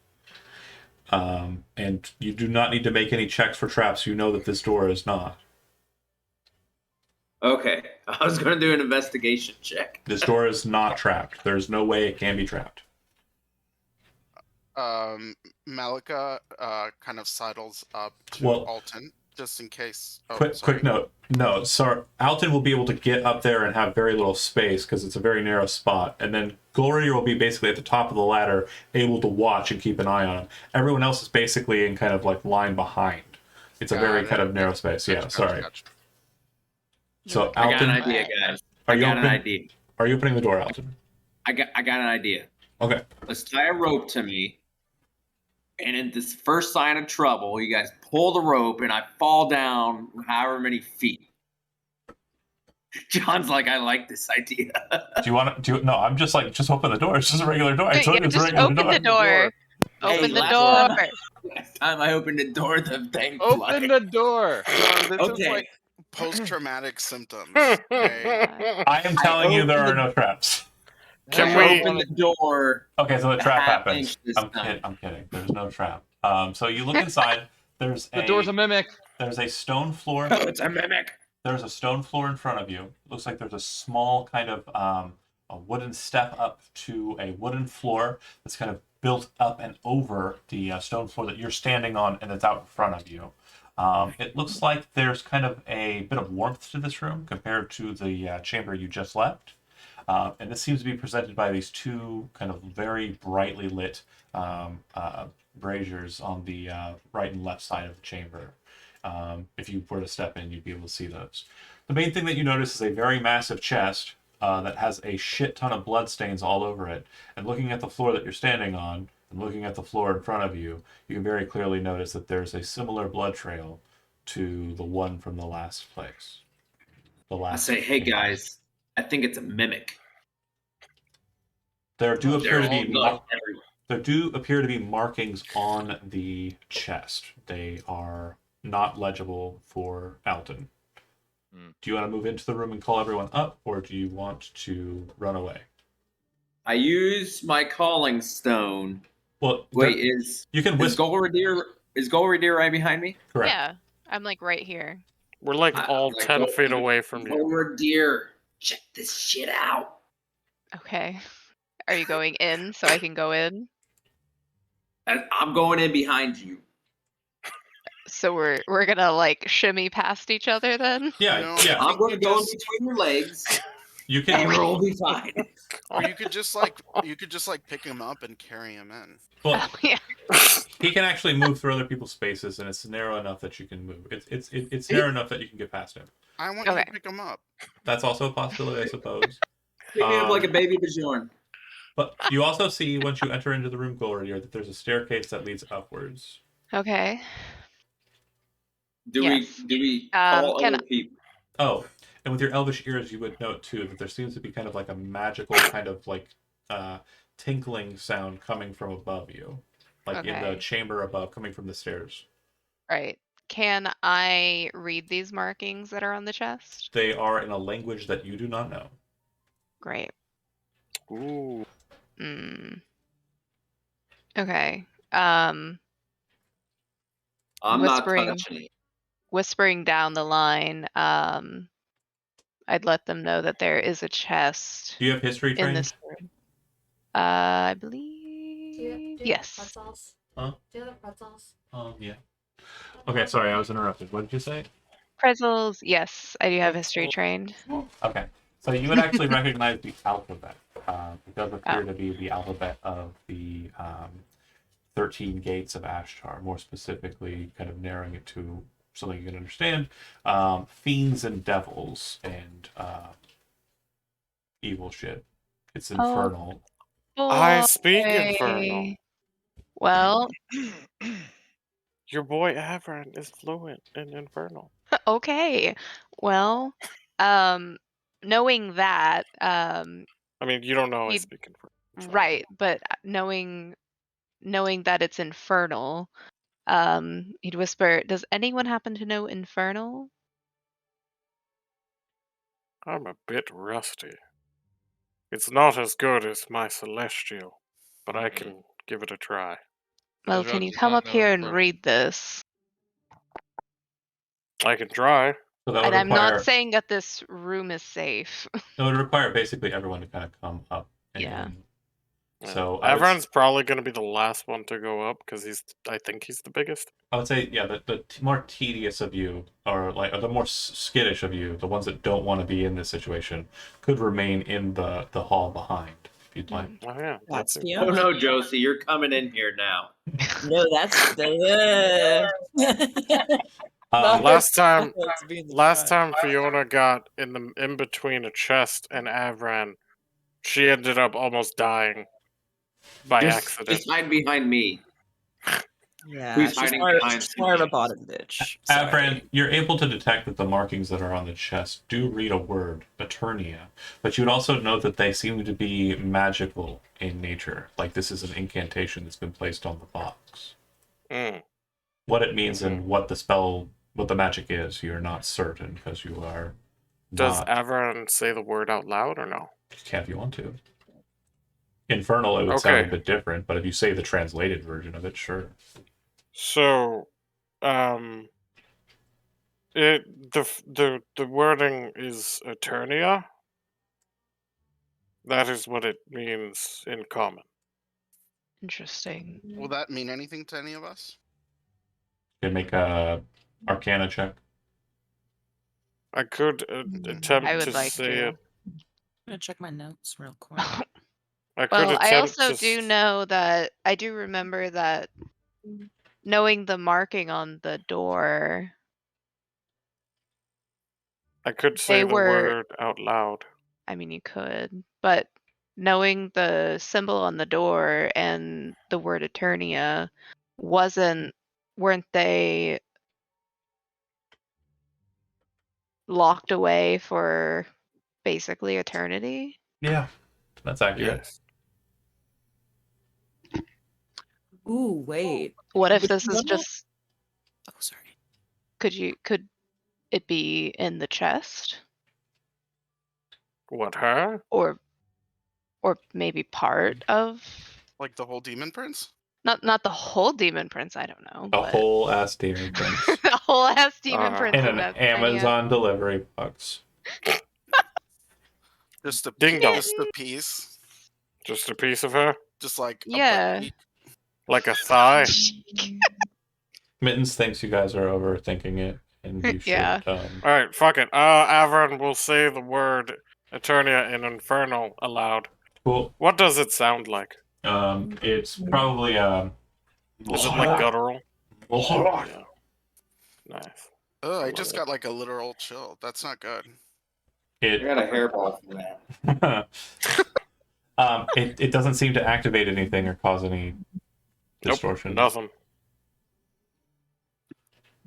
And you do not need to make any checks for traps. You know that this door is not. Okay, I was going to do an investigation check. This door is not trapped. There's no way it can be trapped. Malika kind of sidles up to Well- Alton just in case. Oh, Quick sorry. note. No, sorry. Alton will be able to get up there and have very little space because it's a very narrow spot. And then Gloria will be basically at the top of the ladder, able to watch and keep an eye on him. Everyone else is basically in kind of like line behind. It's a very Got kind it. of narrow space. Yeah, Gotcha, sorry. gotcha. So I got an Alton, idea, guys. are I you got an open? idea. Are you opening the door, Alton? I got an idea. Okay. Let's tie a rope to me. And in this first sign of trouble, you guys pull the rope and I fall down however many feet. John's like, I like this idea. Do you want to? No, I'm just like, just open the door. It's just a regular door. I told you it's a just regular open door. the door. Hey, Open the last door. Last time I opened the door, the thing Open flooded. the door. John, this is Okay. like post-traumatic symptoms. Okay? I am telling you, there are no traps. Can I we- open the door? Okay, so the trap half happens. inch this I'm time. kidding. I'm kidding. There's no trap. So you look inside. There's The door's a mimic. There's a stone floor. Oh, it's a mimic. There's a stone floor in front of you. Looks like there's a small kind of a wooden step up to a wooden floor that's kind of built up and over the stone floor that you're standing on and that's out in front of you. It looks like there's kind of a bit of warmth to this room compared to the chamber you just left. And this seems to be presented by these two kind of very brightly lit braziers on the right and left side of the chamber. If you were to step in, you'd be able to see those. The main thing that you notice is a very massive chest that has a shit ton of blood stains all over it. And looking at the floor that you're standing on, and looking at the floor in front of you, you can very clearly notice that there's a similar blood trail to the one from the last place. The I last. say, hey guys, I think it's a mimic. There do appear to be not there do appear to be markings on the chest. They are not legible for Alton. Do you want to move into the room and call everyone up, or do you want to run away? I use my calling stone. Well, Wait, there- is you can whisper. Golridir right behind me? Correct. Yeah, I'm like right here. We're like I- all like, 10 go- feet away from you. Golridir, check this shit out. Okay. Are you going in so I can go in? I'm going in behind you. So we're gonna like shimmy past each other then? Yeah, No. yeah. I'm going to go in Just- between your legs, You and can. we'll be fine. Or you could just like pick him up and carry him in. Well, Yeah. he can actually move through other people's spaces, and it's narrow enough that you can move. It's narrow enough that you can get past him. I want you Okay. to pick him up. That's also a possibility, I suppose. Pick me up like a baby Bajorn. But you also see once you enter into the room, Gloria, that there's a staircase that leads upwards. Okay. Do Yes. we Um, call can other people? Oh, and with your elvish ears, you would note too that there seems to be kind of like a magical kind of like tinkling sound coming from above you, like in the Okay. chamber above, coming from the stairs. Right. Can I read these markings that are on the chest? They are in a language that you do not know. Great. Ooh. Okay. I'm not Whispering. touching it. Whispering down the line, I'd let them know that there is a chest Do you have history in trained? this room. I Do believe you yes. pretzels? Huh? Do you have pretzels? Yeah. Okay, sorry, I was interrupted. What did you say? Pretzels, yes, I do have history trained. Okay, so you would actually recognize the alphabet. It does appear Oh. to be the alphabet of the 13 gates of Ashtar, more specifically, kind of narrowing it to something you can understand. Fiends and devils and evil shit. It's infernal. I speak Boy. Infernal. Well, Your boy Avran is fluent in Infernal. okay. Well, knowing that, I mean, you don't know I He'd- speak Infernal. It's fine. right, but knowing that it's infernal, he'd whisper, "Does anyone happen to know infernal?" I'm a bit rusty. It's not as good as my celestial, but I can give it a try. Well, Hezron can you does come not up know here and Infernal. read this? I can try. So that And would I'm not require saying that this room is safe. it would require basically everyone to kind of come up and Yeah. in. Yeah. So I would, Avran's probably going to be the last one to go up because I think he's the biggest. I would say, yeah, the more tedious of you, or the more skittish of you, the ones that don't want to be in this situation, could remain in the hall behind if you'd like. Oh yeah, That's it. Fiona. Oh no, Josie, you're coming in here now. No, that's the. Last time Let's be in the Last front. time Fiona got in between a chest and Avran, she ended up almost dying by accident. Just hide behind me. Yeah, Who's she's hiding more, behind she's more of a Steve? bottom bitch. Sorry. Avran, you're able to detect that the markings that are on the chest do read a word, Eternia, but you would also note that they seem to be magical in nature, like this is an incantation that's been placed on the box. Mm. What it means and what the magic is, you're not certain because you are Does not. Avran say the word out loud or no? You can if you want to. Infernal, it would sound a Okay. bit different, but if you say the translated version of it, sure. So, the wording is Eternia. That is what it means in common. Interesting. Will that mean anything to any of us? You can make a Arcana check. I could attempt I would to like say to. it. I'm gonna check my notes real quick. I could Well, I attempt also to. do know that I do remember that knowing the marking on the door, I could say they the were. word out loud. I mean, you could, but knowing the symbol on the door and the word Eternia weren't they locked away for basically eternity? Yeah, that's accurate. Yes. Ooh, wait. What if Which this is one? just Oh, sorry. could it be in the chest What, her? or maybe part of Like the whole Demon Prince? not the whole demon prince, I don't know, A but whole ass demon prince. the whole ass demon Uh, prince In in an that thing, yeah. Amazon delivery box. Just a Ding dong. just a piece. Just a piece of her? Just like a Yeah. butt cheek. Like a thigh? Mittens thinks you guys are overthinking it, and you should. Yeah. Alright, fuck it. Avron will say the word Eternia in Infernal aloud. Cool. What does it sound like? It's probably Is it like guttural? Yeah. Nice. Oh, I love just it. got like a literal chill. That's not good. I got a hairball from that. It doesn't seem to activate anything or cause any distortion. Nothing.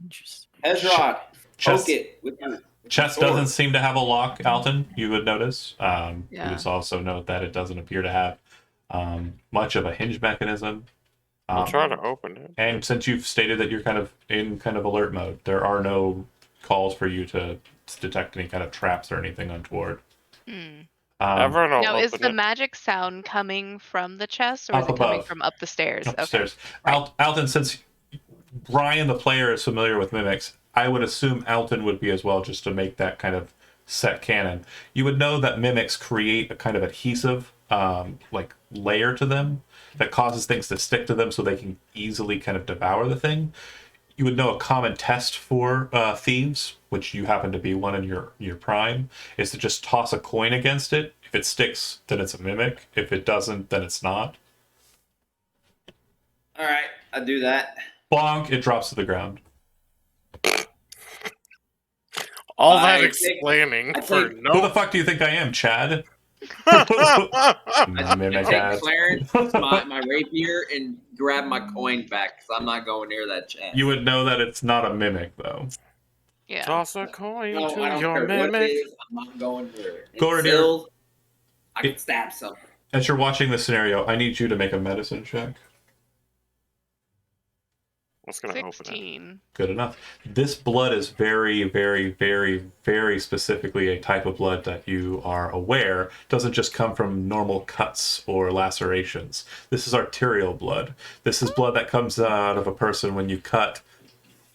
Interesting. Hezron, Chest, poke it with your chest sword. doesn't seem to have a lock, Alton, you would notice. You Yeah. just also note that it doesn't appear to have much of a hinge mechanism. I'm trying to open it. And since you've stated that you're kind of in kind of alert mode, there are no calls for you to detect any kind of traps or anything untoward. Everyone will Now, is open the it. magic sound coming from the chest, or is Up it coming above. from up the stairs? Upstairs. Okay. Right. Alton, since Brian the player is familiar with mimics, I would assume Alton would be as well, just to make that kind of set canon. You would know that mimics create a kind of adhesive like layer to them that causes things to stick to them so they can easily kind of devour the thing. You would know a common test for thieves, which you happen to be one in your prime, is to just toss a coin against it. If it sticks, then it's a mimic. If it doesn't, then it's not. All right, I'll do that. Bonk, it drops to the ground. All I that take- explaining I for take- Who no. the fuck do you think I am, Chad? I Mimic take ad. Clarence my rapier and grab my coin back because I'm not going near that chest. You would know that it's not a mimic, though. Yeah. Toss a coin No, to I don't your care what it mimic. is. I'm not going near it. It's Gordon, sealed. I it- can stab something. As you're watching this scenario, I need you to make a medicine check. I was gonna open it. 16. Good enough. This blood is very, very, very, very specifically a type of blood that you are aware doesn't just come from normal cuts or lacerations. This is arterial blood. This is blood that comes out of a person when you cut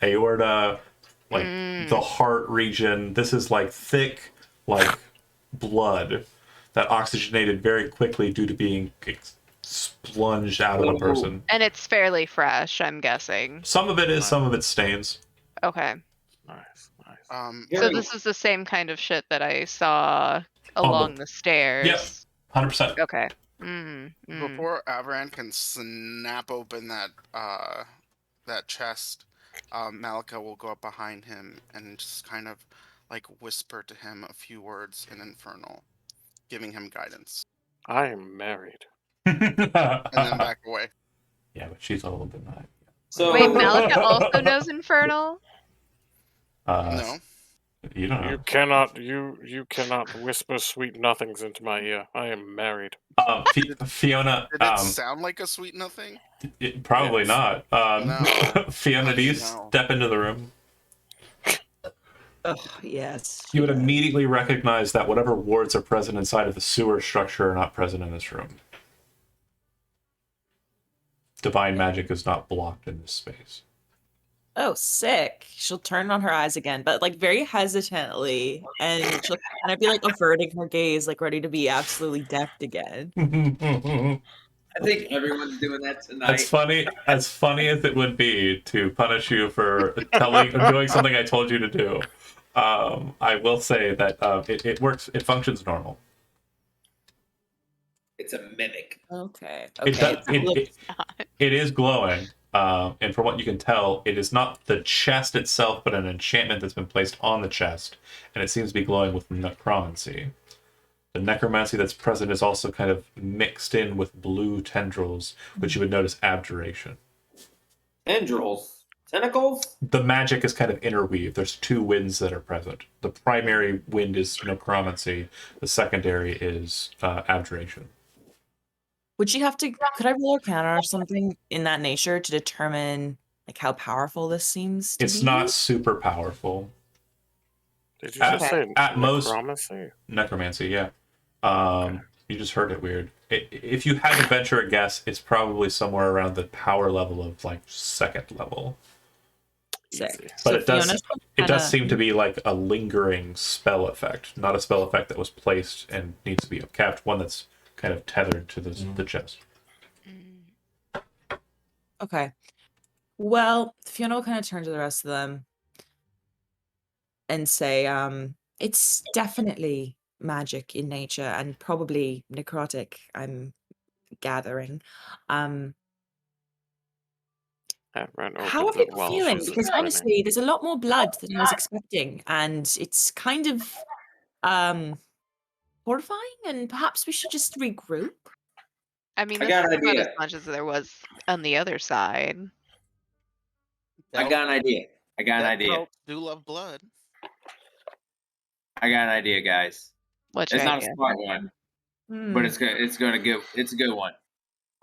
aorta, like the heart region. This is like thick, like blood that oxygenated very quickly due to being splunged out of a person. And it's fairly fresh, I'm guessing. Some of it is, some of it stains. Okay. Nice, nice. So Very- this is the same kind of shit that I saw along the stairs. Yep. 100%. Okay. Before Avaran can snap open that that chest, Malika will go up behind him and just kind of like whisper to him a few words in Infernal, giving him guidance, I am married. and then back away. Yeah, but she's a little bit not. So Wait, Malika also knows Infernal? No, You don't know. You cannot whisper sweet nothings into my ear. I am married. Fiona, did it sound like a sweet nothing? probably Yes. not. No. Fiona, do you No. step into the room? Oh, yes. You would immediately recognize that whatever wards are present inside of the sewer structure are not present in this room. Divine magic is not blocked in this space. Oh, sick. She'll turn on her eyes again, but like very hesitantly, and she'll kind of be like averting her gaze, like ready to be absolutely decked again. I think everyone's doing that tonight. As funny as it would be to punish you for doing something I told you to do, I will say that it works. It functions normal. It's a mimic. Okay. It, Okay. does, it is glowing, and from what you can tell, it is not the chest itself, but an enchantment that's been placed on the chest, and it seems to be glowing with necromancy. The necromancy that's present is also kind of mixed in with blue tendrils, which you would notice abjuration. Tendrils. Tentacles? The magic is kind of interweaved. There's two winds that are present. The primary wind is necromancy. The secondary is abjuration. Would you have to? Could I roll Arcana or something in that nature to determine like how powerful this seems to It's be? not super powerful. Did you just say At most- necromancy? Necromancy, yeah. You just heard it weird. If you had to venture a guess, it's probably somewhere around the power level of like second level. Sick. Easy. But So it does Fiona's it does kinda- seem to be like a lingering spell effect, not a spell effect that was placed and needs to be kept. One that's kind of tethered to the chest. Okay. Well, Fiona will kind of turn to the rest of them and say, it's definitely magic in nature and probably necrotic, I'm gathering. Ran How opens have you it been while feeling? she's Because explaining. honestly, there's a lot more blood than I was expecting, and it's kind of horrifying, and perhaps we should just regroup. I mean, I this got is an about as idea. much as there was on the other side. I got an idea. I got an Death idea. cults do love blood. I got an idea, guys. What's It's your not a idea? smart one, but it's a good one.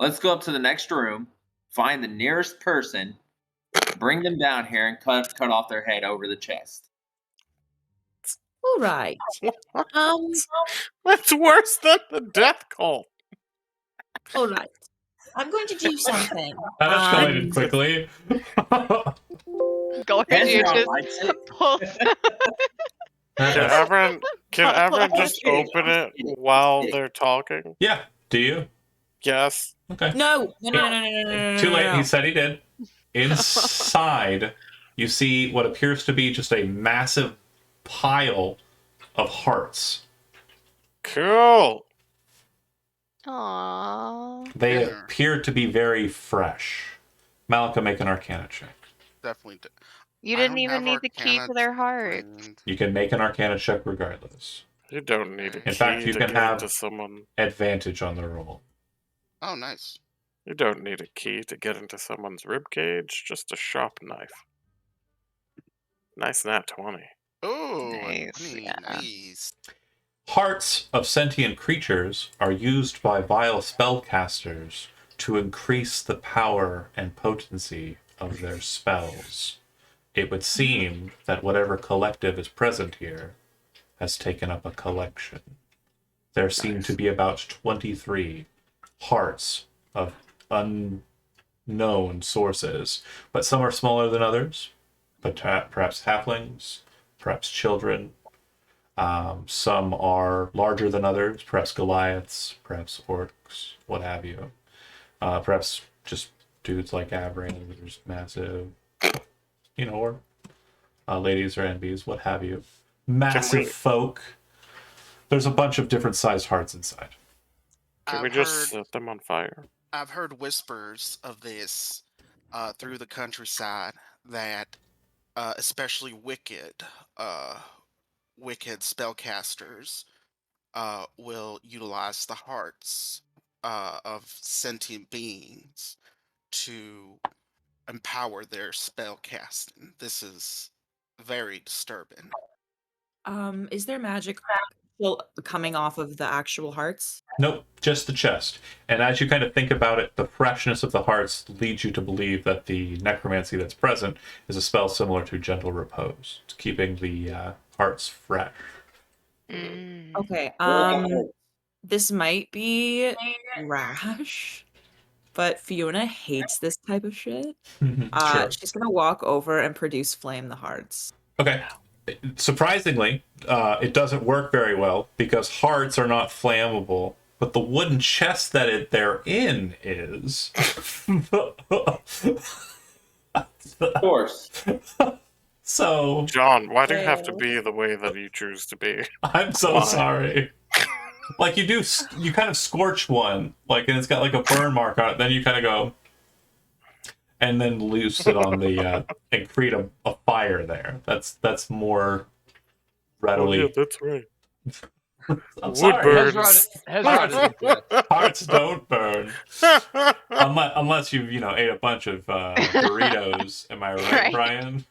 Let's go up to the next room, find the nearest person, bring them down here, and cut off their head over the chest. All right. That's worse than the death cult. All right. I'm going to do something. That escalated quickly. Go ahead, you Hezron just likes it. pull. Can Everett just kidding, open I'm it kidding, while kidding. they're talking? Yeah. Do you? Yes. Okay. No. Too late. He said he did. Inside, you see what appears to be just a massive pile of hearts. Cool. Aww. They Dinner. appear to be very fresh. Malika, make an Arcana check. Definitely. You I didn't don't even have need the key Arcana to their heart. trained. You can make an Arcana check regardless. You don't need a key In fact, you to can get have- into someone. Advantage on the roll. Oh, nice. You don't need a key to get into someone's rib cage. Just a sharp knife. Nice nat 20. Oh, Nice, yeah. nice. Hearts of sentient creatures are used by vile spellcasters to increase the power and potency of their spells. It would seem that whatever collective is present here has taken up a collection. There seem to be about 23 hearts of unknown sources, but some are smaller than others, but perhaps halflings, perhaps children. Some are larger than others, perhaps Goliaths, perhaps orcs, what have you. Perhaps just dudes like Avran, who's massive, or ladies or NBs, what have you. Massive folk. There's a bunch of different sized hearts inside. Can we I've just heard- set them on fire? I've heard whispers of this through the countryside that especially wicked spellcasters will utilize the hearts of sentient beings to empower their spell casting. This is very disturbing. Is there magic still coming off of the actual hearts? Nope, just the chest. And as you kind of think about it, the freshness of the hearts leads you to believe that the necromancy that's present is a spell similar to Gentle Repose. It's keeping the hearts fresh. Mm. Okay. This might be rash, but Fiona hates this type of shit. Sure. She's gonna walk over and produce flame the hearts. Okay. Surprisingly, it doesn't work very well because hearts are not flammable, but the wooden chest that they're in is. Of course. So, John, why do you have to be the way that you choose to be? I'm so Why? sorry. Like you kind of scorch one, and it's got like a burn mark on it. Then you kind of go, and then loose it on the and create a fire there. That's more readily. Oh, yeah, that's right. I'm Wood sorry. burns. Hezron is impressed. Hearts don't burn unless you ate a bunch of Doritos. Am I right, Right. Brian?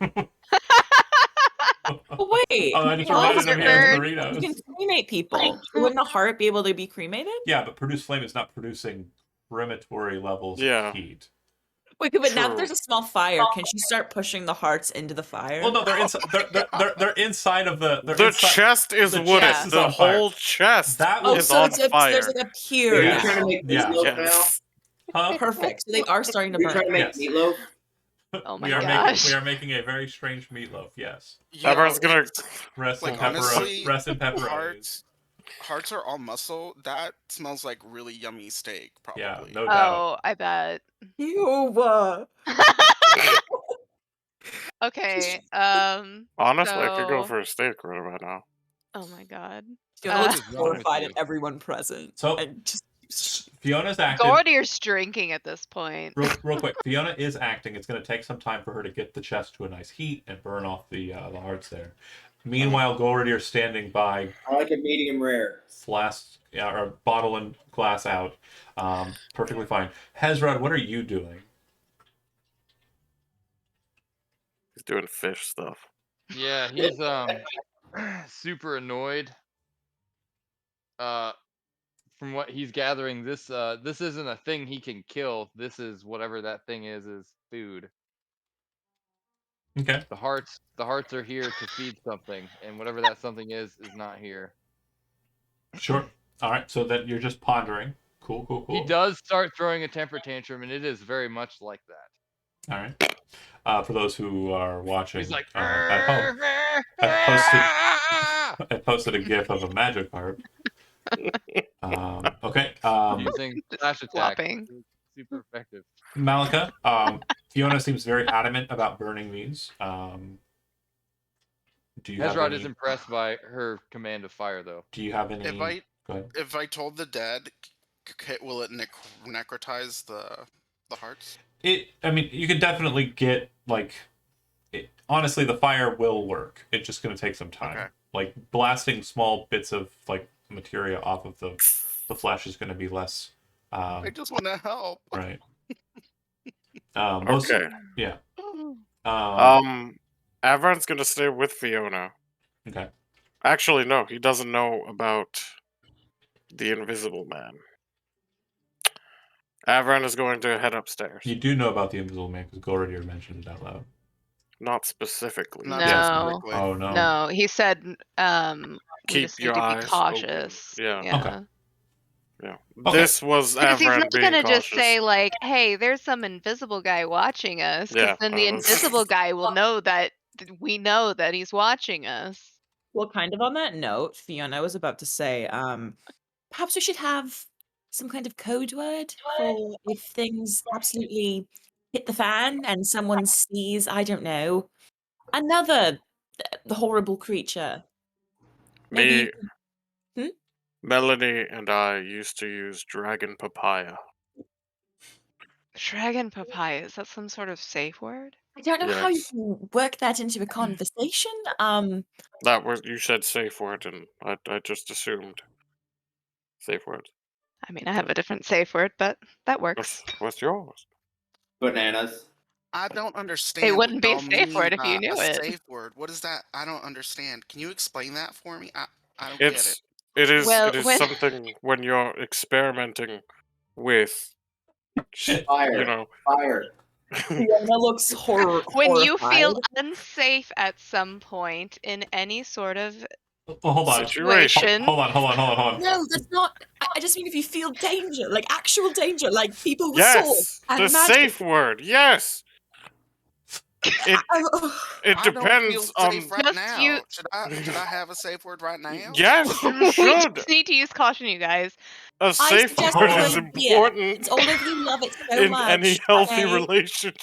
Oh, wait. Oh, I just Well, reminded him he has burn. You Doritos. can cremate people. Wouldn't a heart be able to be cremated? Yeah, but produce flame is not producing crematory levels Yeah. of heat. Wait, but now that True. there's a small fire, can she start pushing the hearts into the fire? Well, no, they're inside. They're inside of the. They're The inside. chest is the wooden. chest is The on fire. whole chest That Oh, was is so on there's fire. like a pier. Are you Yeah. trying to make Yeah. meatloaf Yes. huh? Perfect. So they are starting to now? Are you trying to burn. make Yes. meatloaf? Oh my we are gosh. making a very strange meatloaf. Yes. Everyone's gonna. Rest in Like, pepperoni. honestly, Rest in pepperonis. Hearts are all muscle. That smells like really yummy steak, probably. Yeah, no doubt. Oh, I bet. Ew. Okay. Honestly, I could go So- for a steak right about now. Oh my god. Fiona Uh, looks What is wrong with horrified you? at everyone present. So- and just Fiona's acting. Gordy's drinking at this point. Real quick, Fiona is acting. It's going to take some time for her to get the chest to a nice heat and burn off the hearts there. Meanwhile, Golridir standing by, I like a medium rare. flask or bottle and glass out. Perfectly fine. Hezron, what are you doing? He's doing fish stuff. Yeah, he's super annoyed. From what he's gathering, this isn't a thing he can kill. This is whatever that thing is food. Okay. The hearts are here to feed something, and whatever that something is not here. Sure. All right. So then you're just pondering. Cool. He does start throwing a temper tantrum, and it is very much like that. All right. For those who are watching He's like at home, I posted a GIF of a magic harp. Okay. Using flash attack. Super effective. Malika, Fiona seems very adamant about burning these. Do you have Hezron any... is impressed by her command of fire, though. Do you have any... If I Go ahead. if I told the dead, will it necrotize the hearts? I mean, you could definitely get, like... honestly, the fire will work. It's just going to take some time. Okay. Like, blasting small bits of, like, materia off of the flesh is going to be less... I just want to help. Right. Okay. Yeah. Avron's gonna stay with Fiona. Okay. Actually, no, he doesn't know about the Invisible Man. Avron is going to head upstairs. You do know about the Invisible Man because Golridir mentioned it out loud. Not specifically. Not No. specifically. Oh, no. No, he said we Keep just need your to be eyes cautious. open. Yeah. Yeah. Okay. Yeah. Okay. This was Because he's Avron not being gonna cautious. just say like, "Hey, there's some invisible guy watching us," because Yeah, then the I was- invisible guy will know that we know that he's watching us. Well, kind of on that note, Fiona was about to say, perhaps we should have some kind of code word for if things absolutely hit the fan and someone sees, I don't know, another horrible creature. Maybe Me, Melanie, and I used to use Dragon Papaya. Dragon papaya, is that some sort of safe word? I don't know how you Yes. can work that into a conversation. That was you said safe word, and I just assumed safe word. I mean, I have a different safe word, but that works. What's yours? Bananas. I don't understand. It wouldn't be what a y'all safe mean word if you by knew a it. safe word. What is that? I don't understand. Can you explain that for me? I don't It's get it. Well, it is when- something when you're experimenting with, Fire. Fire. Fiona looks when you feel horrified. unsafe at some point in any sort of Well, hold on. situation. Hold on. No, that's not. I just mean if you feel danger, like actual danger, like people with yes, swords and the magic. safe word. Yes. It it I don't feel depends on. safe right Just now. you- Should I have a safe word right now? Yes, you We should. just need to use caution, you guys. A safe suggest word the is word beer. important It's all of you love it so in much. any healthy okay? relationship.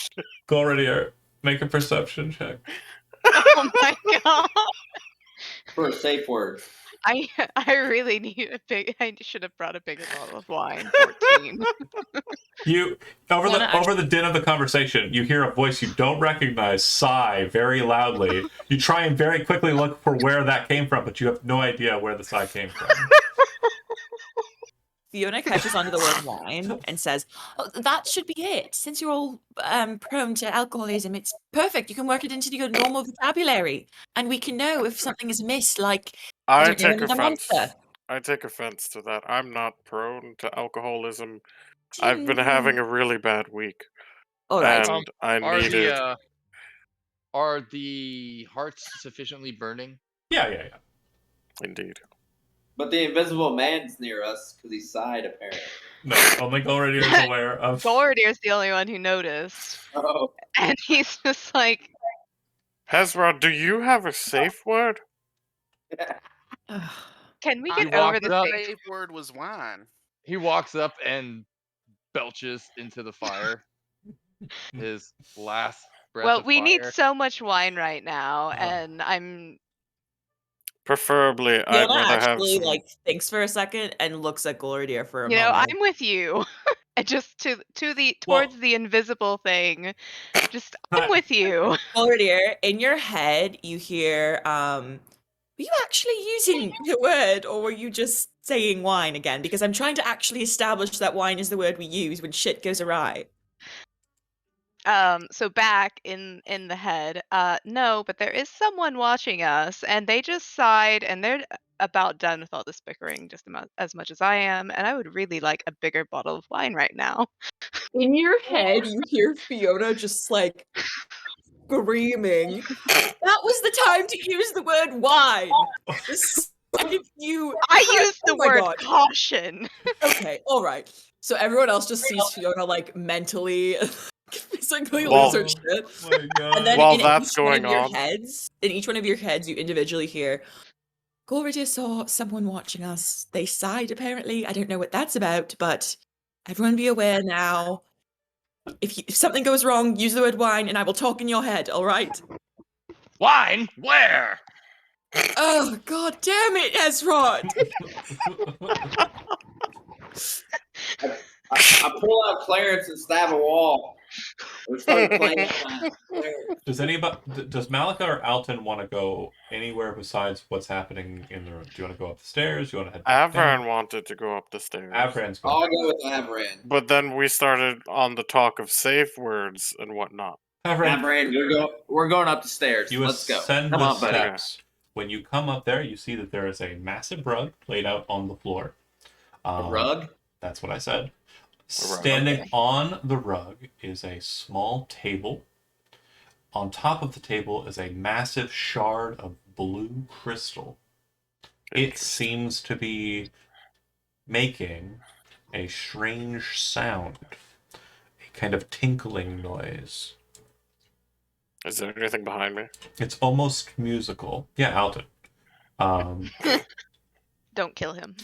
Golridir, make a perception check. Oh my god. For a safe word. I really need I should have brought a bigger bottle of wine. 14. You over the din of the conversation, you hear a voice you don't recognize sigh very loudly. You try and very quickly look for where that came from, but you have no idea where the sigh came from. Fiona catches onto the word wine and says, "Oh, that should be it. Since you're all prone to alcoholism, it's perfect. You can work it into your normal vocabulary, and we can know if something is amiss. Like I don't know, take another offense. monster." I take offense to that. I'm not prone to alcoholism. I've been having a really bad week, All right. and I Are needed. are the hearts sufficiently burning? Yeah. Indeed. But the invisible man's near us because he sighed, apparently. No, only Golridir is aware of. Golridir's the only one who noticed. Oh. And he's just like, Hezron, do you have a safe word? can we I get over walked the up- safe? safe word was wine. He walks up and belches into the fire. His last breath Well, of we need fire. so much wine right now, and I'm Preferably, I'd Fiona rather have actually some. thinks for a second and looks at Golridir for a you know, moment. I'm with you. And just towards the invisible thing. Just I'm with you. Golridir, in your head, you hear you actually using the word, or were you just saying wine again? Because I'm trying to actually establish that wine is the word we use when shit goes awry. So back in the head, no, but there is someone watching us, and they just sighed, and they're about done with all this bickering just as much as I am, and I would really like a bigger bottle of wine right now. In your head, you hear Fiona just like screaming. That was the time to use the word wine. The second you I cut- used the oh my word God. caution. Okay, all right. So everyone else just sees Fiona like mentally, physically Well- lose her shit. Oh my god. And then While in that's each one going of your on- heads, in each one of your heads, you individually hear, Gorita saw someone watching us. They sighed, apparently. I don't know what that's about, but everyone be aware now. If something goes wrong, use the word wine, and I will talk in your head, all right? Wine? Where? Oh, god damn it, Hezron! I pull out Clarence and stab a wall. We start playing. Does Malika or Alton want to go anywhere besides what's happening in the room? Do you want to go up the stairs? Do you want to head back down? Avran wanted to go up the stairs. Avran's going. I'll go with Avran. But then we started on the talk of safe words and whatnot. Avran, Avran, we're going up the stairs. you Let's go. ascend Come the on, buddy. steps. When you come up there, you see that there is a massive rug laid out on the floor. A rug? That's what I said. rug, Standing okay. on the rug is a small table. On top of the table is a massive shard of blue crystal. It seems to be making a strange sound, a kind of tinkling noise. Is there anything behind me? It's almost musical. Yeah, Alton. Don't kill him.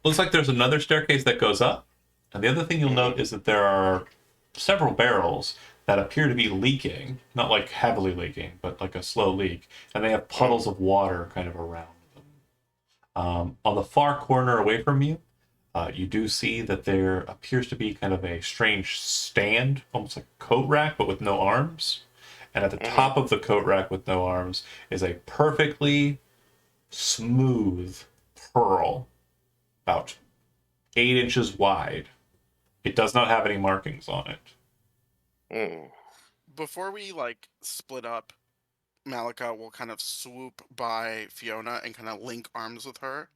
Looks like there's another staircase that goes up. And the other thing you'll note is that there are several barrels that appear to be leaking. Not like heavily leaking, but like a slow leak. And they have puddles of water kind of around them. On the far corner away from you, you do see that there appears to be kind of a strange stand, almost like a coat rack, but with no arms. And at the top of the coat rack with no arms is a perfectly smooth pearl, about 8 inches wide. It does not have any markings on it. Before we like split up, Malika will kind of swoop by Fiona and kind of link arms with her,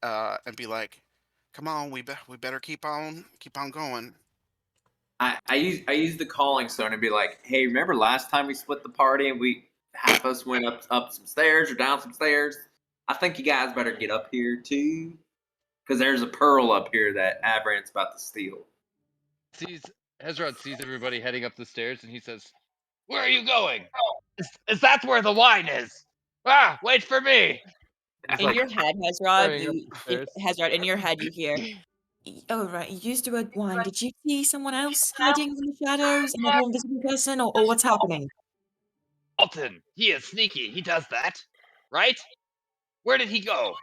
and be like, "Come on, we better keep on going." I use the calling stone and be like, hey, remember last time we split the party and half us went up some stairs or down some stairs? I think you guys better get up here too. Because there's a pearl up here that Avran's about to steal. Hezron sees everybody heading up the stairs, and he says, "Where are you going?" Is that where the wine is? Ah, wait for me. In your head, Hurrying up Hezron, the stairs. Hezron, in your head, you hear, oh, right, you used the word wine. Did you see someone else hiding in the shadows? Another invisible person? Or what's happening? Alton, he is sneaky. He does that, right? Where did he go?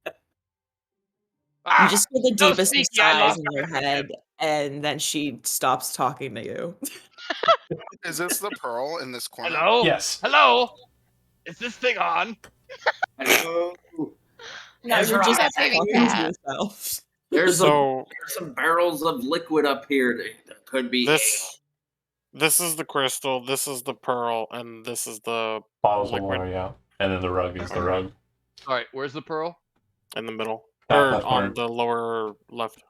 You just feel the so deepest of sneaky, I sighs lost in your track of head, him. and then she stops talking to you. Is this the pearl in this corner? Hello? Yes. Hello? Is this thing on? Hello. Now you're Hezron, just I think talking to yourself. there's So some barrels of liquid up here that could be this is the crystal, this is the pearl, and this is the Bottles of liquid water, yeah. And then the rug is the rug. All right, where's the pearl? in the middle, Top or left on corner. the lower left.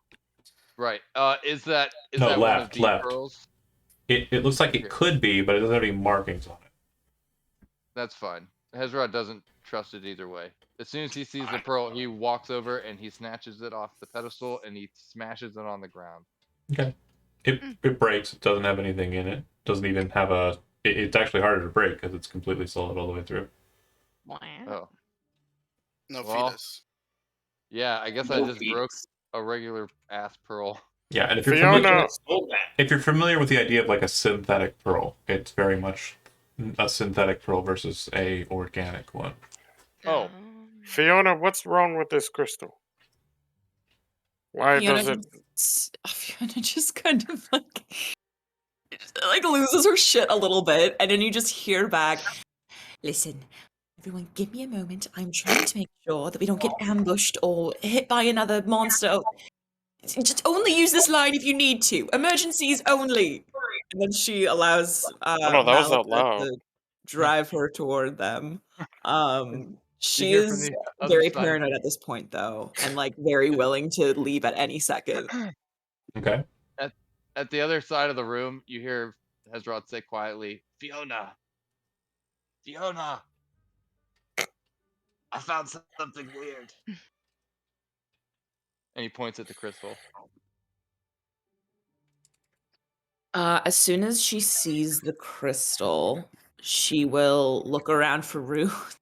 Right. Is that No, one of left, the left. pearls? It looks like Okay. it could be, but it doesn't have any markings on it. That's fine. Hezron doesn't trust it either way. As soon as he sees the pearl, he walks over and he snatches it off the pedestal and he smashes it on the ground. Okay. It breaks. It doesn't have anything in it. Doesn't even have a... it's actually harder to break because it's completely solid all the way through. Oh. No Well, fetus. Yeah, I guess I just broke a regular ass pearl. Yeah, and if you're Fiona, familiar with the idea of like a synthetic pearl, it's very much a synthetic pearl versus a organic one. Oh. Fiona, what's wrong with this crystal? Why does it? Fiona just kind of like loses her shit a little bit, and then you just hear back. Listen, Everyone, give me a moment. I'm trying to make sure that we don't get ambushed or hit by another monster. Just only use this line if you need to. Emergencies only. And then she allows Oh no, that was out Malika loud. to drive her toward them. She hear from is the other very side of paranoid at this point, though, and like very willing to leave at any second. Okay. At the other side of the room, you hear Hezron say quietly, Fiona, I found something weird. and he points at the crystal. As soon as she sees the crystal, she will look around for Ruth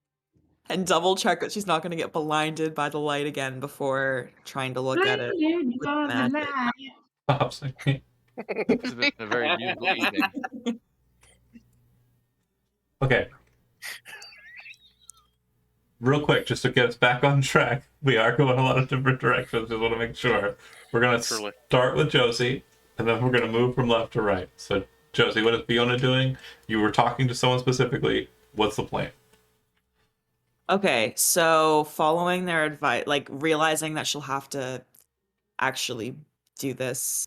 and double check that she's not going to get blinded by the light again before trying to look at it with magic. Pops. This has been a very musical evening. Okay. Real quick, just to get us back on track, we are going a lot of different directions. Just want to make sure. We're going to Truly. start with Josie, and then we're going to move from left to right. So, Josie, what is Fiona doing? You were talking to someone specifically. What's the plan? Okay, so following their advice, like realizing that she'll have to actually do this,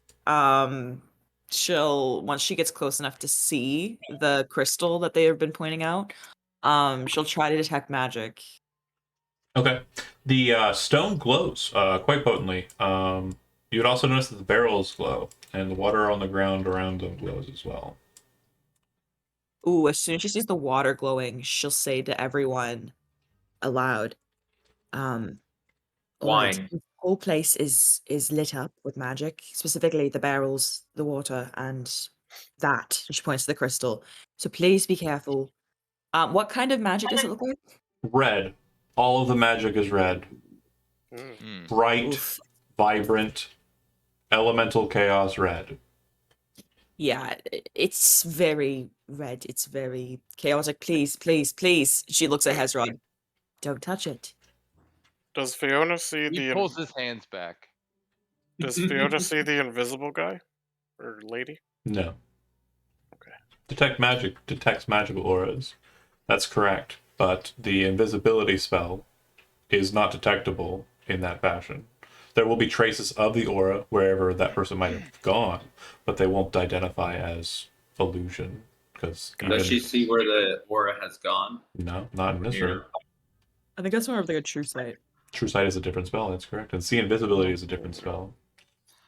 she'll, once she gets close enough to see the crystal that they have been pointing out, she'll try to detect magic. Okay. The stone glows quite potently. You would also notice that the barrels glow, and the water on the ground around them glows as well. Ooh, as soon as she sees the water glowing, she'll say to everyone aloud, all right, Wine. the whole place is lit up with magic, specifically the barrels, the water, and that. And she points to the crystal. So please be careful. What kind of magic does it look like? Red. All of the magic is red. Mm. Bright, Oof. vibrant, elemental chaos red. Yeah, it's very red. It's very chaotic. Please, please, please. She looks at Hezron. Don't touch it. Does Fiona see He the pulls his hands back. Does Fiona see the invisible guy or lady? No. Okay. Detect magic detects magical auras. That's correct. But the invisibility spell is not detectable in that fashion. There will be traces of the aura wherever that person might have gone, but they won't identify as illusion. Because Does she see where the aura has gone? No, not in this room. I think that's more of like a true sight. True sight is a different spell. That's correct. And see invisibility is a different spell.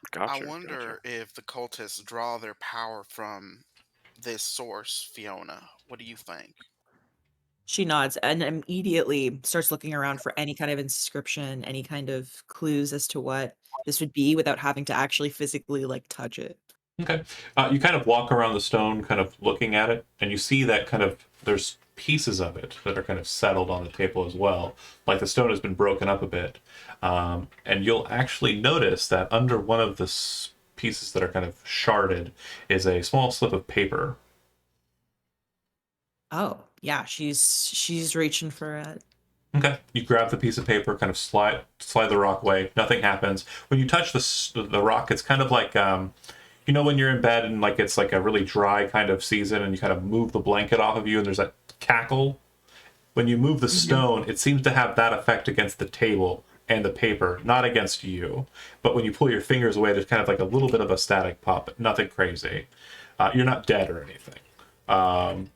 Gotcha. I wonder if the cultists draw their power from this source, Fiona. What do you think? She nods and immediately starts looking around for any kind of inscription, any kind of clues as to what this would be without having to actually physically like touch it. Okay. You kind of walk around the stone, kind of looking at it, and you see that kind of there's pieces of it that are kind of settled on the table as well. Like the stone has been broken up a bit. And you'll actually notice that under one of the pieces that are kind of sharded is a small slip of paper. Oh, yeah, she's reaching for it. Okay. You grab the piece of paper, kind of slide the rock away. Nothing happens. When you touch the rock, it's kind of like you know when you're in bed and like it's like a really dry kind of season and you kind of move the blanket off of you and there's that cackle. When you move the stone, it seems to have that effect against the table and the paper, not against you. But when you pull your fingers away, there's kind of like a little bit of a static pop, but nothing crazy. You're not dead or anything.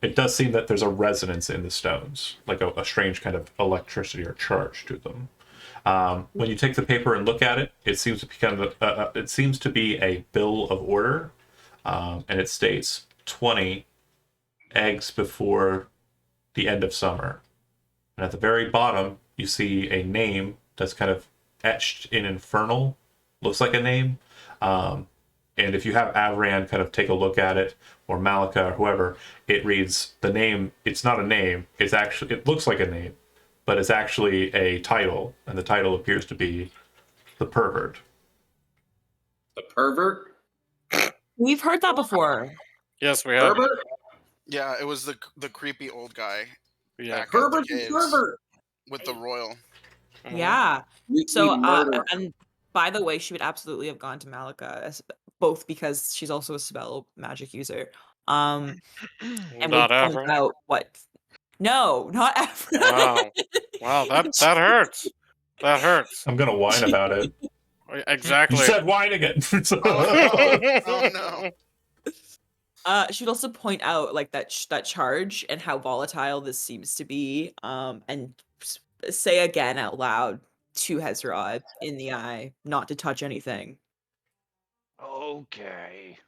It does seem that there's a resonance in the stones, like a strange kind of electricity or charge to them. When you take the paper and look at it, it seems to be it seems to be a bill of order, and it states 20 eggs before the end of summer. And at the very bottom, you see a name that's kind of etched in infernal, looks like a name. And if you have Avran kind of take a look at it, or Malika or whoever, it reads the name. It's not a name. It looks like a name, but it's actually a title, and the title appears to be the pervert. The pervert? We've heard that before. Yes, we have. Pervert? Yeah, it was the creepy old guy Yeah. back at the Pervert's a caves pervert. with the royal. Mhm. Yeah. We So, murder. and by the way, she would absolutely have gone to Malika, both because she's also a spell magic user. And we Not point ever. out what No, not Ephron. Wow. Wow, that hurts. That hurts. I'm gonna whine about it. You Exactly. said whine again. Oh no. She'd also point out like that charge and how volatile this seems to be, and say again out loud to Hezron in the eye not to touch anything. Okay.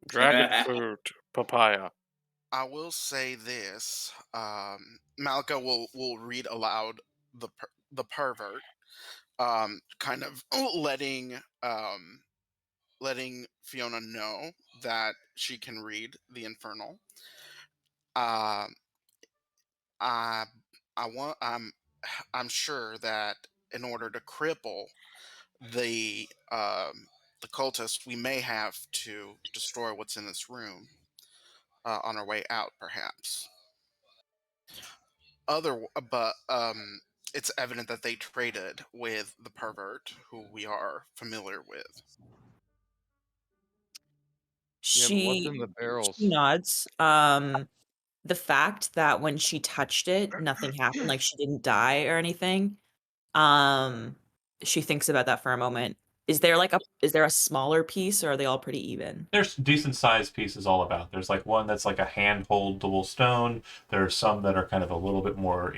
Dragon food, papaya. I will say this. Malika will read aloud the pervert, kind of letting Fiona know that she can read the infernal. Um, I I'm sure that in order to cripple the cultist, we may have to destroy what's in this room on our way out, perhaps. But it's evident that they traded with the pervert, who we are familiar with. Yeah, but what's in She the barrels? nods. The fact that when she touched it, nothing happened, like she didn't die or anything. Um, she thinks about that for a moment. Is there a smaller piece, or are they all pretty even? There's decent sized pieces all about. There's like one that's like a hand-holdable stone. There are some that are kind of a little bit more,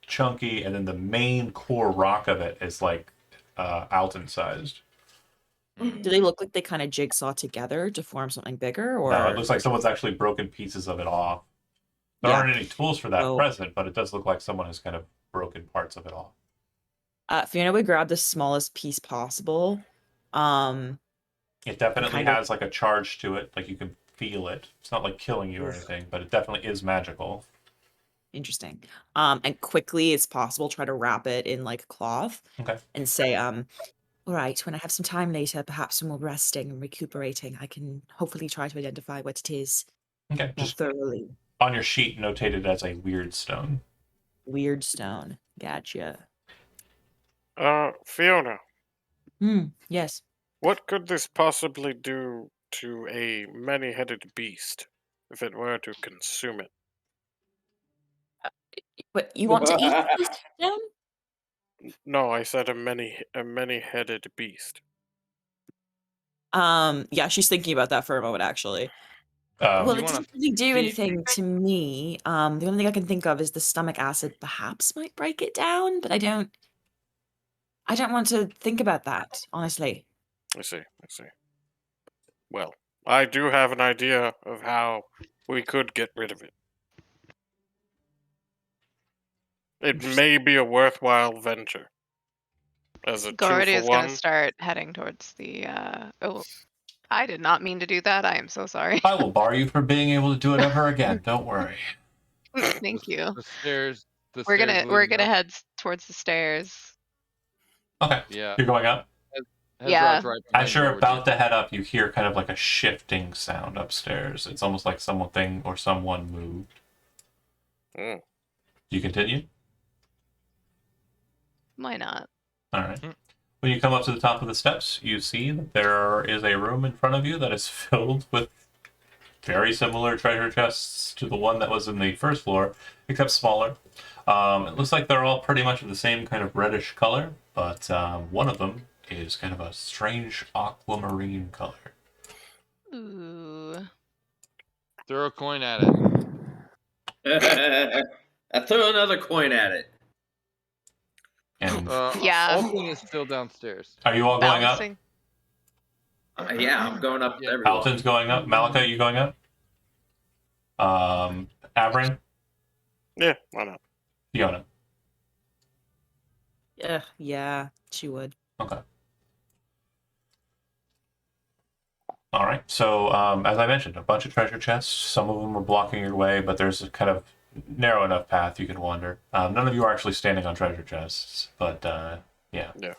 chunky, and then the main core rock of it is like Alton sized. Do they look like they kind of jigsaw together to form something bigger, No, it or looks like someone's actually broken pieces of it off. There yeah? aren't any tools for that So, present, but it does look like someone has kind of broken parts of it off. Fiona would grab the smallest piece possible. It definitely Kind of has like a charge to it, like you can feel it. It's not like killing you or anything, but it definitely is magical. interesting. And quickly as possible, try to wrap it in like cloth Okay. and say, all right, when I have some time later, perhaps when we're resting and recuperating, I can hopefully try to identify what it is Okay. more Just thoroughly. on your sheet, notate it as a weird stone. Weird stone. Gotcha. Fiona, Yes. what could this possibly do to a many-headed beast if it were to consume it? But you want to eat this stone? No, I said a many-headed beast. Yeah, she's thinking about that for a moment, actually. Well, Um, You it wanna doesn't really do feed anything to me. The only thing I can think of is the stomach acid perhaps might break it down, but I don't want to think about that, honestly. I see. Well, I do have an idea of how we could get rid of it. It may be a worthwhile venture. As a Gordy is going to 2-for-1. start heading towards the. Oh, I did not mean to do that. I am so sorry. I will bar you for being able to do it ever again. Don't worry. Thank you. the stairs. The We're stairs gonna leading up. head towards the stairs. Okay. Yeah. You're going up? Yeah. Hezrod's right As behind you're you, about to head up, you hear kind of like a shifting sound upstairs. It's almost like something or someone moved. Mm. Do you continue? Why not? All right. When you come up to the top of the steps, you see that there is a room in front of you that is filled with very similar treasure chests to the one that was in the first floor, except smaller. It looks like they're all pretty much of the same kind of reddish color, but one of them is kind of a strange aquamarine color. Ooh. Throw a coin at it. I throw another coin at it. And Yeah. Alton is still downstairs. are you all going up? Balancing. Yeah, I'm going up with Yeah. everyone. Alton's going up. Malika, you going up? Avrin? Yeah, why not? Fiona. Yeah, she would. Okay. All right. So, as I mentioned, a bunch of treasure chests. Some of them are blocking your way, but there's a kind of narrow enough path you can wander. None of you are actually standing on treasure chests, but yeah. Yeah.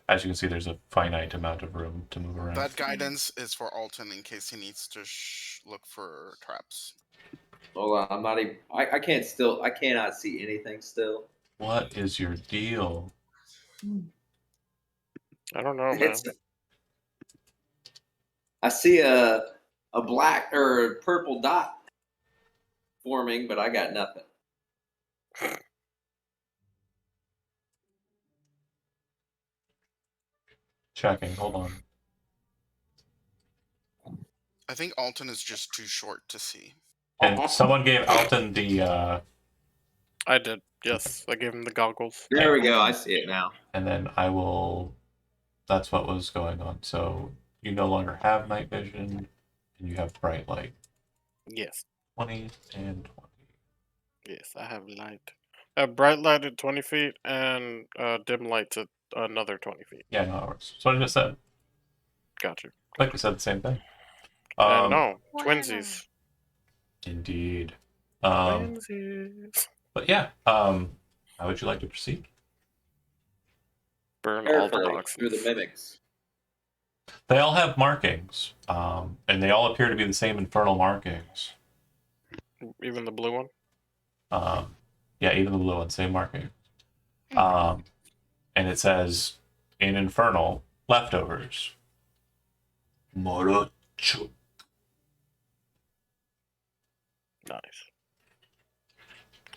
As you can see, there's a finite amount of room to move around. That guidance is for Alton in case he needs to look for traps. Hold on, I'm not even. I cannot see anything still. What is your deal? I don't know, man. It's, I see a black or a purple dot forming, but I got nothing. Checking. Hold on. I think Alton is just too short to see. And someone gave Alton the. I did. Yes, I gave him the goggles. There we go. I see it now. And then I will. That's what was going on. So you no longer have night vision, and you have bright light. Yes. 20 and 20. Yes, I have light. I have bright light at 20 feet and dim light at another 20 feet. Yeah, no, it works. So I just said. Got you. Like we said the same thing. No, twinsies. Indeed. Twinsies. But yeah, how would you like to proceed? Burn all the Carefully boxes. through the mimics. They all have markings, and they all appear to be the same infernal markings. Even the blue one? Yeah, even the blue one, same marking. And it says, in infernal, leftovers. Morocho. Nice.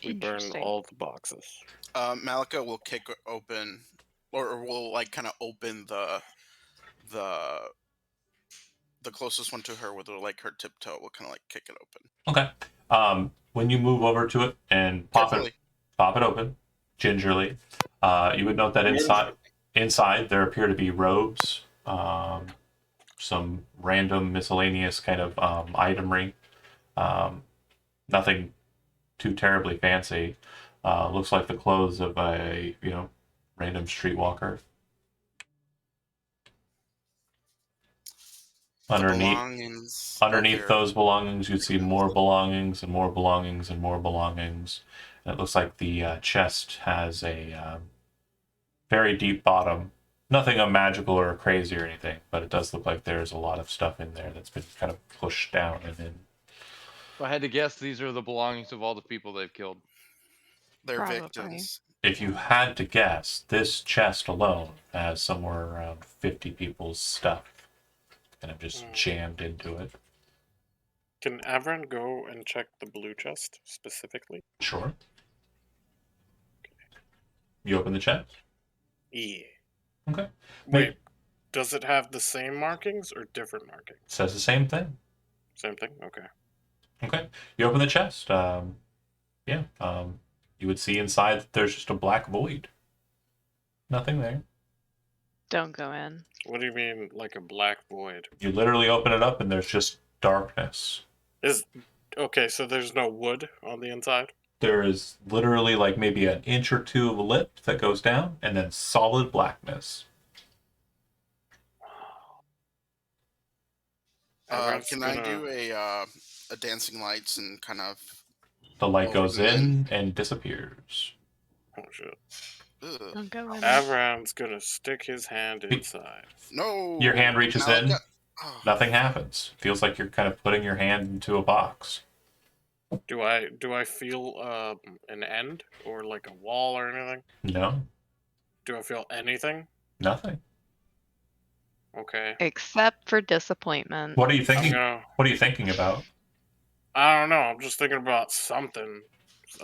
We burn Interesting. all the boxes. Malika will kick open, or will like kind of open the closest one to her with her like her tiptoe. Will kind of like kick it open. Okay. When you move over to it and pop Carefully. it open, gingerly, you would note that inside there appear to be robes, some random miscellaneous kind of itemry. Nothing too terribly fancy. Looks like the clothes of a random streetwalker. Underneath those belongings, you'd see more belongings and more belongings and more belongings. And it looks like the chest has a very deep bottom. Nothing magical or crazy or anything, but it does look like there's a lot of stuff in there that's been kind of pushed down and in. If I had to guess, these are the belongings of all the people they've killed. They're Probably. victims. If you had to guess, this chest alone has somewhere around 50 people's stuff. And I'm just jammed into it. Can Avron go and check the blue chest specifically? Sure. You open the chest? Yeah. Okay. Wait, does it have the same markings or different markings? Says the same thing. Same thing? Okay. Okay. You open the chest. You would see inside that there's just a black void. Nothing there. Don't go in. What do you mean, like a black void? You literally open it up and there's just darkness. Okay, so there's no wood on the inside? There is literally like maybe an inch or two of lip that goes down and then solid blackness. Can I do a dancing lights and kind of? The light goes in and disappears. Oh shit. Ugh. Don't go in. Avron's gonna stick his hand inside. No. Your hand reaches in. Oh. Nothing happens. Feels like you're kind of putting your hand into a box. Do I feel an end or like a wall or anything? No, Do I feel anything? nothing. Okay. Except for disappointment. What are you thinking? I'm gonna, What are you thinking about? I don't know. I'm just thinking about something,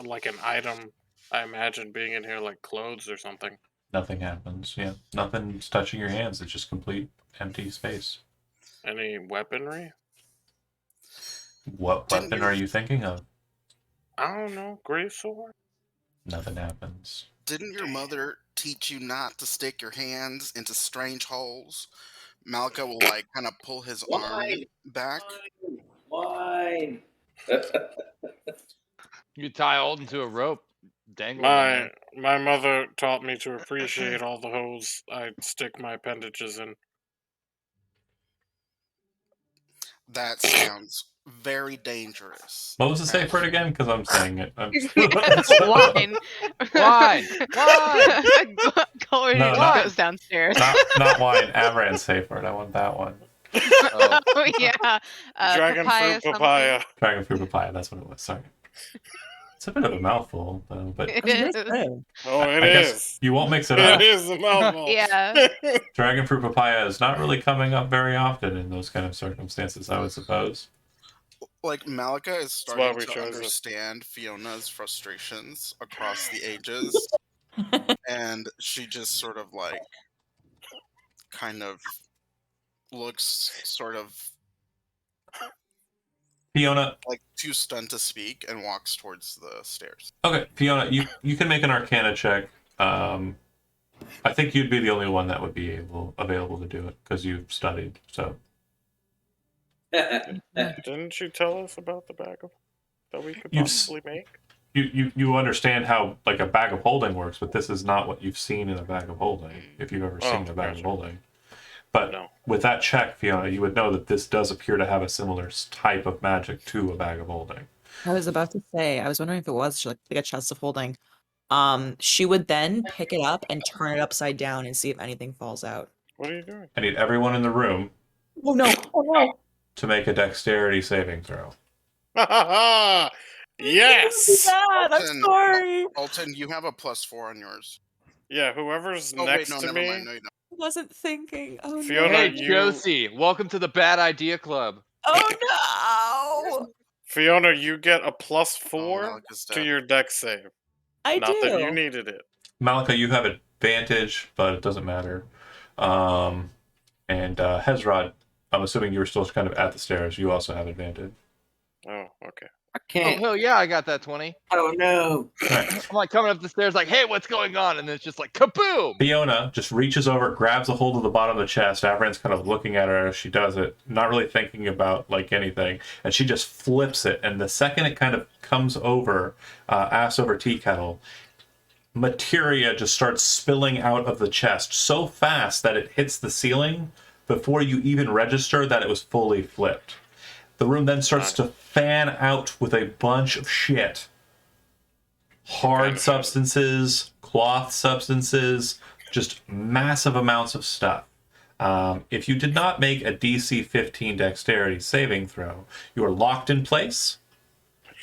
like an item. I imagine being in here, like clothes or something. Nothing happens. Yeah, nothing's touching your hands. It's just complete empty space. Any weaponry? What Didn't weapon you- are you thinking of? I don't know. Great sword? Nothing happens. Didn't your mother teach you not to stick your hands into strange holes? Malika will like kind of pull his arm Why? back. Why? You tie Alden to a rope, dangle him. My mother taught me to appreciate all the holes I stick my appendages in. That sounds very dangerous. What was the safe word again? Because I'm saying it. Wine. Wine! Wine! Corey No, just goes downstairs. not wine. Avran's safe word. I want that one. Oh. Oh yeah. Dragon fruit something. papaya. Dragon fruit papaya. That's what it was. Sorry. It's a bit of a mouthful, though. But It I was is. gonna say. Oh, I it guess is. you won't mix it up. It is a mouthful. Yeah. Dragon fruit papaya is not really coming up very often in those kind of circumstances, I would suppose. like Malika is why starting we to chose it. understand Fiona's frustrations across the ages, and she just sort of like kind of looks sort of Fiona. like too stunned to speak and walks towards the stairs. Okay, Fiona, you can make an Arcana check. I think you'd be the only one that would be available to do it because you've studied. So Didn't you tell us about the bag of that we could You've possibly make? you understand how like a bag of holding works, but this is not what you've seen in a bag of holding. If you've ever seen a bag of gotcha. holding, but No. with that check, Fiona, you would know that this does appear to have a similar type of magic to a bag of holding. I was about to say, I was wondering if it was like a chest of holding. She would then pick it up and turn it upside down and see if anything falls out. What are you doing? I need everyone in the room Oh no! Oh no! to make a dexterity saving throw. Yes. I'm Alton, sorry. Alton, you have a +4 on yours. Yeah, whoever's Oh next wait, no, to never me. mind. No, you don't. I wasn't thinking. Oh Fiona, no! Hey, you- Josie, welcome to the Bad Idea Club. Oh no! Fiona, you get a Oh, +4 Malika's to dead. your dex save. I Not do. that you needed it. Malika, you have advantage, but it doesn't matter. And Hezron, I'm assuming you were still kind of at the stairs. You also have advantage. Oh, okay. I Oh, can't. hell yeah, I got that 20. Oh no. Right. I'm like coming up the stairs like, hey, what's going on? And then it's just like, kaboom! Fiona just reaches over, grabs a hold of the bottom of the chest. Avran's kind of looking at her as she does it, not really thinking about like anything, and she just flips it. And the second it kind of comes over, ass over tea kettle, materia just starts spilling out of the chest so fast that it hits the ceiling before you even register that it was fully flipped. The room then starts to fan out with a bunch of shit. Hard substances, cloth substances, just massive amounts of stuff. If you did not make a DC 15 dexterity saving throw, you are locked in place,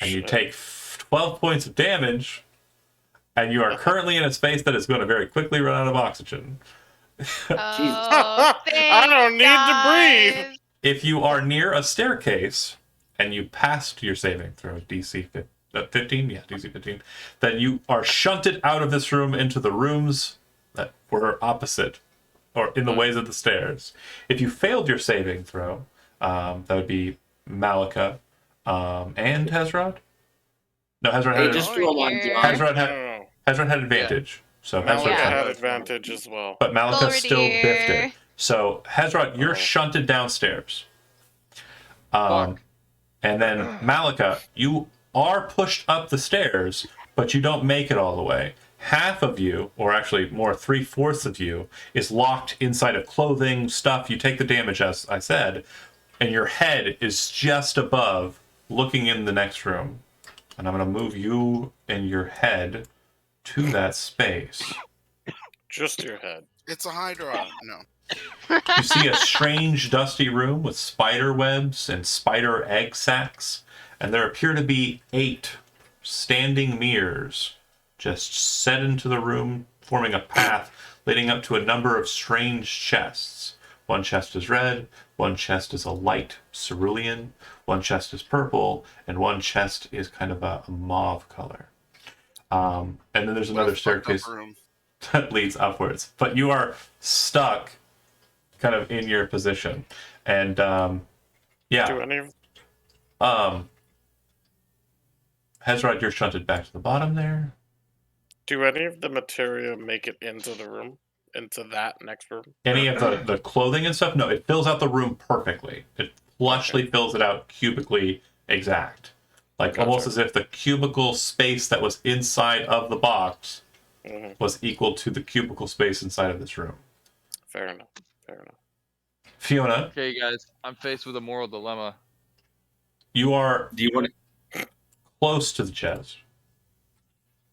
and you take 12 points of damage, and you are currently in a space that is going to very quickly run out of oxygen. Oh, I don't need to breathe. guys. If you are near a staircase and you passed your saving throw, DC 15, yeah, DC 15, then you are shunted out of this room into the rooms that were opposite or in the ways of the stairs. If you failed your saving throw, that would be Malika and Hezron. No, Hezron Hey, had, just Over roll on here. John. Hezron had advantage. So Malika Hezron Yeah. had advantage as well. but Malika Over still biffed here. it. So Hezron, you're Oh. shunted downstairs. Fuck. And then Malika, you are pushed up the stairs, but you don't make it all the way. Half of you, or actually more 3/4 of you, is locked inside of clothing, stuff. You take the damage, as I said, and your head is just above, looking in the next room. And I'm going to move you and your head to that space. Just your head. It's a Hydra. No. You see a strange, dusty room with spider webs and spider egg sacs, and there appear to be 8 standing mirrors just set into the room, forming a path leading up to a number of strange chests. One chest is red, one chest is a light cerulean, one chest is purple, and one chest is kind of a mauve color. And then there's What a another fucked up staircase room. that leads upwards, but you are stuck kind of in your position. And Do yeah, any of Hezron, you're shunted back to the bottom there. the materia make it into the room? Into that next room? Any of the clothing and stuff? No, it fills out the room perfectly. It flushly fills it out cubically exact. Like almost as if the cubicle space that was inside of the box Hmm. was equal to the cubicle space inside of this room. Fair enough. Fair enough. Fiona, Okay, guys, I'm faced with a moral dilemma. you are Do you want close to the chest.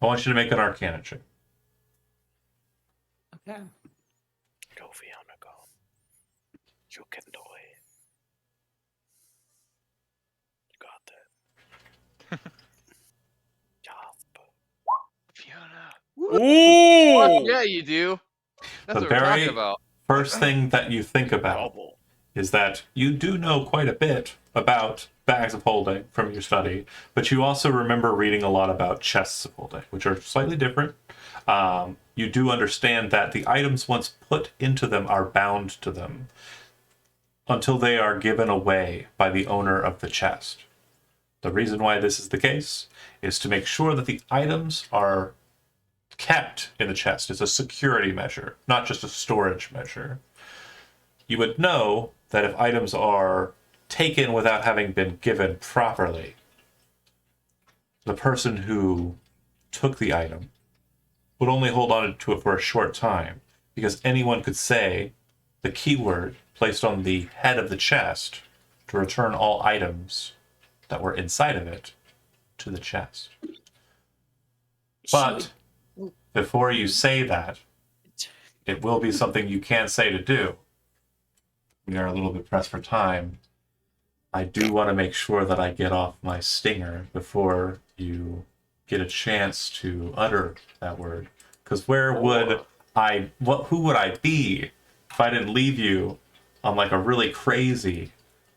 I want you to make an Arcana check. Okay. Go, Fiona, go. You can do it. You got that. Fiona. Ooh! Yeah, you do. That's The what we're talking very- about. First thing that you think about Double. is that you do know quite a bit about bags of holding from your study, but you also remember reading a lot about chests of holding, which are slightly different. You do understand that the items once put into them are bound to them until they are given away by the owner of the chest. The reason why this is the case is to make sure that the items are kept in the chest. It's a security measure, not just a storage measure. You would know that if items are taken without having been given properly, the person who took the item would only hold on to it for a short time, because anyone could say the keyword placed on the head of the chest to return all items that were inside of it to the chest. But before you say that, it will be something you can say to do. We are a little bit pressed for time. I do want to make sure that I get off my stinger before you get a chance to utter that word. Because where would who would I be if I didn't leave you on like a really crazy,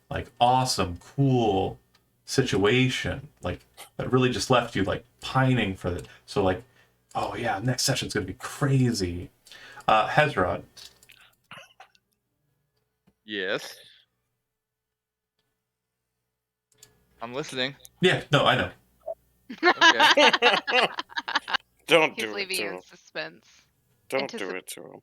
like awesome, cool situation, like that really just left you like pining for it. So like, oh yeah, next session's gonna be crazy. Hezron. Yes. I'm listening. Yeah, no, I know. Okay. Don't He's do it leaving to you him. in suspense. Don't do it to him.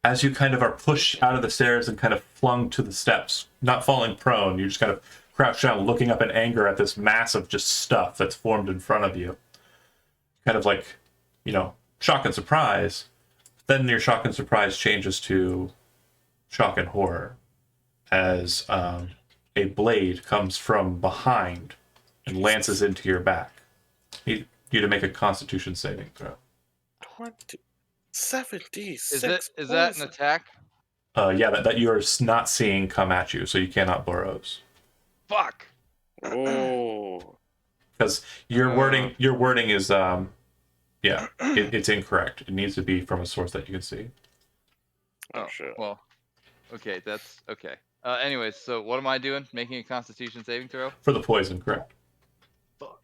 As you kind of are pushed out of the stairs and kind of flung to the steps, not falling prone, you just kind of crouch down, looking up in anger at this mass of just stuff that's formed in front of you. Kind of like, shock and surprise. Then your shock and surprise changes to shock and horror as a blade comes from behind and lances into your back. Need you to make a Constitution saving throw. 76. Is that an attack? Yeah, that you are not seeing come at you, so you cannot burrows. Fuck. Oh. Because your wording is it's incorrect. It needs to be from a source that you can see. Oh shit. Well, okay, that's okay. Anyways, so what am I doing? Making a Constitution saving throw? For the poison, correct. Fuck.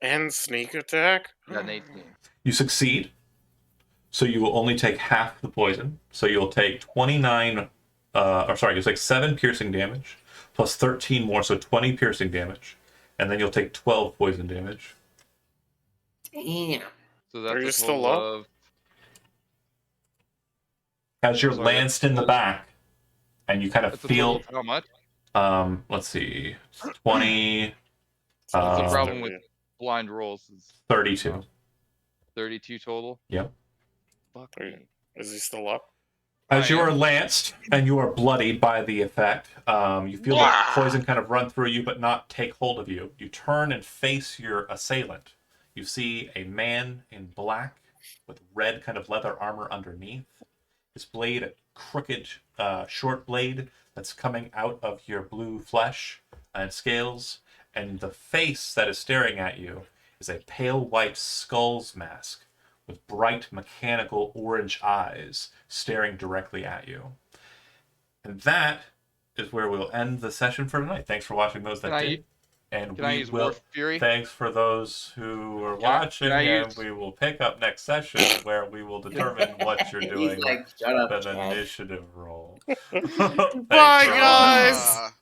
And sneak attack? Got an 18. You succeed, so you will only take half the poison. So you'll take 29, you'll take 7 piercing damage, plus 13 more, so 20 piercing damage. And then you'll take 12 poison damage. Damn. So that's Are you a still total up? of... As you're Sorry, lanced in the back, and you kind of That's a total feel, of how much? let's see, 20, That's the Um, problem with blind rolls. Is 32. 32 total? Yep. Fuck Are me. you- Is he still up? As I you are am. lanced and you are bloodied by the effect, you feel the poison kind of run through you but not take hold of you. You turn and face your assailant. You see a man in black with red kind of leather armor underneath. His blade, a crooked, short blade that's coming out of your blue flesh and scales. And the face that is staring at you is a pale white skull's mask with bright mechanical orange eyes staring directly at you. And that is where we'll end the session for tonight. Thanks for watching those that Can I did. And Can I use War Fury? Thanks for those who are Can I- watching, can I and use- we will pick up next session where we will determine what you're doing He's like, shut up, with an Chad. initiative roll. Bye, Thanks for guys. watching.